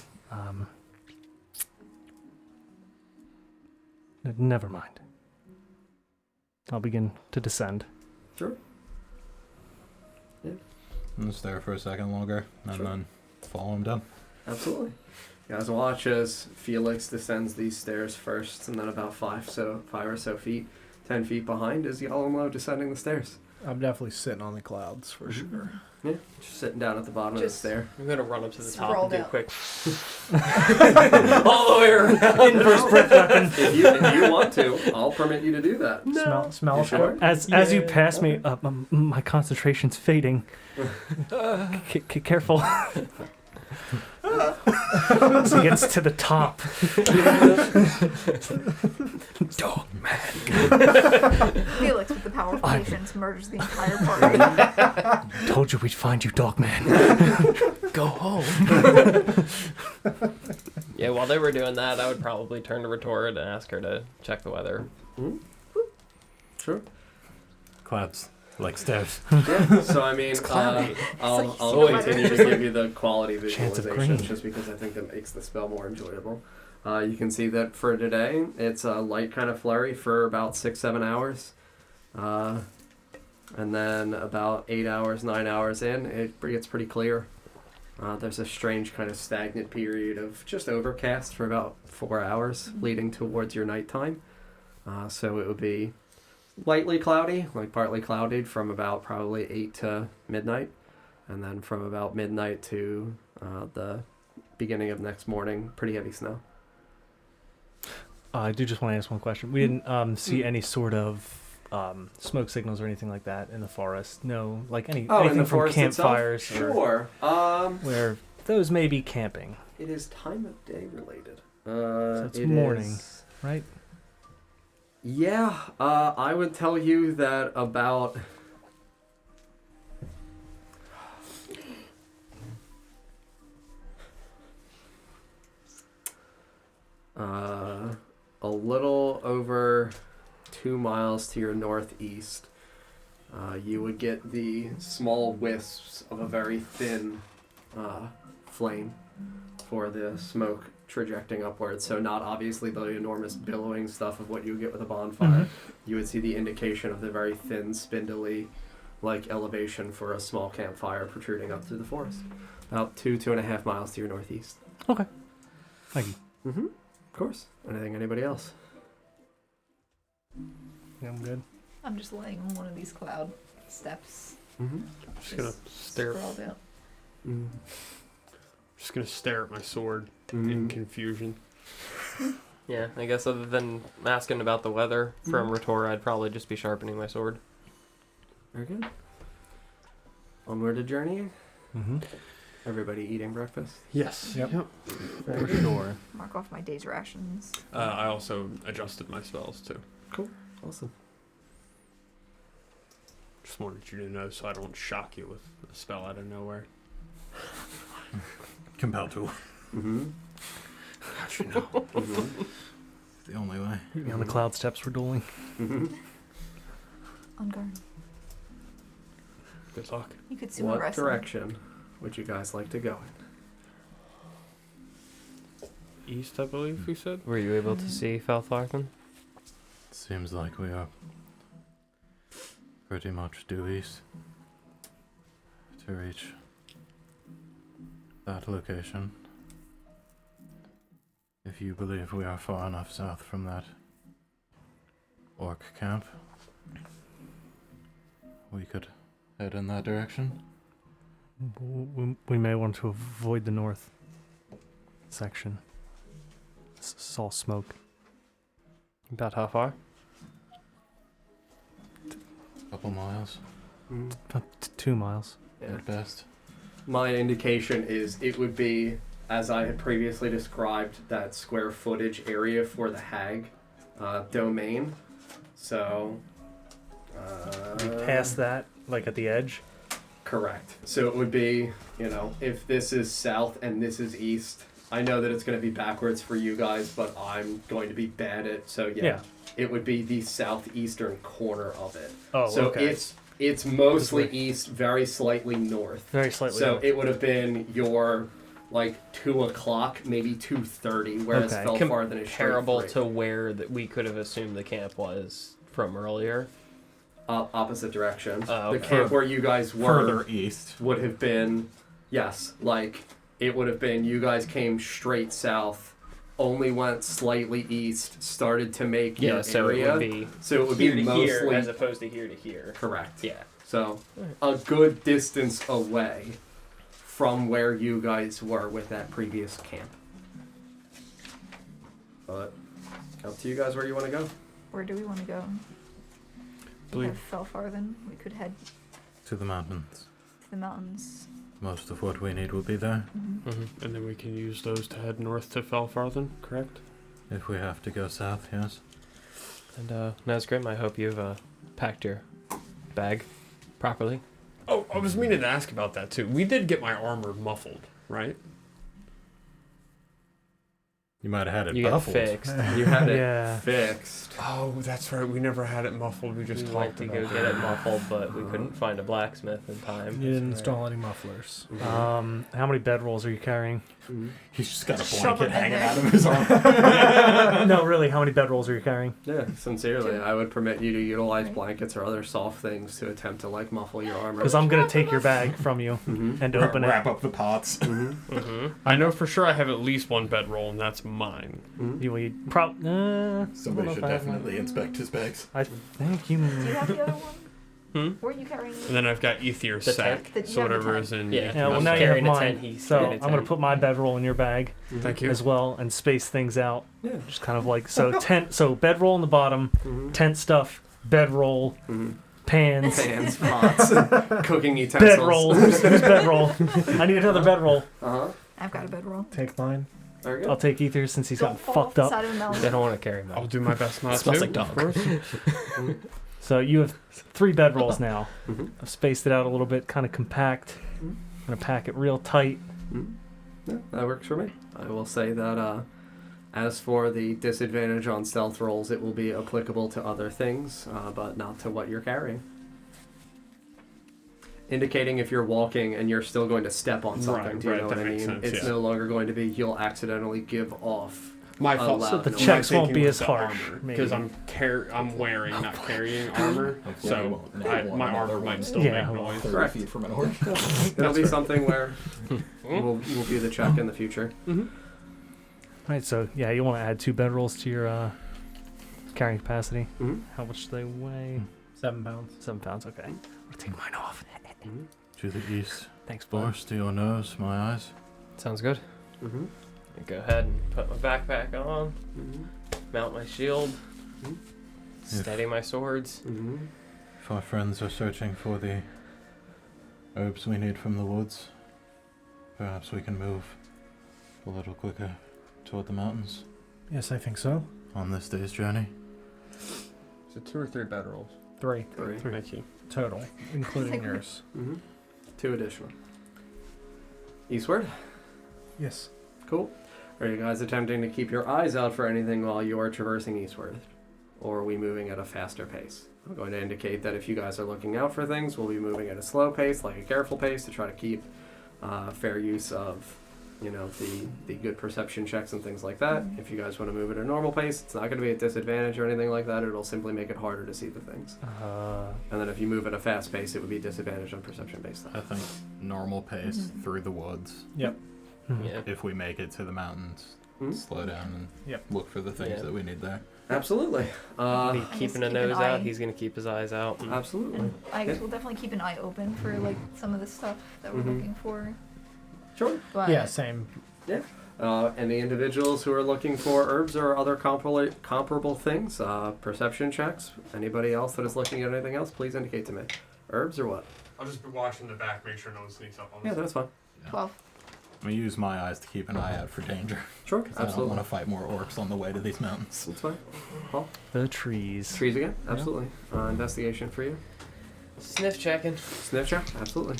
Never mind. I'll begin to descend. Sure. And stare for a second longer, and Sure. then follow him down. Absolutely. You guys watch as Felix descends these stairs first, and then about 5 or so feet, 10 feet behind is Yalomlo descending the stairs. I'm definitely sitting on the clouds for sure. Yeah, just sitting down at the bottom of the Just- stair. I'm gonna run up to the top Scroll and do a down. quick all the way around. Inverse breath weapon. If you want to, I'll permit you to do that. Smell You a sure? squirt? As you pass me, my concentration's fading. Careful. As he gets to the top. Dog man. Felix, with the power of I'm- patience, murders the entire party. Told you we'd find you, dog man. Go home. Yeah, while they were doing that, I would probably turn to Retora and ask her to check the weather. Sure. Clouds, like stairs. Yeah, so I mean, cloudy. I'll It's like continue to give you the quality Chance of visualizations green. just because I think that makes the spell more enjoyable. You can see that for today, it's a light kind of flurry for about 6-7 hours. And then about 8 hours, 9 hours in, it gets pretty clear. There's a strange kind of stagnant period of just overcast for about 4 hours leading towards your nighttime. So it would be lightly cloudy, like partly clouded from about probably 8 to midnight. And then from about midnight to the beginning of next morning, pretty heavy snow. I do just want to ask one question. We didn't see any sort of smoke signals or anything like that in the forest. No, like in anything the from forest campfires itself? or Sure. where those may be camping, It is time of day related. So it's it morning. is- right? Yeah, I would tell you that about a little over 2 miles to your northeast, you would get the small wisps of a very thin flame for the smoke trajecting upwards. So not obviously the enormous billowing stuff of what you would get with a bonfire. You would see the indication of the very thin, spindly like elevation for a small campfire protruding up through the forest. About 2.5 miles to your northeast. Okay. Thank you. Mm-hmm. Of course. Anything anybody else? Yeah, I'm good. I'm just laying on one of these cloud steps. Mm-hmm. Just gonna stare. Sprawled out. Mm-hmm. Just gonna stare at my sword Mm-hmm. in confusion. Yeah, I guess other than asking about the weather from Ritora, I'd probably just be sharpening my sword. Very good. Onward to journey. Mm-hmm. Everybody eating breakfast. Yes. Yep. For sure. Mark off my day's rations. I also adjusted my spells too. Awesome. Just wanted you to know so I don't shock you with a spell out of nowhere. Compel to. Mm-hmm. How'd you know? Mm-hmm. The only way. On the cloud steps we're dueling. Mm-hmm. On guard. Good luck. You could sumo What wrestle. direction would you guys like to go in? East, I believe we said. Were you able to see Feltharthen? Seems like we are pretty much due east to reach that location. If you believe we are far enough south from that orc camp, we could head in that direction. We may want to avoid the north section. It's all smoke. About how far? Couple miles About 2 miles. Yeah. at best. My indication is it would be, as I had previously described, that square footage area for the hag domain. So, Past that, like at the edge. correct. So it would be, if this is south and this is east, I know that it's going to be backwards for you guys, but I'm going to be bad at, so yeah. It would be the southeastern corner of it. Oh, So okay. it's mostly It's like- east, very slightly north. Very slightly. So north. it would have been your 2 o'clock, maybe 2:30, whereas Okay. Felfarthen is Comparable straight to where that we could have assumed the camp was from earlier. opposite direction. Oh, The okay. camp where you guys were Further east. would have been, yes, it would have been you guys came straight south, only went slightly east, started to make Yeah, your so area. it would be So it would here be to mostly here as opposed to here to here. correct. Yeah. So a good distance away from where you guys were with that previous camp. But up to you guys where you want to go. Where do we want to go? We Believe- have Felfarthen. We could head To the mountains. to the mountains. Most of what we need will be there. Mm-hmm. And then we can use those to head north to Felfarthen, correct? If we have to go south, yes. And Nazgrim, I hope you've packed your bag properly. Oh, I was meaning to ask about that too. We did get my armor muffled, right? You might have had it You got buffled. fixed. You had it Yeah. fixed. Oh, that's right. We never had it muffled. We just We went talked to about go get it muffled, but we couldn't find a blacksmith in time. You didn't install any mufflers. How many bedrolls are you carrying? He's just got a Shove blanket him in hanging there. out of his arm. No, really, how many bedrolls are you carrying? Yeah, sincerely, I would permit you to utilize blankets or other soft things to attempt to muffle your armor. Because I'm going to take your bag from you and open Wrap it. up the pots. I know for sure I have at least one bedroll, and that's mine. Somebody Somebody should definitely inspect his bags. I think you. Do you have the other one? Hmm? Were you carrying And then I've got Ethier The sack, tent? so whatever Yeah, is in. Yeah. Yeah, well, Ethier now you sack. have carrying a mine. tent, he's So carrying I'm a going to tent. put my bedroll in your bag Thank you. as well and space things out. Yeah. Just kind of like so bedroll on the bottom, tent stuff, bedroll, pans, Pans, pots, cooking utensils. bedroll. Who's bedroll? I need another bedroll. Uh-huh. I've got a bedroll. Take mine. Very good. I'll take Ether since he's Don't gotten fall fucked off up. the side of a They mountain. don't want to carry I'll them. do my best not Smells to. like dog. Of course. So you have 3 bedrolls now. Mhm. I've spaced it out a little bit, kind of compact. I'm gonna pack it real tight. Yeah, that works for me. I will say that as for the disadvantage on stealth rolls, it will be applicable to other things, but not to what you're carrying. Indicating if you're walking and you're still going to step on something, Right, do you right, know that what I makes mean? sense, It's yeah. no longer going to be you'll accidentally give off My fault. allowed. So the no, checks I'm won't thinking be with as the harsh, armor, maybe. because I'm wearing, not carrying armor. So my armor might still Yeah, make well, noise. 30 Correct. feet from an orc. It'll be something where we'll do the check in the future. Right, so yeah, you want to add 2 bedrolls to your carrying capacity. Mm-hmm. How much do they weigh? 7 pounds. 7 pounds, okay. I'll take mine off. Mm-hmm. To the east. Thanks, bud. Force to your nose, my eyes. Sounds good. Mm-hmm. Go ahead and put my backpack on, Mm-hmm. mount my shield, Mhm. steady my swords. Mm-hmm. If our friends are searching for the herbs we need from the woods, perhaps we can move a little quicker toward the mountains Yes, I think so. on this day's journey. Is it 2 or 3 bedrolls? 3 Three. Thank you. total, including yours. Mm-hmm. 2 additional. Eastward. Yes. Cool. Are you guys attempting to keep your eyes out for anything while you are traversing eastward? Or are we moving at a faster pace? I'm going to indicate that if you guys are looking out for things, we'll be moving at a slow pace, like a careful pace, to try to keep fair use of, the good perception checks and things like that. If you guys want to move at a normal pace, it's not going to be a disadvantage or anything like that. It'll simply make it harder to see the things. And then if you move at a fast pace, it would be disadvantage on perception-based I stuff. think normal pace through the woods. Yep. Yeah. If we make it to the mountains, Mhm. slow down and Yep. look for the things Yeah. that we need there. Absolutely. Me guess keeping a keep an nose eye. out, he's gonna keep his eyes out. Absolutely. And I guess we'll definitely keep an eye open for like some of the stuff that we're Mhm. looking for. Sure. But Yeah, same. Any individuals who are looking for herbs or other comparable things, perception checks, anybody else that is looking at anything else, please indicate to me. Herbs or what? I'll just be watching the back, make sure no one sneaks up on Yeah, us. that's fine. 12. I'm gonna use my eyes to keep an eye out for danger. Sure, 'Cause I don't absolutely. want to fight more orcs on the way to these mountains. That's fine. Paul? The trees. Trees again? Yeah. Absolutely. Investigation for you. Sniff checking. Sniff check? Absolutely.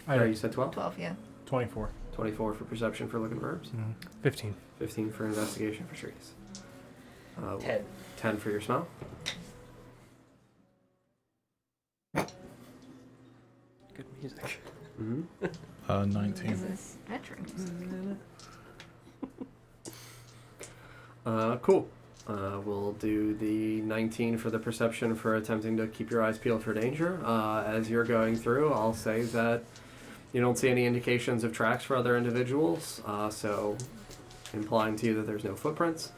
I Sorry, you said 12? 12, yeah. 24. 24 for perception for looking for herbs. 15. 15 for investigation for trees. 10. 10 for your smell. Good music. Mm-hmm. 19. This is veterans. Cool. We'll do the 19 for the perception for attempting to keep your eyes peeled for danger. As you're going through, I'll say that you don't see any indications of tracks for other individuals, so implying to you that there's no footprints.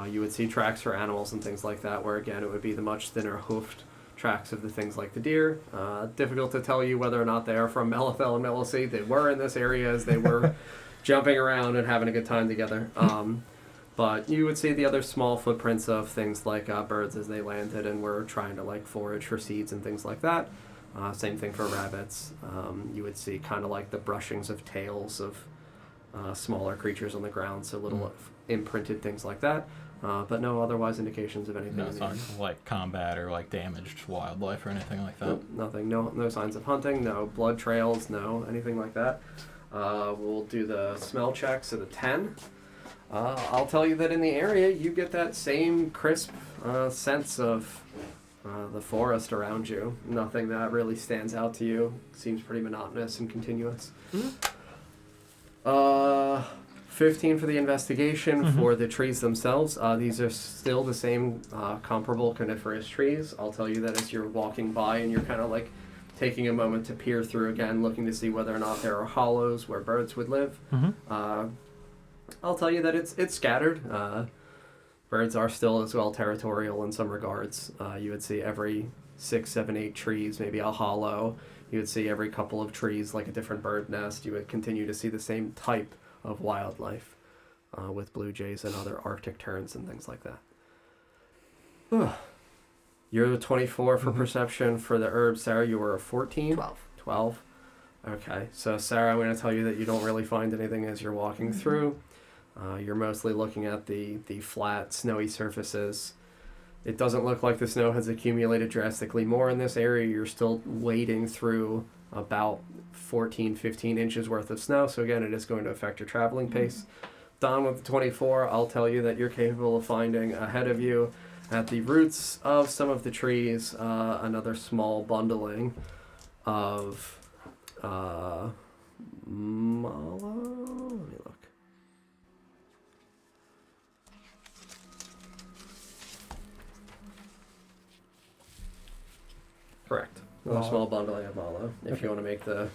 You would see tracks for animals and things like that, where again it would be the much thinner hoofed tracks of the things like the deer. Difficult to tell you whether or not they are from Melithel and Melisy. They were in this area as they were jumping around and having a good time together. But you would see the other small footprints of things like birds as they landed and were trying to like forage for seeds and things like that. Same thing for rabbits. You would see kind of like the brushings of tails of smaller creatures on the ground, so little imprinted things like that. But no otherwise indications of anything. No in the signs of like combat or like damaged wildlife or anything like that. Nope, nothing. No signs of hunting. No blood trails. No anything like that. We'll do the smell checks at a 10. I'll tell you that in the area you get that same crisp sense of the forest around you. Nothing that really stands out to you. Seems pretty monotonous and continuous. 15 for the investigation for the trees themselves. These are still the same comparable coniferous trees. I'll tell you that as you're walking by and you're kind of like taking a moment to peer through again, looking to see whether or not there are hollows where birds would live. I'll tell you that it's scattered. Birds are still as well territorial in some regards. You would see every 6, 7, 8 trees, maybe a hollow. You would see every couple of trees like a different bird nest. You would continue to see the same type of wildlife with blue jays and other Arctic terns and things like that. You're a 24 for perception for the herbs. Sarah, you were a 14? 12. Okay, so Sarah, I'm going to tell you that you don't really find anything as you're walking through. You're mostly looking at the flat, snowy surfaces. It doesn't look like the snow has accumulated drastically more in this area. You're still wading through about 14, 15 inches worth of snow. So again, it is going to affect your traveling pace. Don with the 24, I'll tell you that you're capable of finding ahead of you at the roots of some of the trees another small bundling of mallow. Let me look. Correct. Another Mallow. small bundling of mallow. If Okay. you want to make the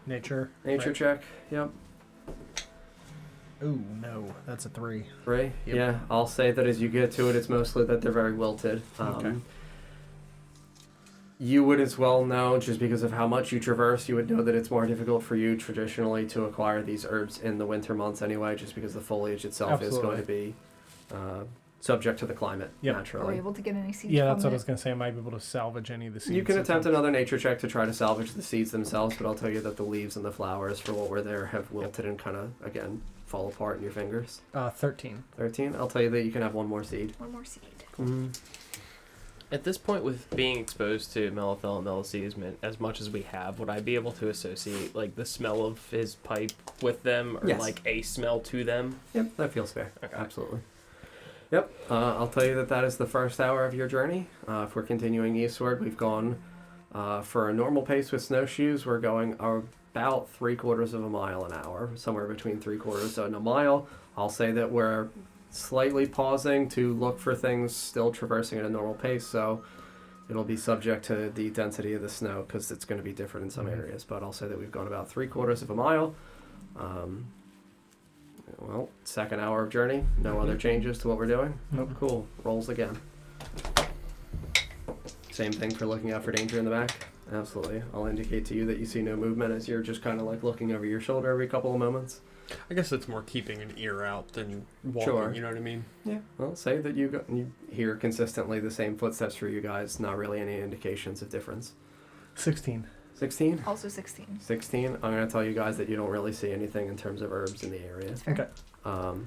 Nature. nature Right. check. Yep. Ooh, no. That's a 3. 3? Yep. Yeah. I'll say that as you get to it, it's mostly that they're very wilted. Okay. You would as well know, just because of how much you traverse, you would know that it's more difficult for you traditionally to acquire these herbs in the winter months anyway, just because the foliage itself is going to be subject to the climate Yep. Are we naturally. able to get any seeds Yeah, from that's what I it? was going to say. I might be able to salvage any of the seeds. You can if attempt it's- another nature check to try to salvage the seeds themselves, but I'll tell you that the leaves and the flowers for what were there have wilted and kind of, again, fall apart in your fingers. 13. 13? I'll tell you that you can have one more seed. One more seed. At this point, with being exposed to Melithel and Melisseus as much as we have, would I be able to associate like the smell of his pipe with them, or Yes. like a smell to them? Yep, that feels fair. Okay. Absolutely. Yep, I'll tell you that that is the first hour of your journey. If we're continuing eastward, we've gone for a normal pace with snowshoes. We're going about 3/4 of a mile an hour, somewhere between 3/4 and a mile. I'll say that we're slightly pausing to look for things, still traversing at a normal pace, so it'll be subject to the density of the snow because it's going to be different in some areas. But I'll say that we've gone about 3/4 of a mile. Well, second hour of journey. No other changes to what we're doing. Nope. Cool. Rolls again. Same thing for looking out for danger in the back. Absolutely. I'll indicate to you that you see no movement as you're just kind of like looking over your shoulder every couple of moments. I guess it's more keeping an ear out than walking. Sure. You know what I mean? Yeah. Well, say that you hear consistently the same footsteps for you guys. Not really any indications of difference. 16. 16? Also 16. 16. I'm going to tell you guys that you don't really see anything in terms of herbs in the area. That's fair. Okay.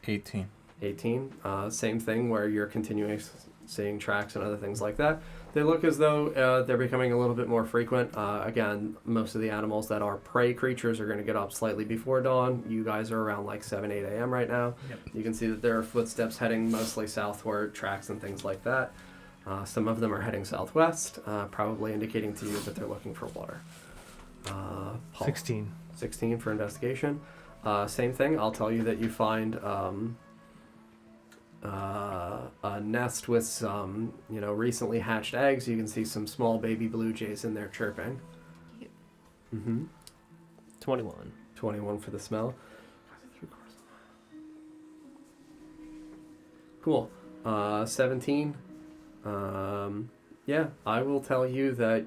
18. 18. Same thing where you're continuing seeing tracks and other things like that. They look as though they're becoming a little bit more frequent. Again, most of the animals that are prey creatures are going to get up slightly before dawn. You guys are around like 7, 8 a.m. right now. Yep. You can see that there are footsteps heading mostly southward, tracks and things like that. Some of them are heading southwest, probably indicating to you that they're looking for water. Paul. 16. 16 for investigation. Same thing. I'll tell you that you find a nest with some, recently hatched eggs. You can see some small baby blue jays in there chirping. Cute. Mm-hmm. 21. 21 for the smell. Cool. 17. Yeah, I will tell you that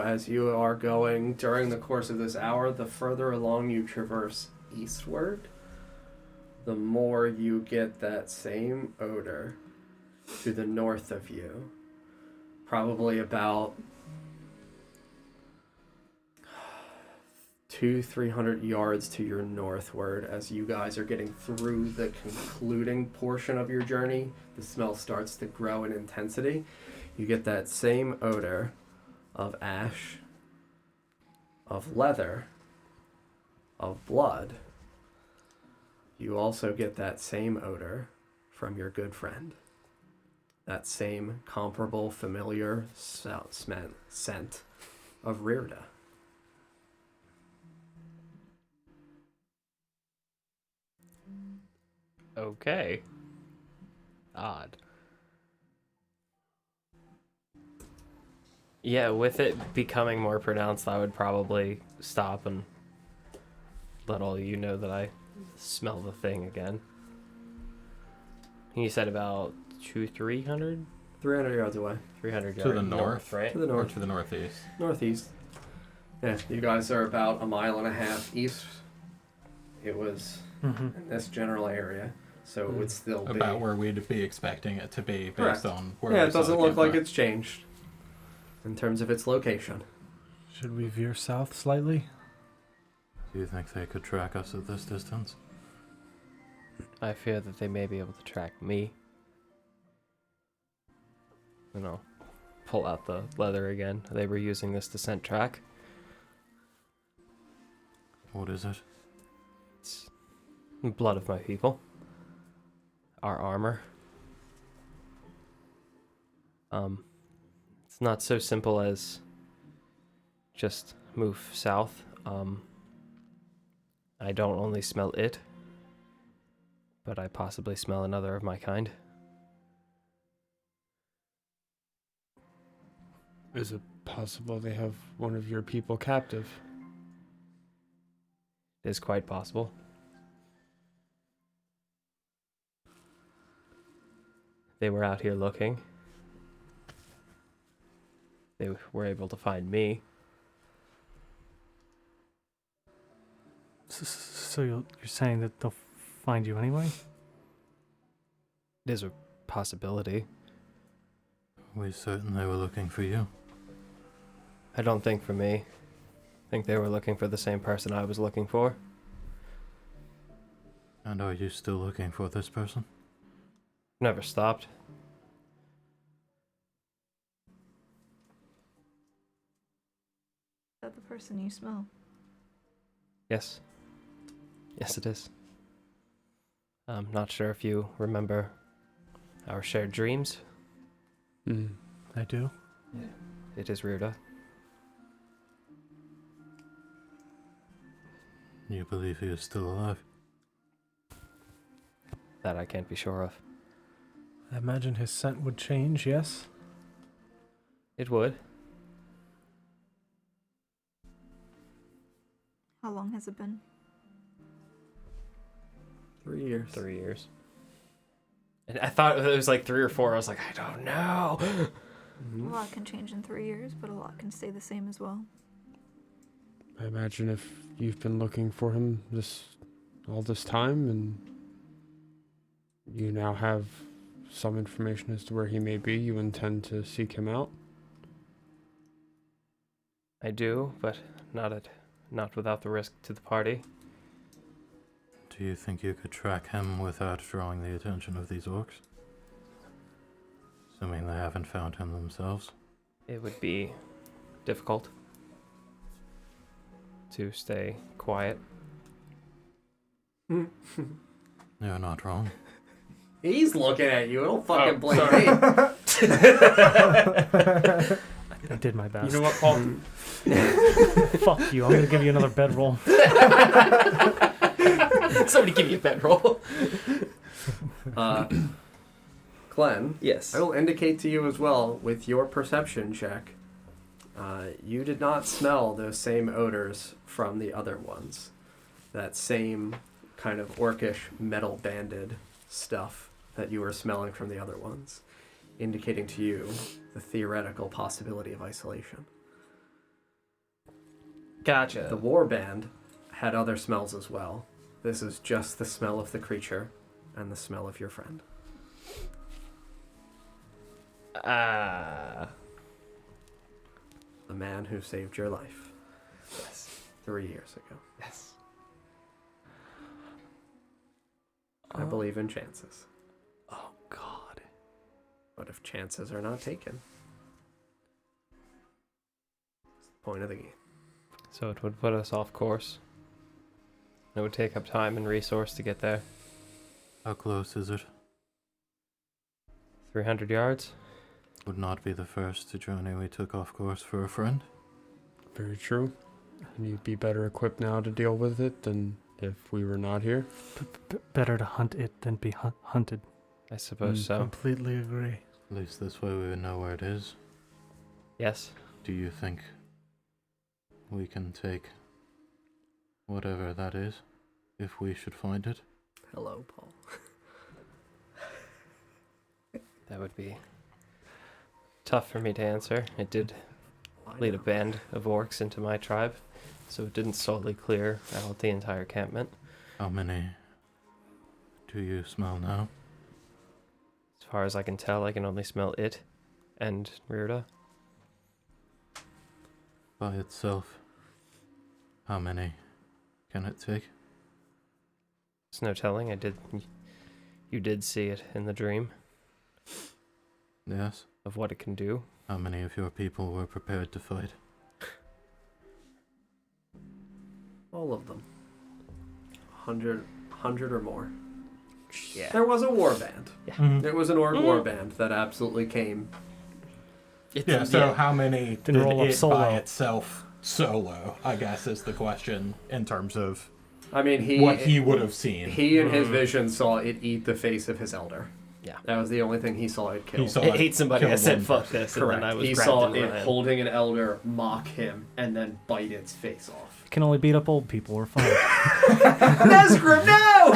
as you are going during the course of this hour, the further along you traverse eastward, the more you get that same odor to the north of you. Probably about 200-300 yards to your northward. As you guys are getting through the concluding portion of your journey, the smell starts to grow in intensity. You get that same odor of ash, of leather, of blood. You also get that same odor from your good friend. That same comparable, familiar scent of Rirda. Okay. Odd. Yeah, with it becoming more pronounced, I would probably stop and let all of you know that I smell the thing again. You said about 300? 300 yards away. 300 To yards the north? right? To the Or north. to the northeast. Northeast. Yeah, you guys are about 1.5 miles east. It was Mm-hmm. in this general area, so it would still be... About where we'd be expecting it to be based Correct. on where Yeah, we it saw doesn't the look like campfire. it's changed in terms of its location. Should we veer south slightly? Do you think they could track us at this distance? I fear that they may be able to track me. And I'll pull out the leather again. They were using this to scent track. What is it? It's blood of my people. Our armor. It's not so simple as just move south. I don't only smell it, but I possibly smell another of my kind. Is it possible they have one of your people captive. It is quite possible. They were out here looking. They were able to find me. So you're saying that they'll find you anyway? It is a possibility. We certainly were looking for you. I don't think for me. I think they were looking for the same person I was looking for. And are you still looking for this person? Never stopped. Is that the person you smell? Yes. Yes, it is. I'm not sure if you remember our shared dreams. I do. It is Ruda. You believe he is still alive? That I can't be sure of. I imagine his scent would change, yes? It would. How long has it been? 3 years. 3 years. And I thought it was like 3 or 4. I was like, I don't know. A lot can change in 3 years, but a lot can stay the same as well. I imagine if you've been looking for him all this time, and you now have some information as to where he may be, you intend to seek him out? I do, but not without the risk to the party. Do you think you could track him without drawing the attention of these orcs? Assuming they haven't found him themselves. It would be difficult to stay quiet. You're not wrong. He's looking at you. Don't fucking blame sorry. me. I did my best. You know what, Paul? Fuck you. I'm gonna give you another bedroll. Somebody give me a bedroll. Glenn, Yes. I will indicate to you as well with your perception check. You did not smell those same odors from the other ones. That same kind of orcish metal banded stuff that you were smelling from the other ones, indicating to you the theoretical possibility of isolation. Gotcha. The warband had other smells as well. This is just the smell of the creature and the smell of your friend. Ah. The man who saved your life Yes. 3 years ago. Yes. I believe in chances. Oh God. But if chances are not taken, it's the point of the game. So it would put us off course. It would take up time and resource to get there. How close is it? 300 yards? Would not be the first journey we took off course for a friend. Very true. And you'd be better equipped now to deal with it than if we were not here. Better to hunt it than be hunted. I suppose so. Completely agree. At least this way we would know where it is. Yes. Do you think we can take whatever that is if we should find it? Hello, Paul. That would be tough for me to answer. It did lead a band of orcs into my tribe, so it didn't solely clear out the entire encampment. How many do you smell now? As far as I can tell, I can only smell it and Rirda. By itself, how many can it take? There's no telling. You did see it in the dream Yes. of what it can do. How many of your people were prepared to fight? All of them. 100 or more. Yeah. There was a warband. Mhm. There was an orc warband that absolutely came. Yeah, so how many did roll up it solo. by itself solo, I guess, is the question in terms of I mean, what he would have seen. He in his vision saw it eat the face of his elder. Yeah. That was the only thing he saw it kill. He saw I it ate somebody. kill I said, one "Fuck person. this," and then I was He grabbed saw and it ran. holding an elder mock him and then bite its face off. Can only beat up old people. We're fine. Nesgrim, no!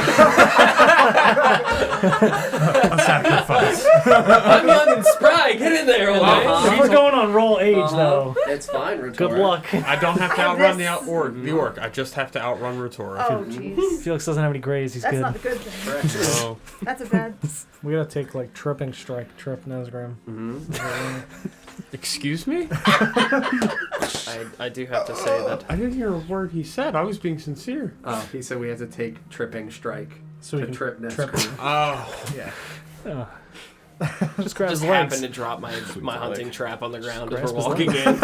A sacrifice. I'm young and spry. Get in there, old man. If we're going on roll age, though, It's fine, Retora. good luck. I don't have to I outrun miss- the orc. I just have to outrun Retora. Oh, jeez. Felix doesn't have any grays. He's That's good. not a good thing. So, That's a bad. We gotta take like tripping strike, trip Nesgrim. excuse me? I do have to say that I didn't hear a word he said. I was being sincere. Oh, he said we have to take tripping strike So we to can trip trip. Nesgrim. Oh. Yeah. Just grab just his legs. happened to drop my hunting trap on the ground as grasp we're his walking in.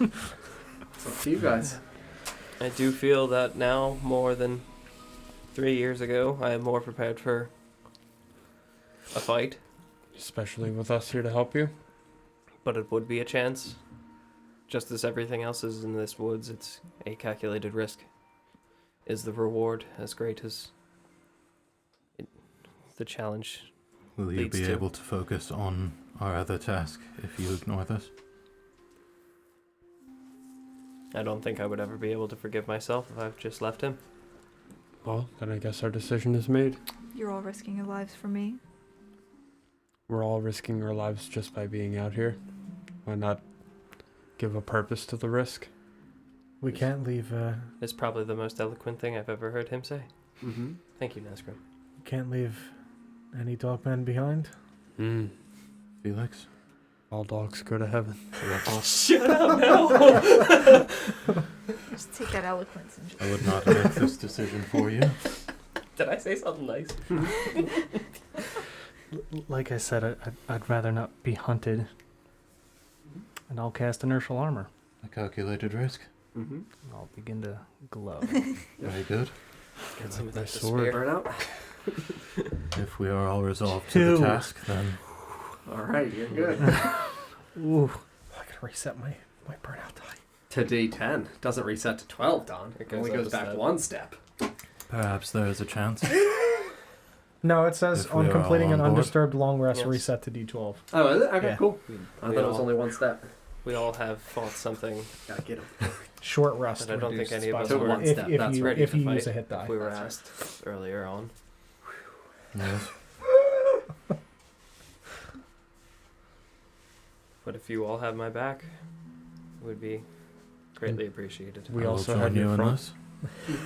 It's up to you guys. I do feel that now, more than 3 years ago, I am more prepared for a fight, Especially with us here to help you. but it would be a chance. Just as everything else is in this woods, it's a calculated risk. Is the reward as great as the challenge? Will you Leads be to- able to focus on our other task if you ignore this? I don't think I would ever be able to forgive myself if I've just left him. Well, then I guess our decision is made. You're all risking your lives for me. We're all risking our lives just by being out here. Why not give a purpose to the risk? We can't leave. It's probably the most eloquent thing I've ever heard him say. Mm-hmm. Thank you, Nesgrim. Can't leave any dogmen behind. Felix? All dogs go to heaven. Shut up now! Just take that eloquence and just. I would not make this decision for you. Did I say something nice? Like I said, I'd rather not be hunted. And I'll cast inertial armor. A calculated risk. Mm-hmm. I'll begin to glow. Very good. Get some of My that sword. despair. Burn out. If we are all resolved to the Two. task, then All right, you're good. Ooh, I gotta reset my burnout die. To D10. Doesn't reset to 12, Don. It It goes only up goes a back step. one step. perhaps there is a chance. No, it says If we on are all completing an on board. undisturbed long rest, Yes. reset to D12. Oh, is it? Okay, Yeah. cool. We I thought it was all- only one step. We all have fought something. Gotta get him. Short rest. But I don't think reduced any of us by are one. one if, step, if that's you ready if to you fight. use a hit die. We were That's asked earlier on. Yes. But if you all have my back, it would be greatly appreciated. We I will also join have you your in front. this.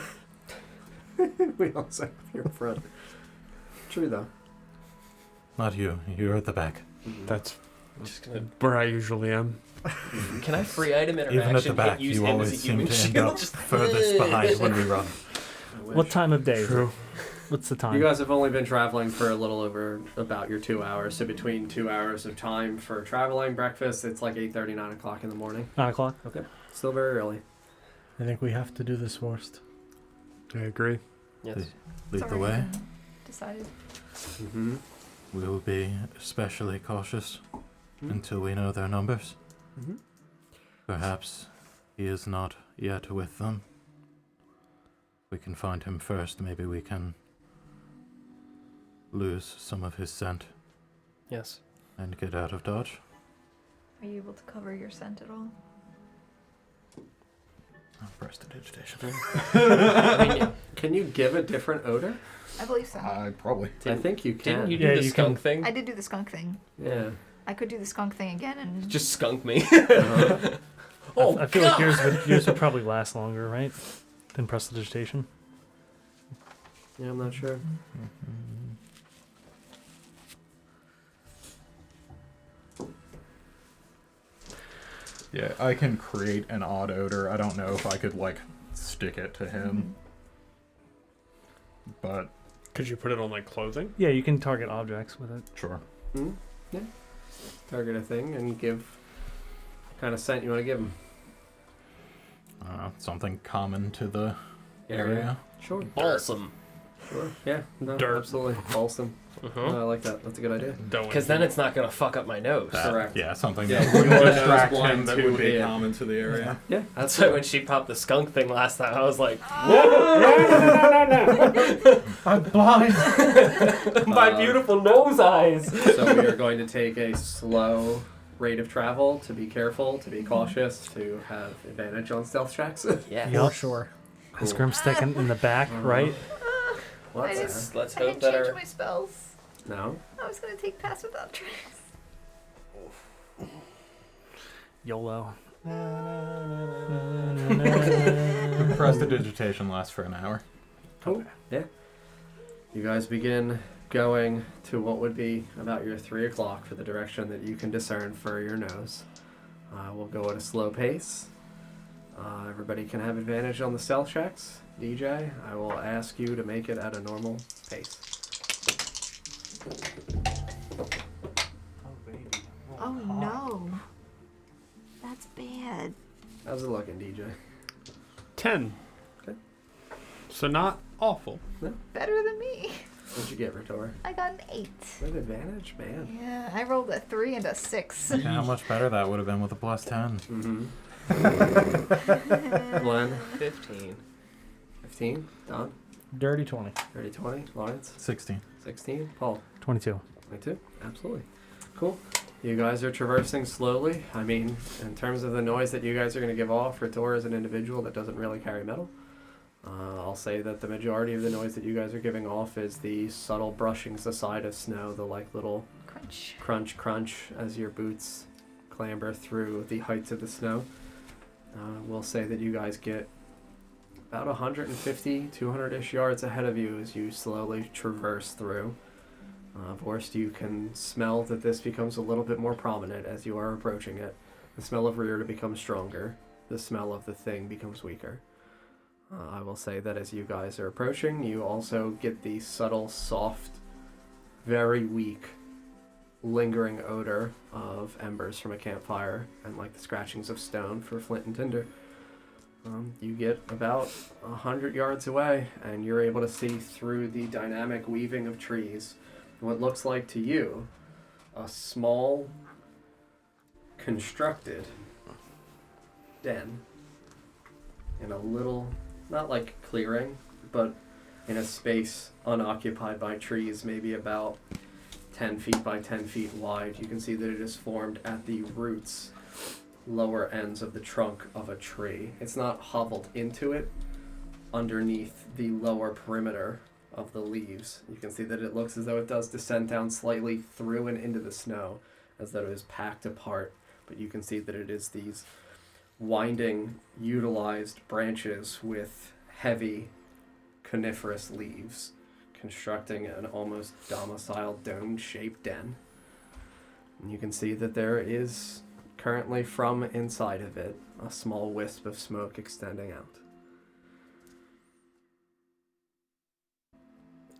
We also have your front. True, though. Not you. You're at the back. That's I'm just gonna. where I usually am. Can I free item interaction? Even at the back, use you him always as a seem human to end shield? up Just- furthest behind when we run. I wish. What time of day is it? True. What's the time? You guys have only been traveling for a little over about your 2 hours. So between 2 hours of time for traveling, breakfast, it's like 8:30, 9 o'clock in the morning. 9 o'clock? Okay. Still very early. I think we have to do this first. I agree. Yes. Lead It's the already way. been Decided. Mm-hmm. We will be especially cautious Hmm. until we know their numbers. Mm-hmm. Perhaps he is not yet with them. We can find him first. Maybe we can lose some of his scent Yes. and get out of Dodge. Are you able to cover your scent at all? Prestidigitation. I mean, Can you give a different odor? I believe so. Probably. I think you can. didn't you do Yeah, the you skunk can- thing? I did do the skunk thing. Yeah. I could do the skunk thing again and Just skunk me. Uh-huh. Oh, I feel like yours would probably last longer, right? Than prestidigitation. Yeah, I'm not sure. Yeah, I can create an odd odor. I don't know if I could, like, stick it to him. But, Could you put it on like clothing? Yeah, you can target objects with it. sure. Hmm? Yeah. Target a thing and give what kind of scent you want to give him. Something common to the area. Sure. Balsam. Sure. Yeah. No, Dirt. absolutely. Balsam. Mhm. I like that. That's a good idea. Because then it's not going to fuck up my nose. Correct. Yeah, something Yeah, that would your nose distract him blind that to would be it. common to the area. Yeah. That's why when she popped the skunk thing last time, I was like, I'm blind. my beautiful nose eyes. So we are going to take a slow rate of travel to be careful, to be cautious, to have advantage on stealth checks. Yeah. For sure. Is Grim sticking in the back, right? What's that? Let's I hope didn't that change our my spells. No. I was gonna take pass without trace. YOLO. Prestidigitation lasts for an hour. Cool. Yeah. You guys begin going to what would be about your 3 o'clock for the direction that you can discern for your nose. We'll go at a slow pace. Everybody can have advantage on the stealth checks. DJ, I will ask you to make it at a normal pace. Oh no. That's bad. How's it looking, DJ? 10. Okay. So not awful. Better than me. What'd you get, Ritor? I got an 8. With advantage, man. Yeah, I rolled a 3 and a 6. Yeah, how much better that would have been with a plus 10. Mm-hmm. Glenn? 15. 15. Don? Dirty 20. 30, 20. Lawrence? 16. 16. Paul? 22. 22. Absolutely. Cool. You guys are traversing slowly. I mean, in terms of the noise that you guys are going to give off, Ritor is an individual that doesn't really carry metal. I'll say that the majority of the noise that you guys are giving off is the subtle brushings aside of snow, the like little Crunch. crunch, crunch as your boots clamber through the heights of the snow. We'll say that you guys get about 150, 200-ish yards ahead of you as you slowly traverse through. Vorst, you can smell that this becomes a little bit more prominent as you are approaching it. The smell of Rear becomes stronger. The smell of the thing becomes weaker. I will say that as you guys are approaching, you also get the subtle, soft, very weak, lingering odor of embers from a campfire and like the scratchings of stone for flint and tinder. You get about 100 yards away and you're able to see through the dynamic weaving of trees what looks like to you a small constructed den in a little, not like clearing, but in a space unoccupied by trees, maybe about 10 feet by 10 feet wide. You can see that it is formed at the roots, lower ends of the trunk of a tree. It's not hovelled into it underneath the lower perimeter of the leaves. You can see that it looks as though it does descend down slightly through and into the snow, as though it is packed apart, but you can see that it is these winding, utilized branches with heavy coniferous leaves, constructing an almost domiciled dome-shaped den. And you can see that there is currently from inside of it a small wisp of smoke extending out.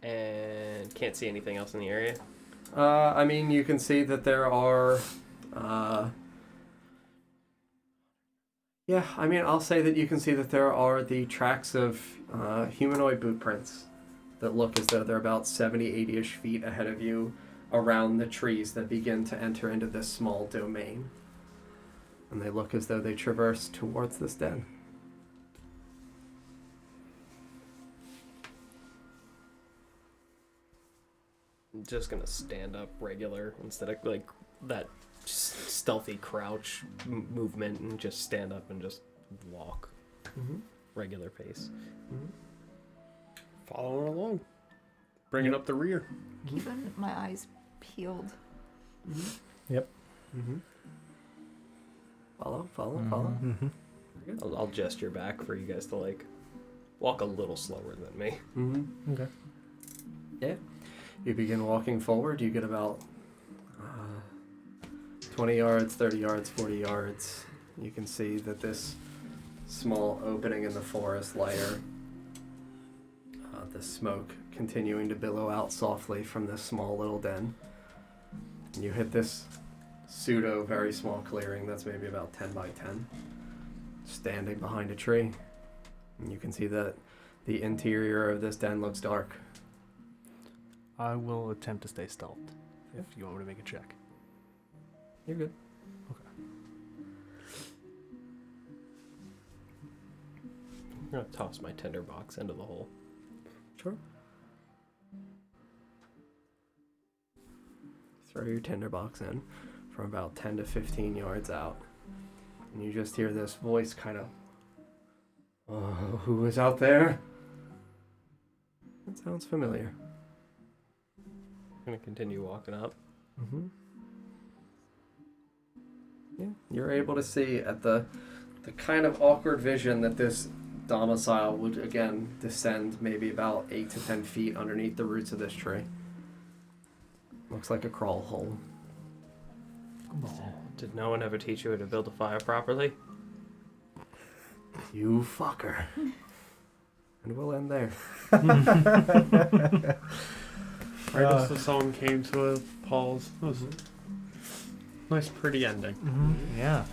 And can't see anything else in the area. I mean, you can see that there are, I'll say that you can see that there are the tracks of humanoid boot prints that look as though they're about 70, 80-ish feet ahead of you around the trees that begin to enter into this small domain. And they look as though they traverse towards this den. I'm just gonna stand up regular instead of like that stealthy crouch movement, and just stand up and just walk regular pace. Following along. Bringing up the rear. Keeping my eyes peeled. Yep. Follow. Mm-hmm. I'll gesture back for you guys to like walk a little slower than me. Okay. Yeah. You begin walking forward. You get about 20 yards, 30 yards, 40 yards. You can see that this small opening in the forest layer, the smoke continuing to billow out softly from this small little den. And you hit this pseudo very small clearing that's maybe about 10 by 10, standing behind a tree. And you can see that the interior of this den looks dark. I will attempt to stay stealthed. If you want me to make a check. You're good. I'm gonna toss my tinderbox into the hole. Sure. Throw your tinderbox in from about 10 to 15 yards out. And you just hear this voice kind of, who is out there? That sounds familiar. I'm gonna continue walking up. Mm-hmm. Yeah, you're able to see at the kind of awkward vision that this domicile would again descend maybe about 8 to 10 feet underneath the roots of this tree. Looks like a crawl hole. Did no one ever teach you how to build a fire properly? You fucker. And we'll end there. Right as the song came to a pause. That was a nice, pretty ending. Yeah.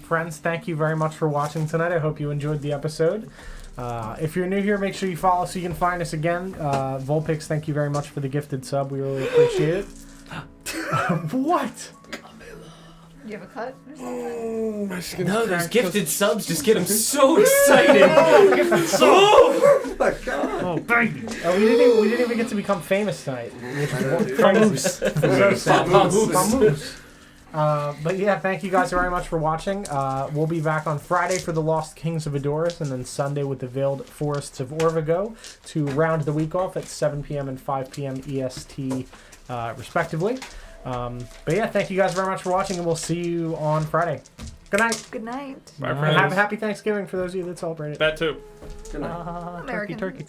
Friends, thank you very much for watching tonight. I hope you enjoyed the episode. If you're new here, make sure you follow so you can find us again. Volpix, thank you very much for the gifted sub. We really appreciate it. What? Do you have a cut or something? No, those gifted subs just get him so excited. Oh my god! Oh, baby. We didn't even get to become famous tonight. Famous. Famous. But yeah, thank you guys very much for watching. We'll be back on Friday for the Lost Kings of Adoris, and then Sunday with the Veiled Forests of Orvigo to round the week off at 7 p.m. and 5 p.m. EST, respectively. But yeah, thank you guys very much for watching, and we'll see you on Friday. Good night. Good night. Bye, And friends. have a happy Thanksgiving for those of you that celebrate it. That too. Good night. American. Turkey.